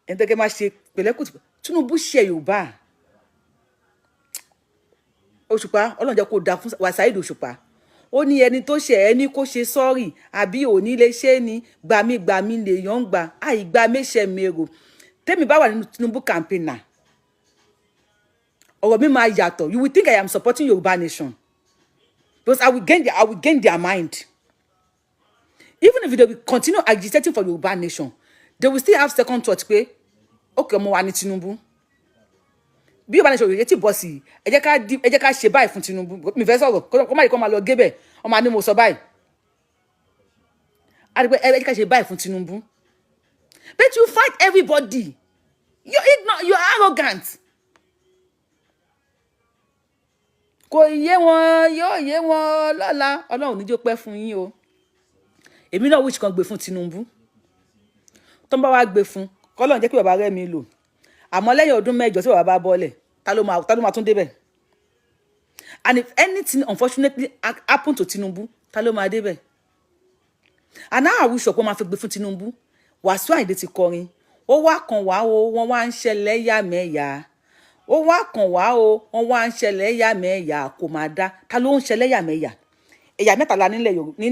[SPEAKER 3] ẹni tó kẹ́ máa ṣe pẹ̀lẹ́kùtù Tinubu ṣe Yorùbá Òṣùpá Ọlọ́run jẹ́ kó dáa fún Wàsáìdì Òṣùpá ó ní ẹni tó ṣe ẹni kó ṣe sọ́ọ̀rì àbí òní lè ṣe ni gbàmígbàmí lèèyàn ń gbà àìgbà méṣẹ̀ mèrò tèmi bá wà nínú Tinubu campaigner ọ̀rọ̀ mi máa yàtọ̀ you will think I am supporting Yorùbá Nation because I will gain their mind even if they will continue agitating for Yorùbá Nation they will still have second thought pé okay ọmọ wa ní Tinubu bí Yorùbá Nation yẹ ti bọ́ sí ẹ jẹ́ ká ṣe báyìí fún Tinubu mi fẹ́ sọ̀rọ̀ kó má yìí kó máa lọ gébẹ̀ ọmọ àní mo sọ báyìí a rí pé ẹ jẹ́ ká ṣe báyìí fún Tinubu but you fight everybody you're arrogant kò yé wọn yóò yé wọn lọ́la Ọlọ́run níjó pẹ́ fún yín o èmi náà wíṣ kan gbé fún Tinubu tó ń bá wa gbé fún kọ́lọ́run jẹ́ kí bàbá rẹ̀ mi lò àmọ́ lẹ́yìn ọdún mẹ́jọ tí bàbá bá bọ́lẹ̀ ta ló máa tún débẹ̀ and if anything unfortunately happen to Tinubu ta ló máa débẹ̀ and now I wish ọ̀pọ̀ máa fi gbé fún Tinubu Wàsíù Àyìndé ti kọrin ó wá kàn wá o wọ́n wá ń ṣẹlẹ̀ yàmẹ̀yà ó wá kàn wá o wọ́n wá ń ṣẹlẹ̀ yàmẹ̀yà kò máa dá ta ló ń ṣẹlẹ̀ yàmẹ̀yà ẹ̀yà mẹ́ta la ní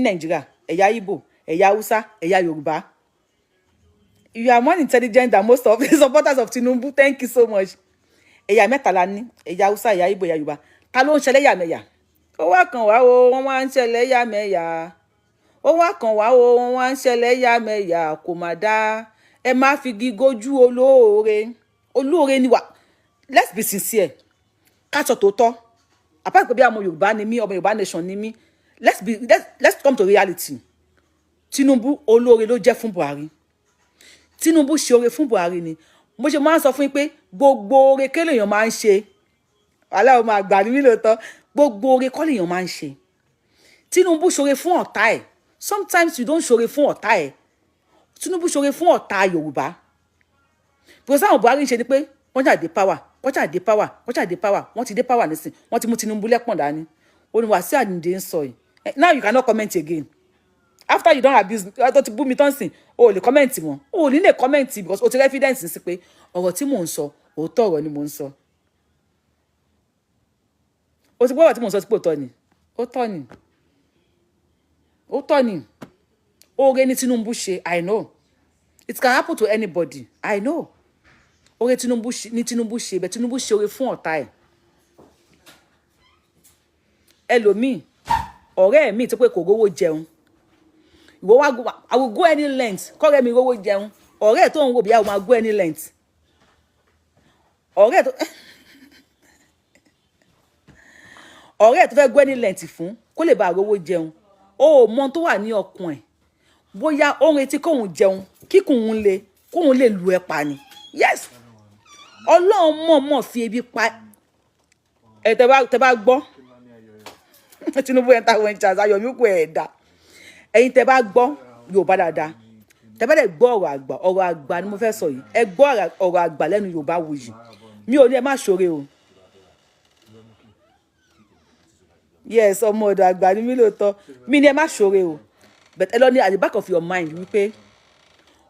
[SPEAKER 3] Nàìjíríà, ẹ̀yà Igbo, ẹ̀yà Hausa, ẹ̀yà Yorùbá. You are more intelligent than most of the supporters of Tinubu. Thank you so much. Ẹ̀yà mẹ́ta la ní, ẹ̀yà Hausa, ẹ̀yà Igbo, ẹ̀yà Yorùbá. Ta ló ń ṣẹlẹ̀ yàmẹ̀yà? Ó wá kàn wá o, wọ́n wá ń ṣẹlẹ̀ yàmẹ̀yà. Ó wá kàn wá o, wọ́n wá ń ṣẹlẹ̀ yàmẹ̀yà. Kò má dá. Ẹ má fi gígójú olóore. Olóore ni wà. Let's be sincere. Ká sọ tòótọ́. Apart from ọmọ Yorùbá ni mí, ọmọ Yorùbá Nation ni mí. Let's come to reality. Tinubu olóore ló jẹ́ fún Buhari. Tinubu ṣe oore fún Buhari ni. Mo ṣe máa ń sọ fún yín pé gbogbo oore kí lèèyàn máa ń ṣe. Wàhálà ó máa gbà ní mí lóòótọ́. Gbogbo oore kọ́ lèèyàn máa ń ṣe. Tinubu ṣoore fún ọ̀tá ẹ̀. Sometimes you don't ṣoore fún ọ̀tá ẹ̀. Tinubu ṣoore fún ọ̀tá Yorùbá. Because àwọn Buhari ń ṣe ni pé wọ́n jáde power, wọ́n jáde power, wọ́n jáde power, wọ́n ti dé power nísìn, wọ́n ti mú Tinubu lẹ́pọ̀n dání. Ó ní Wàsíù Àyìndé ń sọ yìí. Now you cannot comment again. After you don't abuse, tó ti bú mi tán sìn, o lè comment mọ́. O ní lè comment because o ti evidence sí pé ọ̀rọ̀ tí mò ń sọ, òótọ́ ọ̀rọ̀ ni mò ń sọ. O ti gbọ́ ọ̀rọ̀ tí mò ń sọ sí pé òótọ́ ni. Òótọ́ ni. Òótọ́ ni. Oore ni Tinubu ṣe, I know. It can happen to anybody, I know. Oore Tinubu ni Tinubu ṣe, bẹ́ẹ̀ Tinubu ṣe oore fún ọ̀tá ẹ̀. Ẹlòmíì, ọ̀rẹ́ mi tó pé kò rówó jẹun. Ìwọ wá go, I will go any length. Kọ́rẹ́ mi rówó jẹun. Ọ̀rẹ́ tó ń wò bí I will go any length. Ọ̀rẹ́ tó fẹ́ go any length fún kó lè bá rówó jẹun. O mọ tó wà ní ọkàn ẹ̀. Bóyá ó ń retí kóhun jẹun, kíkùn kóhun lè lu ẹ pa ni. Yes. Ọlọ́run mọ̀ fi ebi pa. Tẹ́ bá gbọ́. Tinubu enter when chance Ayomi kò ẹ̀dá. Ẹ̀yin tẹ́ bá gbọ́ Yorùbá dáadáa. Tẹ́ bá dẹ̀ gbọ́ ọ̀rọ̀ àgbà ni mo fẹ́ sọ yìí. Ẹ gbọ́ ọ̀rọ̀ àgbà lẹ́nu Yorubawuyi. Mi ò ní ẹ má ṣoore o. Yes, ọmọ ọ̀dọ̀ àgbà ni mí lóòótọ́. Mi ní ẹ má ṣoore o. But ẹ lọ ní at the back of your mind wípé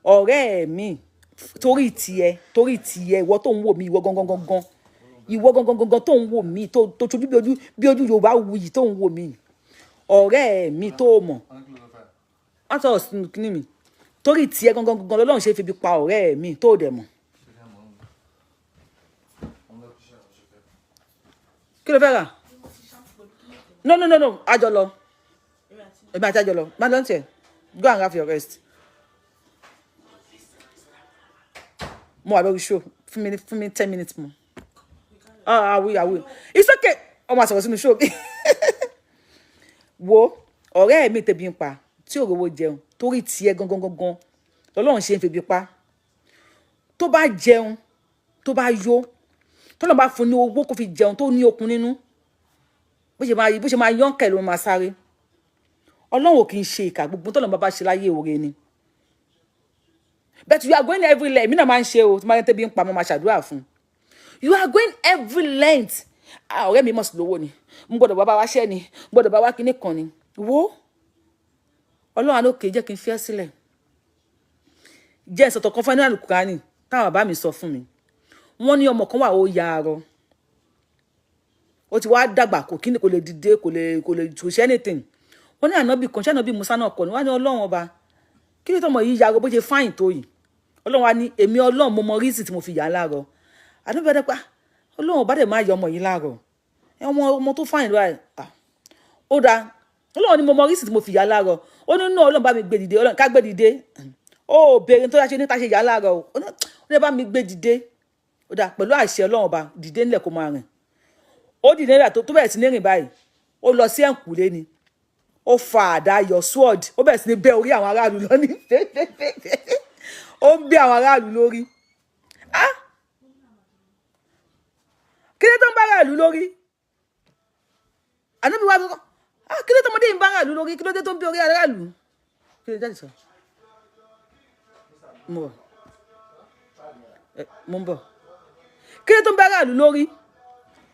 [SPEAKER 3] ọ̀rẹ́ mi torí tiẹ̀ ìwọ tó ń wò mí ìwọ gangan. Ìwọ gangan tó ń wò mí tó ṣojú bí ojú Yorubawuyi tó ń wò mí. Ọ̀rẹ́ mi tó mọ̀. Wọ́n sọ ọ̀sìn kìíní mi. Torí tiẹ̀ gangan lọ́lọ́run ṣe fi bí pa ọ̀rẹ́ mi tó dẹ̀ mọ̀. Kí ló fẹ́ rà? No. Àjọ lọ. Èmi àti àjọ lọ. Má lọ tiẹ̀. Go and have your rest. Mo wà lórí show. Fún mi 10 minutes more. I will. It's okay. Ọmọ àsọ̀rọ̀ sínú show. Wo ọ̀rẹ́ mi tẹ̀bi ń pa tí ò rówó jẹun torí tiẹ̀ gangan lọ́lọ́run ṣe ń febi pa. Tó bá jẹun, tó bá yó, tó lọ́n bá fún ní owó kó fi jẹun tó ní okun nínú. Bó ṣe máa yọ́nkẹ̀ ló máa sáré. Ọlọ́run ò kì í ṣe ìkà gbogbo tó lọ́n bá ṣe láyé oore ni. But you are going every length. Mi náà máa ń ṣe o, tí máa ń tẹ̀bi ń pa mo máa ṣàdúrà fún. You are going every length. Ọ̀rẹ́ mi mọ̀ sí lówó ni. Mo gbọ́dọ̀ bá wa ṣẹ́ ni. Mo gbọ́dọ̀ bá wa kíní kan ni. Wo Ọlọ́run lókè jẹ́ kí n fi ẹ́ sílẹ̀. Jẹ́ ìsọ̀tọ̀ kan fún ẹni Al-Qur'ani táwọn bàbá mi sọ fún mi. Wọ́n ní ọmọ kan wà ó ya arọ. Ó ti wá dàgbà kò lè dìde kò lè ṣe anything. Wọ́n ní ànábì kan ṣé ànábì Musa náà kọ́ ni. Wọ́n ní Ọlọ́run ọba. Kí ni tọmọ yìí ya arọ bó ṣe fáìn tó yìí. Ọlọ́run wá ní èmi Ọlọ́run mo mọ rísì tí mo fi yà á láàrọ̀. Ànábì ẹ̀dẹ́pà Ọlọ́run ọba dẹ̀ máa yọ ọmọ yìí láàrọ̀. Ọmọ tó fáìn lọ́wọ́ ó dáa. Ọlọ́run ni mo mọ rísì tí mo fi yà á láàrọ̀. Ó ní náà Ọlọ́run bá mi gbé dìde. Ọlọ́run ká gbé dìde. Ó béèrè tó yá ṣe ní tá ṣe yà á láàrọ̀ o. Ó ní bá mi gbé dìde. Ó dáa pẹ̀lú àṣẹ Ọlọ́run ọba dìde ńlẹ̀ kó máa rìn. Ó dìde nígbà tó bẹ̀rẹ̀ sí ní rìn báyìí. Ó lọ sí ẹ̀ǹkùlé ni. Ó fa àdá yọ sword. Ó bẹ̀rẹ̀ sí ní bẹ́ orí àwọn aráàlú lọ ní. Ó ń bẹ́ àwọn aráàlú lórí. Kí ló tó ń bá aráàlú lórí? Ànábì wá gbọ́. Kí ló tó mọdé ń bá aráàlú lórí? Kí ló dé tó ń bẹ́ orí aráàlú? Kí ló jáde sọ? Mo ń bọ̀. Kí ló tó ń bá aráàlú lórí?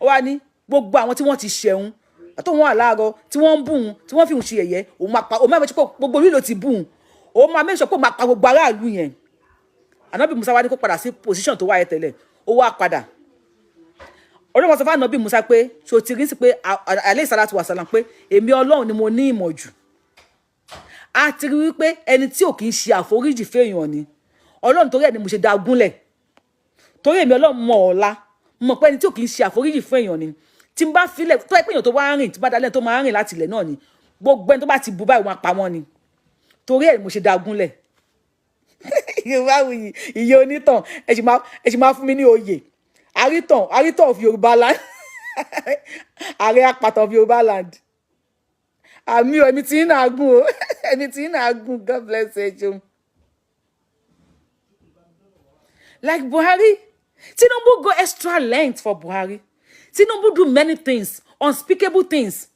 [SPEAKER 3] Ó wá ní gbogbo àwọn tí wọ́n ti ṣẹ̀hún àtọ́ wọn àláàrọ̀ tí wọ́n ń bùn tí wọ́n fi ń ṣe ẹ̀yẹ òun máa pa òun máa mẹ́sọ̀ pé gbogbo orí ló ti bùn òun máa mẹ́sọ̀ pé máa pa gbogbo aráàlú yẹn. Ànábì Musa wá ní kó padà sí position tó wáyé tẹ́lẹ̀ ó wá padà Ọlọ́run sọ fún Ànábì Musa pé ṣó ti rí sí pé alayhi salatu wa salam pé èmi Ọlọ́run ni mo ní ìmọ̀ jù. A ti rí wípé ẹni tí ò kì í ṣe àforíjì fẹ́yàn ni Ọlọ́run, torí ẹ̀ ni mo ṣe dá gúnlẹ̀. Torí èmi Ọlọ́run mọ̀ ọ̀la, mo mọ̀ pé ẹni tí ò kì í ṣe àforíjì fẹ́yàn ni. Tí n bá filẹ̀ tó ẹ pé èèyàn tó bá rìn tí bá dalẹ̀ tó máa rìn láti ilẹ̀ náà ni gbogbo ẹni tó bá ti bu báyìí wọn pa wọ́n ni. Torí ẹ̀ mo ṣe dá gúnlẹ̀. Yorubawuyi iye onítàn ẹ sì máa fún mi ní oyè àrítàn of Yorùbá land. Ààrẹ apàtàn of Yorùbá land. Àmì o, ẹ̀mí tí ń náà gùn o. Ẹ̀mí tí ń náà gùn. God bless you. Like Buhari, Tinubu go extra length for Buhari. Tinubu do many things, unspeakable things.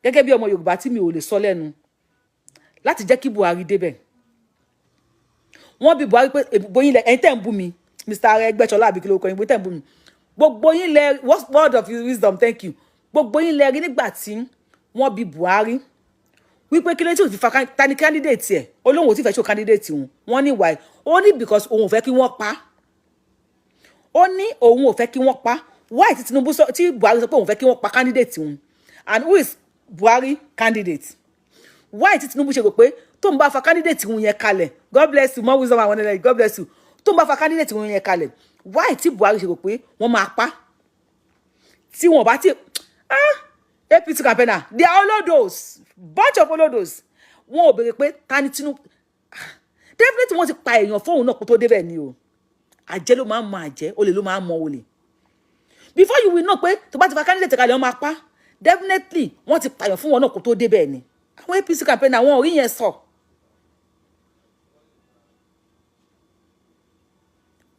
[SPEAKER 3] Gẹ́gẹ́ bí ọmọ Yorùbá tí mi ò lè sọ lẹ́nu. Láti jẹ́ kí Buhari débẹ̀. Wọ́n bí Buhari pé gbogbo yín lẹ ẹ̀yin tẹ́ ń bú mi, Mr. Ẹgbẹ́ṣọlá àbí kí ló kọ yín, gbogbo tẹ́ ń bú mi. Gbogbo yín lẹ, what word of wisdom, thank you. Gbogbo yín lẹ rí nígbà tí wọ́n bí Buhari. Wípé kí ló tí ò fi fa tani candidate ẹ̀. Olóhùn ò tí fẹ́ ṣó candidate òun. Wọ́n ní why? Only because òun ò fẹ́ kí wọ́n pa. Ó ní òun ò fẹ́ kí wọ́n pa. Why tí Tinubu sọ tí Buhari sọ pé òun fẹ́ kí wọ́n pa candidate òun? And who is Buhari candidate? Why tí Tinubu ṣe rò pé tó ń bá fa candidate òun yẹn kalẹ̀? God bless you, more wisdom àwọn ẹlẹ́yìn, God bless you. Tó ń bá fa candidate òun yẹn kalẹ̀. Why tí Buhari ṣe rò pé wọ́n máa pa? Tí wọ́n bá ti APC campaigner, they are all those bunch of all those. Wọ́n ò béèrè pé ta ni Tinubu. Definitely wọ́n ti pa èèyàn fóun náà kó tó débẹ̀ ni o. Àjẹ́ ló máa ń mọ àjẹ́, olè ló máa ń mọ olè. Before you will know pé tó bá ti fa candidate kalẹ̀ wọ́n máa pa. Definitely wọ́n ti pààyàn fún wọn náà kó tó débẹ̀ ni. Àwọn APC campaigner wọn ò rí yẹn sọ.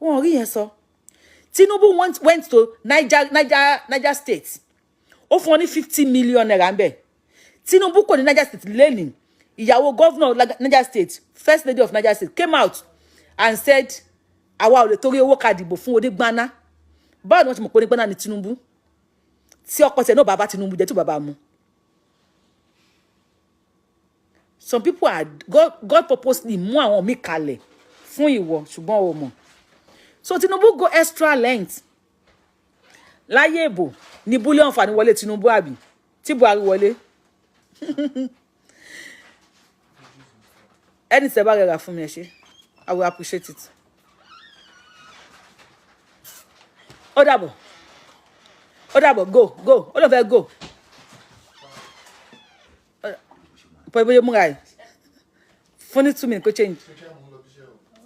[SPEAKER 3] Wọn ò rí yẹn sọ. Tinubu went to Niger State. Ó fún wọn ní 50 million naira ńbẹ̀. Tinubu kò ní Niger State lẹ́nìí. Ìyàwó governor Niger State, first lady of Niger State, came out and said, àwa ò lè torí owó ká dìbò fún Onígbáná. Báwo ni wọ́n ti mọ̀ pé Onígbáná ni Tinubu? Tí ọkọ tẹ̀ náà bàbá Tinubu jẹ́ tí bàbá mu. Some people are God purposely mú àwọn míì kalẹ̀ fún ìwọ ṣùgbọ́n o mọ̀. So Tinubu go extra length. Láyé ìbò ni bullion fani wọlé Tinubu àbí tí Buhari wọlé. Ẹni tẹ́ bá rẹra fún mi ẹ ṣé. I will appreciate it. Ó dàbọ̀. Go. Ó lọ fẹ́ go. Pọ̀ ìbòye múra ẹ̀. Fún ní 2 minutes kó change.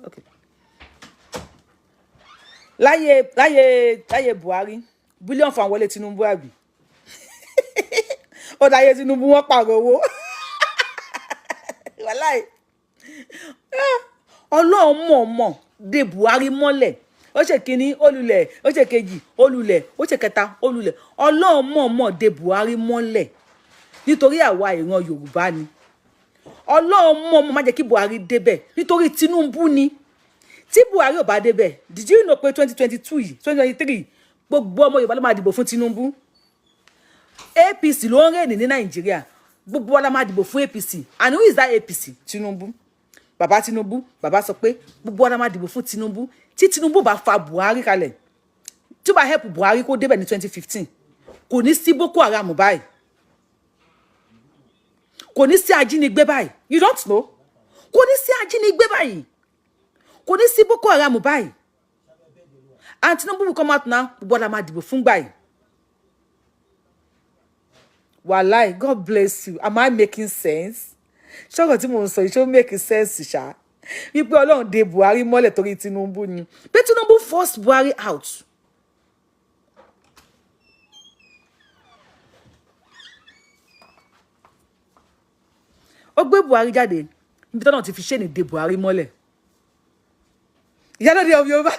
[SPEAKER 3] Okay. Láyé Buhari, bullion fan wọlé Tinubu àbí. Ó dáyé Tinubu wọ́n pààrọ̀ owó. Wàláì. Ọlọ́run mọ̀ dé Buhari mọ́lẹ̀. Ó ṣe kíní olùlẹ̀, ó ṣe kejì olùlẹ̀, ó ṣe kẹta olùlẹ̀. Ọlọ́run mọ̀ dé Buhari mọ́lẹ̀. Nítorí àwa ìran Yorùbá ni. Ọlọ́run mọ̀ má jẹ́ kí Buhari débẹ̀ nítorí Tinubu ni. Tí Buhari ò bá débẹ̀, did you know pé 2022 yìí, 2023 gbogbo ọmọ Yorùbá ló máa dìbò fún Tinubu. APC ló ń rèé ní Nàìjíríà. Gbogbo wa la máa dìbò fún APC. And who is that APC? Tinubu. Bàbá Tinubu, bàbá sọ pé gbogbo wa la máa dìbò fún Tinubu. Tí Tinubu bá fa Buhari kalẹ̀, tí ó bá help Buhari kó débẹ̀ ní 2015, kò ní sí Boko Haram báyìí. Kò ní sí ajínigbé báyìí. You don't know? Kò ní sí ajínigbé báyìí. Kò ní sí Boko Haram báyìí. And Tinubu will come out now, gbogbo wa la máa dìbò fún báyìí. Walai, God bless you. Am I making sense? Ṣọ́kọ̀ tí mo ń sọ yìí ṣó make sense ṣá. Wípé Ọlọ́run dé Buhari mọ́lẹ̀ torí Tinubu ni. Pé Tinubu forced Buhari out. Ó gbé Buhari jáde. Níbi tọ́nà ti fi ṣe ní dé Buhari mọ́lẹ̀. Ìyálóde of Yorùbá.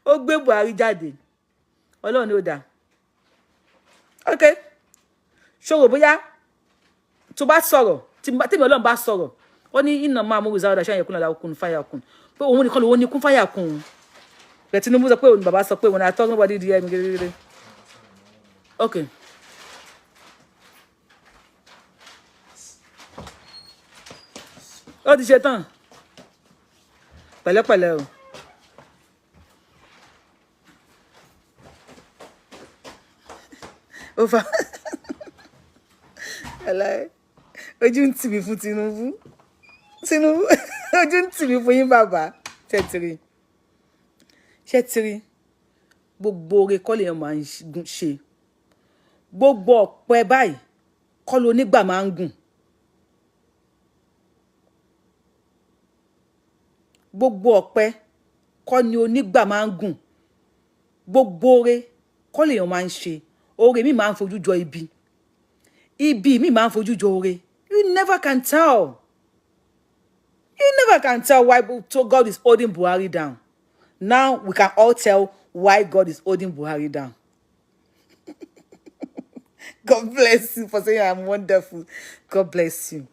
[SPEAKER 3] Ó gbé Buhari jáde. Ọlọ́run ni ó dáa. Okay. Ṣòro bóyá tó bá sọ̀rọ̀, tí mi Ọlọ́run bá sọ̀rọ̀, ó ní iná máa mú ìzáwọ́dà ṣáà yẹn kún lára okùn fáyà kún. Pé òun nìkan ló ní kún fáyà kún. Bẹ́ẹ̀ Tinubu sọ pé òun bàbá sọ pé when I talk nobody dey hear me gẹ́gẹ́gẹ́. Okay. Ó ti ṣe tán. Pẹ̀lẹ́pẹ̀lẹ́ o. over ojú ń tì mí fún Tinubu ojú ń tì mí fún yín bàbá ṣẹ́tìrì gbogbo oore kọ́ lèèyàn máa ń ṣe gbogbo ọ̀pẹ báyìí kọ́ ló nígbà máa ń gùn gbogbo ọ̀pẹ kọ́ ni onígbà máa ń gùn gbogbo oore kọ́ lèèyàn máa ń ṣe oore mi máa ń fojú jọ ibi mi máa ń fojú jọ oore you never can tell why God is holding Buhari down. Now we can all tell why God is holding Buhari down. God bless you for saying I'm wonderful. God bless you.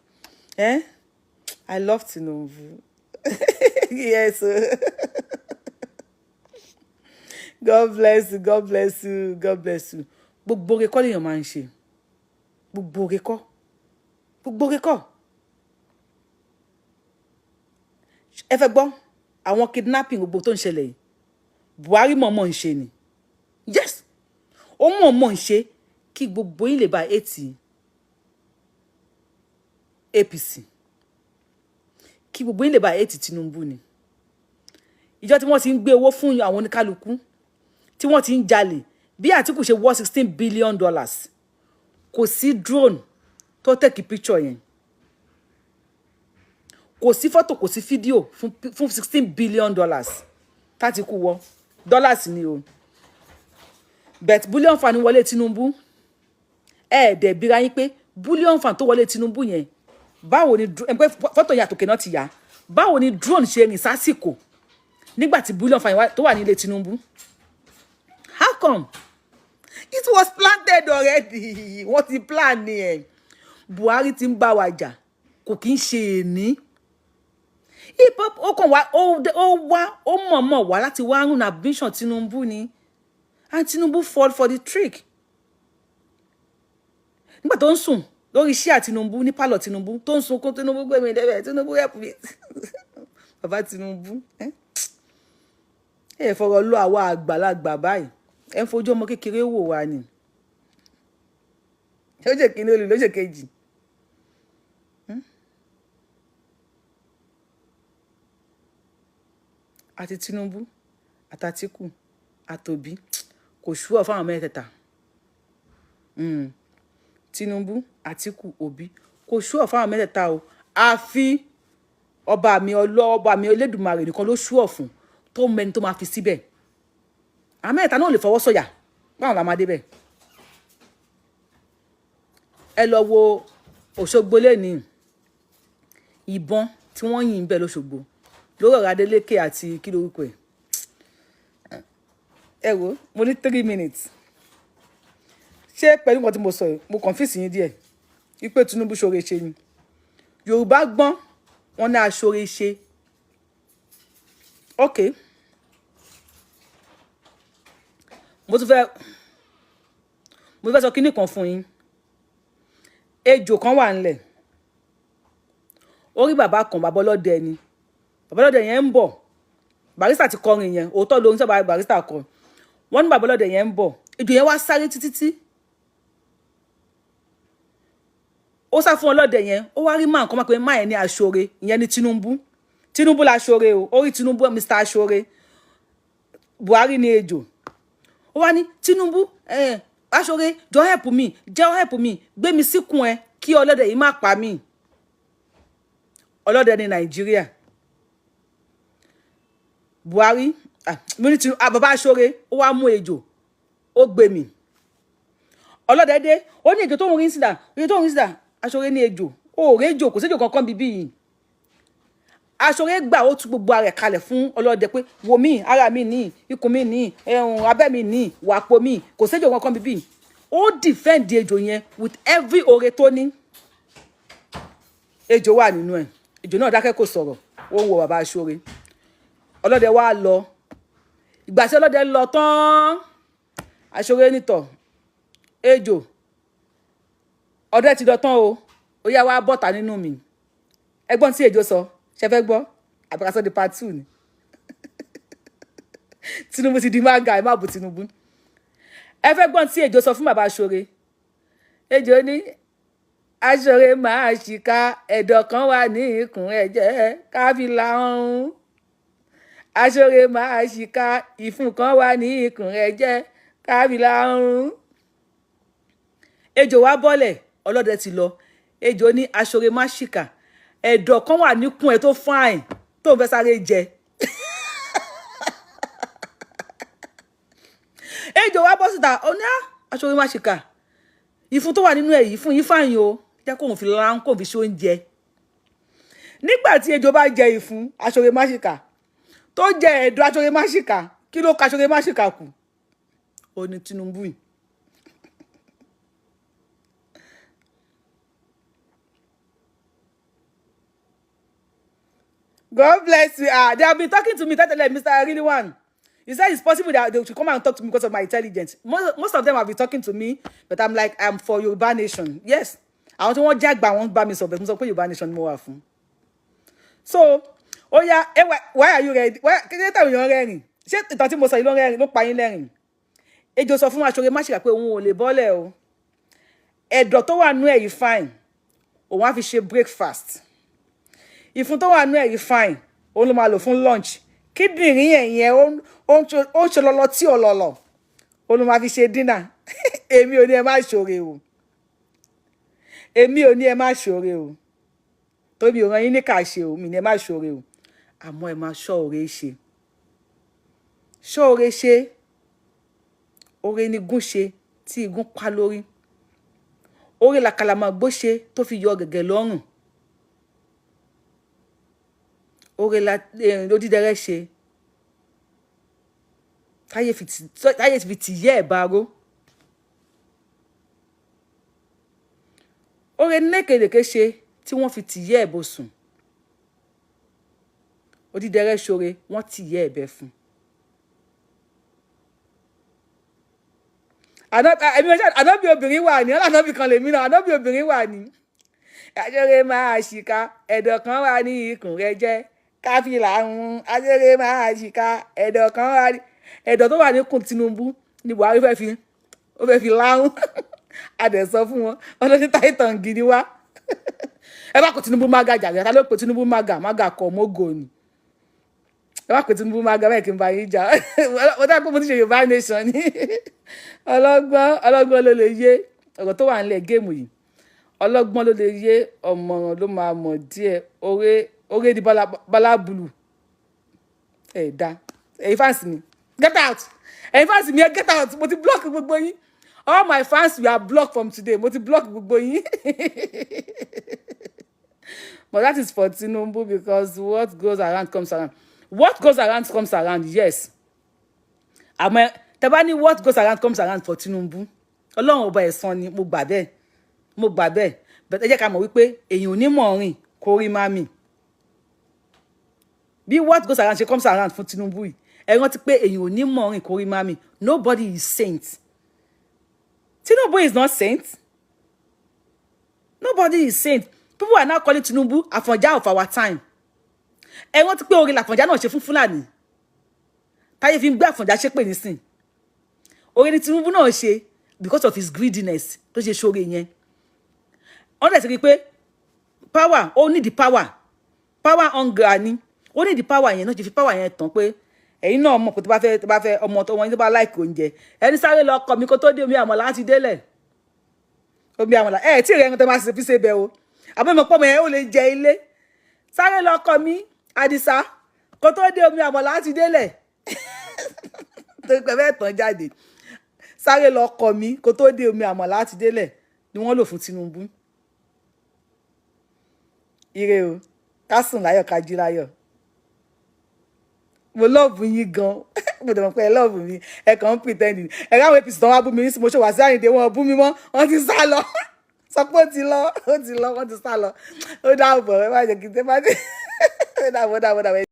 [SPEAKER 3] I love Tinubu. Yes. God bless you. God bless you. God bless you. Gbogbo oore kọ́ lèèyàn máa ń ṣe. Gbogbo oore kọ́. Ẹ fẹ́ gbọ́ àwọn kidnapping gbogbo tó ń ṣẹlẹ̀ yìí Buhari mọ̀ọ́mọ̀ ń ṣe ni. Yes. Ó mọ̀ọ́mọ̀ ń ṣe kí gbogbo yín lè bá ètì APC. Kí gbogbo yín lè bá ètì Tinubu ni. Ìjọ tí wọ́n ti ń gbé owó fún àwọn oníkálukú tí wọ́n ti ń jalè bí Àtíkù ṣe wọ́ $16 billion kò sí drone tó take picture yẹn kò sí fọ́tò kò sí fídíò fún $16 billion tÁtíkù wọ́ dollars ni o bet bullion fan wọlé Tinubu dẹ̀ bíra yín pé bullion fan tó wọlé Tinubu yẹn báwo ni fọ́tò yẹn àtòkè náà ti yá báwo ni drone ṣe rìn sásìkò nígbà tí bullion fan tó wà nílé Tinubu. How come? It was planted already. Wọ́n ti plan ni ẹ̀. Buhari ti ń bá wa jà. Kò kí ń ṣe èní. Hip hop ó kàn wá ó mọ̀ọ́mọ̀ wá láti wá rún ambition Tinubu ni. And Tinubu fall for the trick. Nígbà tó ń sùn lórí iṣẹ́ Tinubu ní pálọ̀ Tinubu tó ń sùn kó Tinubu gbé mi débẹ̀ Tinubu help me. Bàbá Tinubu. Fọ̀rọ̀ lọ àwa àgbàlagbà báyìí. Ẹ ń fojú ọmọ kékeré wò wá ni. Lóṣè kìíní olè lóṣè kejì. Àti Tinubu, àtàtíkù, àtòbí, kò ṣúọ̀ fáwọn mẹ́tẹ̀ẹ̀ta. Tinubu, Àtíkù, Òbí, kò ṣúọ̀ fáwọn mẹ́tẹ̀ẹ̀ta o. Àfi ọba mi Elédùmarè nìkan ló ṣúọ̀ fún tó mẹ́ni tó máa fi síbẹ̀. Àmẹ́ta náà lè fọwọ́ sọ̀yà báwọn la máa débẹ̀. Ẹ lọ wo Òṣogbo lẹ́ni ìbọn tí wọ́n yìn bẹ́ẹ̀ lóṣogbo lórí ọ̀rọ̀ Adeleke àti kí lórúkọ ẹ̀. Ẹ wo mo ní 3 minutes. Ṣé pẹ̀lú nǹkan tí mo sọ yìí mo confuse yín díẹ̀ wípé Tinubu ṣoore ṣe ni. Yorùbá gbọ́n wọn ní aṣoore ṣe. Okay. Mo tún fẹ́ sọ kíní kan fún yín. Ejò kan wà ńlẹ̀. Orí bàbá kan bàbá ọlọ́dẹ ni. Bàbá ọlọ́dẹ yẹn ń bọ̀. Barrister ti kọrin yẹn. Òótọ́ ló ń sọ Barrister kọ. Wọ́n ní bàbá ọlọ́dẹ yẹn ń bọ̀. Ejò yẹn wá sáré títí. Ó sá fún ọlọ́dẹ yẹn. Ó wá rí máa nǹkan máa pé máa yẹn ní aṣoore. Ìyẹn ni Tinubu. Tinubu la aṣoore o. Orí Tinubu Mr. Aṣoore. Buhari ni ejò. Ó wá ní Tinubu aṣoore jọ help me gbé mi síkùn ẹ kí ọlọ́dẹ yìí má pa mí. Ọlọ́dẹ ní Nàìjíríà. Buhari mo ní bàbá aṣoore ó wá mú ejò ó gbé mi. Ọlọ́dẹ dé ó ní ejò tó ń rí sídà aṣoore ní ejò ó rè ejò kò séjò kankan bíbí yìí. Aṣoore gbà ó tú gbogbo ara ẹ̀ kalẹ̀ fún ọlọ́dẹ pé wò mí ara mi ní ikùn mi ní abẹ́ mi ní wàpò mi kò séjò kankan bíbí. Ó defend ejò yẹn with every oore tó ní. Ejò wà nínú ẹ̀. Ejò náà dákẹ́ kò sọ̀rọ̀ ó ń wo bàbá aṣoore. Ọlọ́dẹ wá lọ. Ìgbà tí ọlọ́dẹ lọ tán aṣoore nítọ̀ ejò ọdẹ ti lọ tán o ó yá wá bọ́ta nínú mi. Ẹgbọ́n tí ejò sọ ṣe fẹ́ gbọ́ àbúrásọ di part 2 ni. Tinubu ti di mága ẹ má bù Tinubu. Ẹ fẹ́ gbọ́n tí ejò sọ fún bàbá aṣoore ejò ní aṣọre máa ṣìkà ẹ̀dọ̀ kan wà ní ikùn ẹ̀jẹ̀ káfíńlá ọ̀hún aṣọre máa ṣìkà ìfun kan wà ní ikùn ẹ̀jẹ̀ káfíńlá ọ̀hún. ejò wá bọ́lẹ̀ ọlọ́dẹ ti lọ ejò ní aṣọre máa ṣìkà ẹ̀dọ̀ kan wà níkùn ẹ̀ tó fáìn tó ń fẹ́ sáré jẹ. ejò wá bọ́ síta ó ní aṣọre máa ṣìkà ìfun tó wà nínú ẹ̀ yìí fún yín fáyín o jẹ́ kóun fi láń kóun fi ṣe oúnjẹ. nígbà tí ejò bá jẹ ìfun aṣọre má ṣìkà tó jẹ ẹ̀dọ̀ aṣọre má ṣìkà kí ló ka aṣọre má ṣìkà kù ó ní Tinubu yìí. God bless you. They have been talking to me, Mr. I really want. He said it's possible that they should come and talk to me because of my intelligence. Most of them have been talking to me, but I'm like, I'm for Yoruba Nation. Yes. I want to want Jack, but I want to buy me some, but I'm Yoruba Nation more often. So, oh yeah, why are you ready? Why can you tell me you're ready? Ṣé ìtàn tí mo sọ yìí ló ń rẹ́rìn ló pa yín lẹ́rìn. Ejò sọ fún aṣọre má ṣìkà pé òun ò lè bọ́lẹ̀ o. Ẹ̀dọ̀ tó wà nú ẹ̀ yìí fine. Òun á fi ṣe breakfast. Ìfun tó wà nú ẹ̀ yìí fine. Òun ló máa lò fún lunch. Kíndìnrín yẹn ó ń ṣe lọ́lọ́ tí ò lọ́lọ́. Òun ló máa fi ṣe dinner. Èmi ò ní ẹ má ṣoore o. Èmi ò ní ẹ má ṣoore o. Tóbi ò rán yín ní kà ṣe o, mi ní ẹ má ṣoore o. Àmọ́ ẹ má ṣọ́ọ̀rẹ́ ṣe. Ṣọ́ọ̀rẹ́ ṣe. Oore ni gún ṣe tí igun pa lórí. Oore làkàlàmàgbò ṣe tó fi yọ gẹ̀gẹ̀ lọ́rùn. Oore lódídẹrẹ́ ṣe. Táyé fi tìyẹ́ ẹ̀ bá ró. Oore lékelèké ṣe tí wọ́n fi tìyẹ́ ẹ̀ bó sùn. Odídẹrẹ́ ṣoore wọ́n tìyẹ́ ẹ̀ bẹ́ fún. Ànábì obìnrin wà ní ànábì kan lèmi náà ànábì obìnrin wà ní. Aṣọre máa ṣìkà ẹ̀dọ̀ kan wà ní ikùn rẹ̀ jẹ́ káfíńlà ń aṣọre máa ṣìkà ẹ̀dọ̀ kan wà ní ẹ̀dọ̀ tó wà ní ikùn Tinubu ni Buhari fẹ́ fi láhùn. Adẹ̀ sọ fún wọn ọlọ́sí táìtàn gidi wá. Ẹ bá kó Tinubu mága jà ta ló pe Tinubu mága kọ mógò ni. Ẹ bá kó Tinubu mága bẹ́ẹ̀ kí n bá yín jà. Mo dá pé mo ti ṣe Yorùbá Nation ni. Ọlọ́gbọ́n ló lè yé ọ̀rọ̀ tó wà nílẹ̀ géèmù yìí. Ọlọ́gbọ́n ló lè yé ọ̀mọ̀ràn ló máa mọ̀ díẹ̀. Oore di balábùlù. Dá. Ẹ̀yin fans mi. Get out. Ẹ̀yin fans mi get out. Mo ti block gbogbo yín. All my fans we are blocked from today. Mo ti block gbogbo yín. But that is for Tinubu because what goes around comes around. What goes around comes around, yes. Àmọ́ tẹ́ bá ní what goes around comes around for Tinubu. Ọlọ́run ọba ẹ̀san ni mo gbà bẹ́ẹ̀. But ẹ jẹ́ ká mọ̀ wípé èyàn ò ní mọ̀ rìn kó rí mami. Bí what goes around ṣe comes around fún Tinubu yìí. Ẹ rántí pé èyàn ò ní mọ̀ rìn kó rí mami. Nobody is saint. Tinubu is not saint. Nobody is saint. People are now calling Tinubu Àfọ̀njá of our time. Ẹ rántí pé oore l'Àfọ̀njá náà ṣe fún Fúlàní. Táyé fi ń gbé Àfọ̀njá ṣépè nísìn. Oore ni Tinubu náà ṣe because of his greediness tó ṣe ṣoore yẹn. Wọ́n dẹ̀ ti rí pé power ó ní the power hunger ni ó ní the power yẹn náà ṣe fi power yẹn tán pé ẹ̀yin náà mọ̀ pé tó bá fẹ́ ọmọ tó wọn tó bá like oúnjẹ ẹni sáré lọ kọ mi kó tó dé omi àmàlà láti délẹ̀ omi àmàlà tí ìrẹ́ ẹni tó máa fi ṣe bẹ́ẹ̀ o àbẹ́mọ̀ pọ́ mọ̀ ẹ̀ ó lè jẹ ilé sáré lọ kọ mi Àdìsá kó tó dé omi àmàlà láti délẹ̀ tó pẹ́ fẹ́ tán jáde sáré lọ kọ mi kó tó dé omi àmàlà láti délẹ̀ ni wọ́n lò fún Tinubu. Ire o ká sùn láyọ̀ ká jí láyọ̀. Mo love yín gan. Mo dẹ̀ mọ̀ pé ẹ love mi. Ẹ kàn ń pretend ni. Ẹ ráwọn APC tán wá bú mi ní mo ṣe wà sí Àyìndé wọn bú mi mọ́. Wọ́n ti sá lọ. Sọ pé ó ti lọ. Wọ́n ti sá lọ. Ó dáàbọ̀ ẹ má jẹ́ kí n tẹ́ bá dé. Ó dáàbọ̀.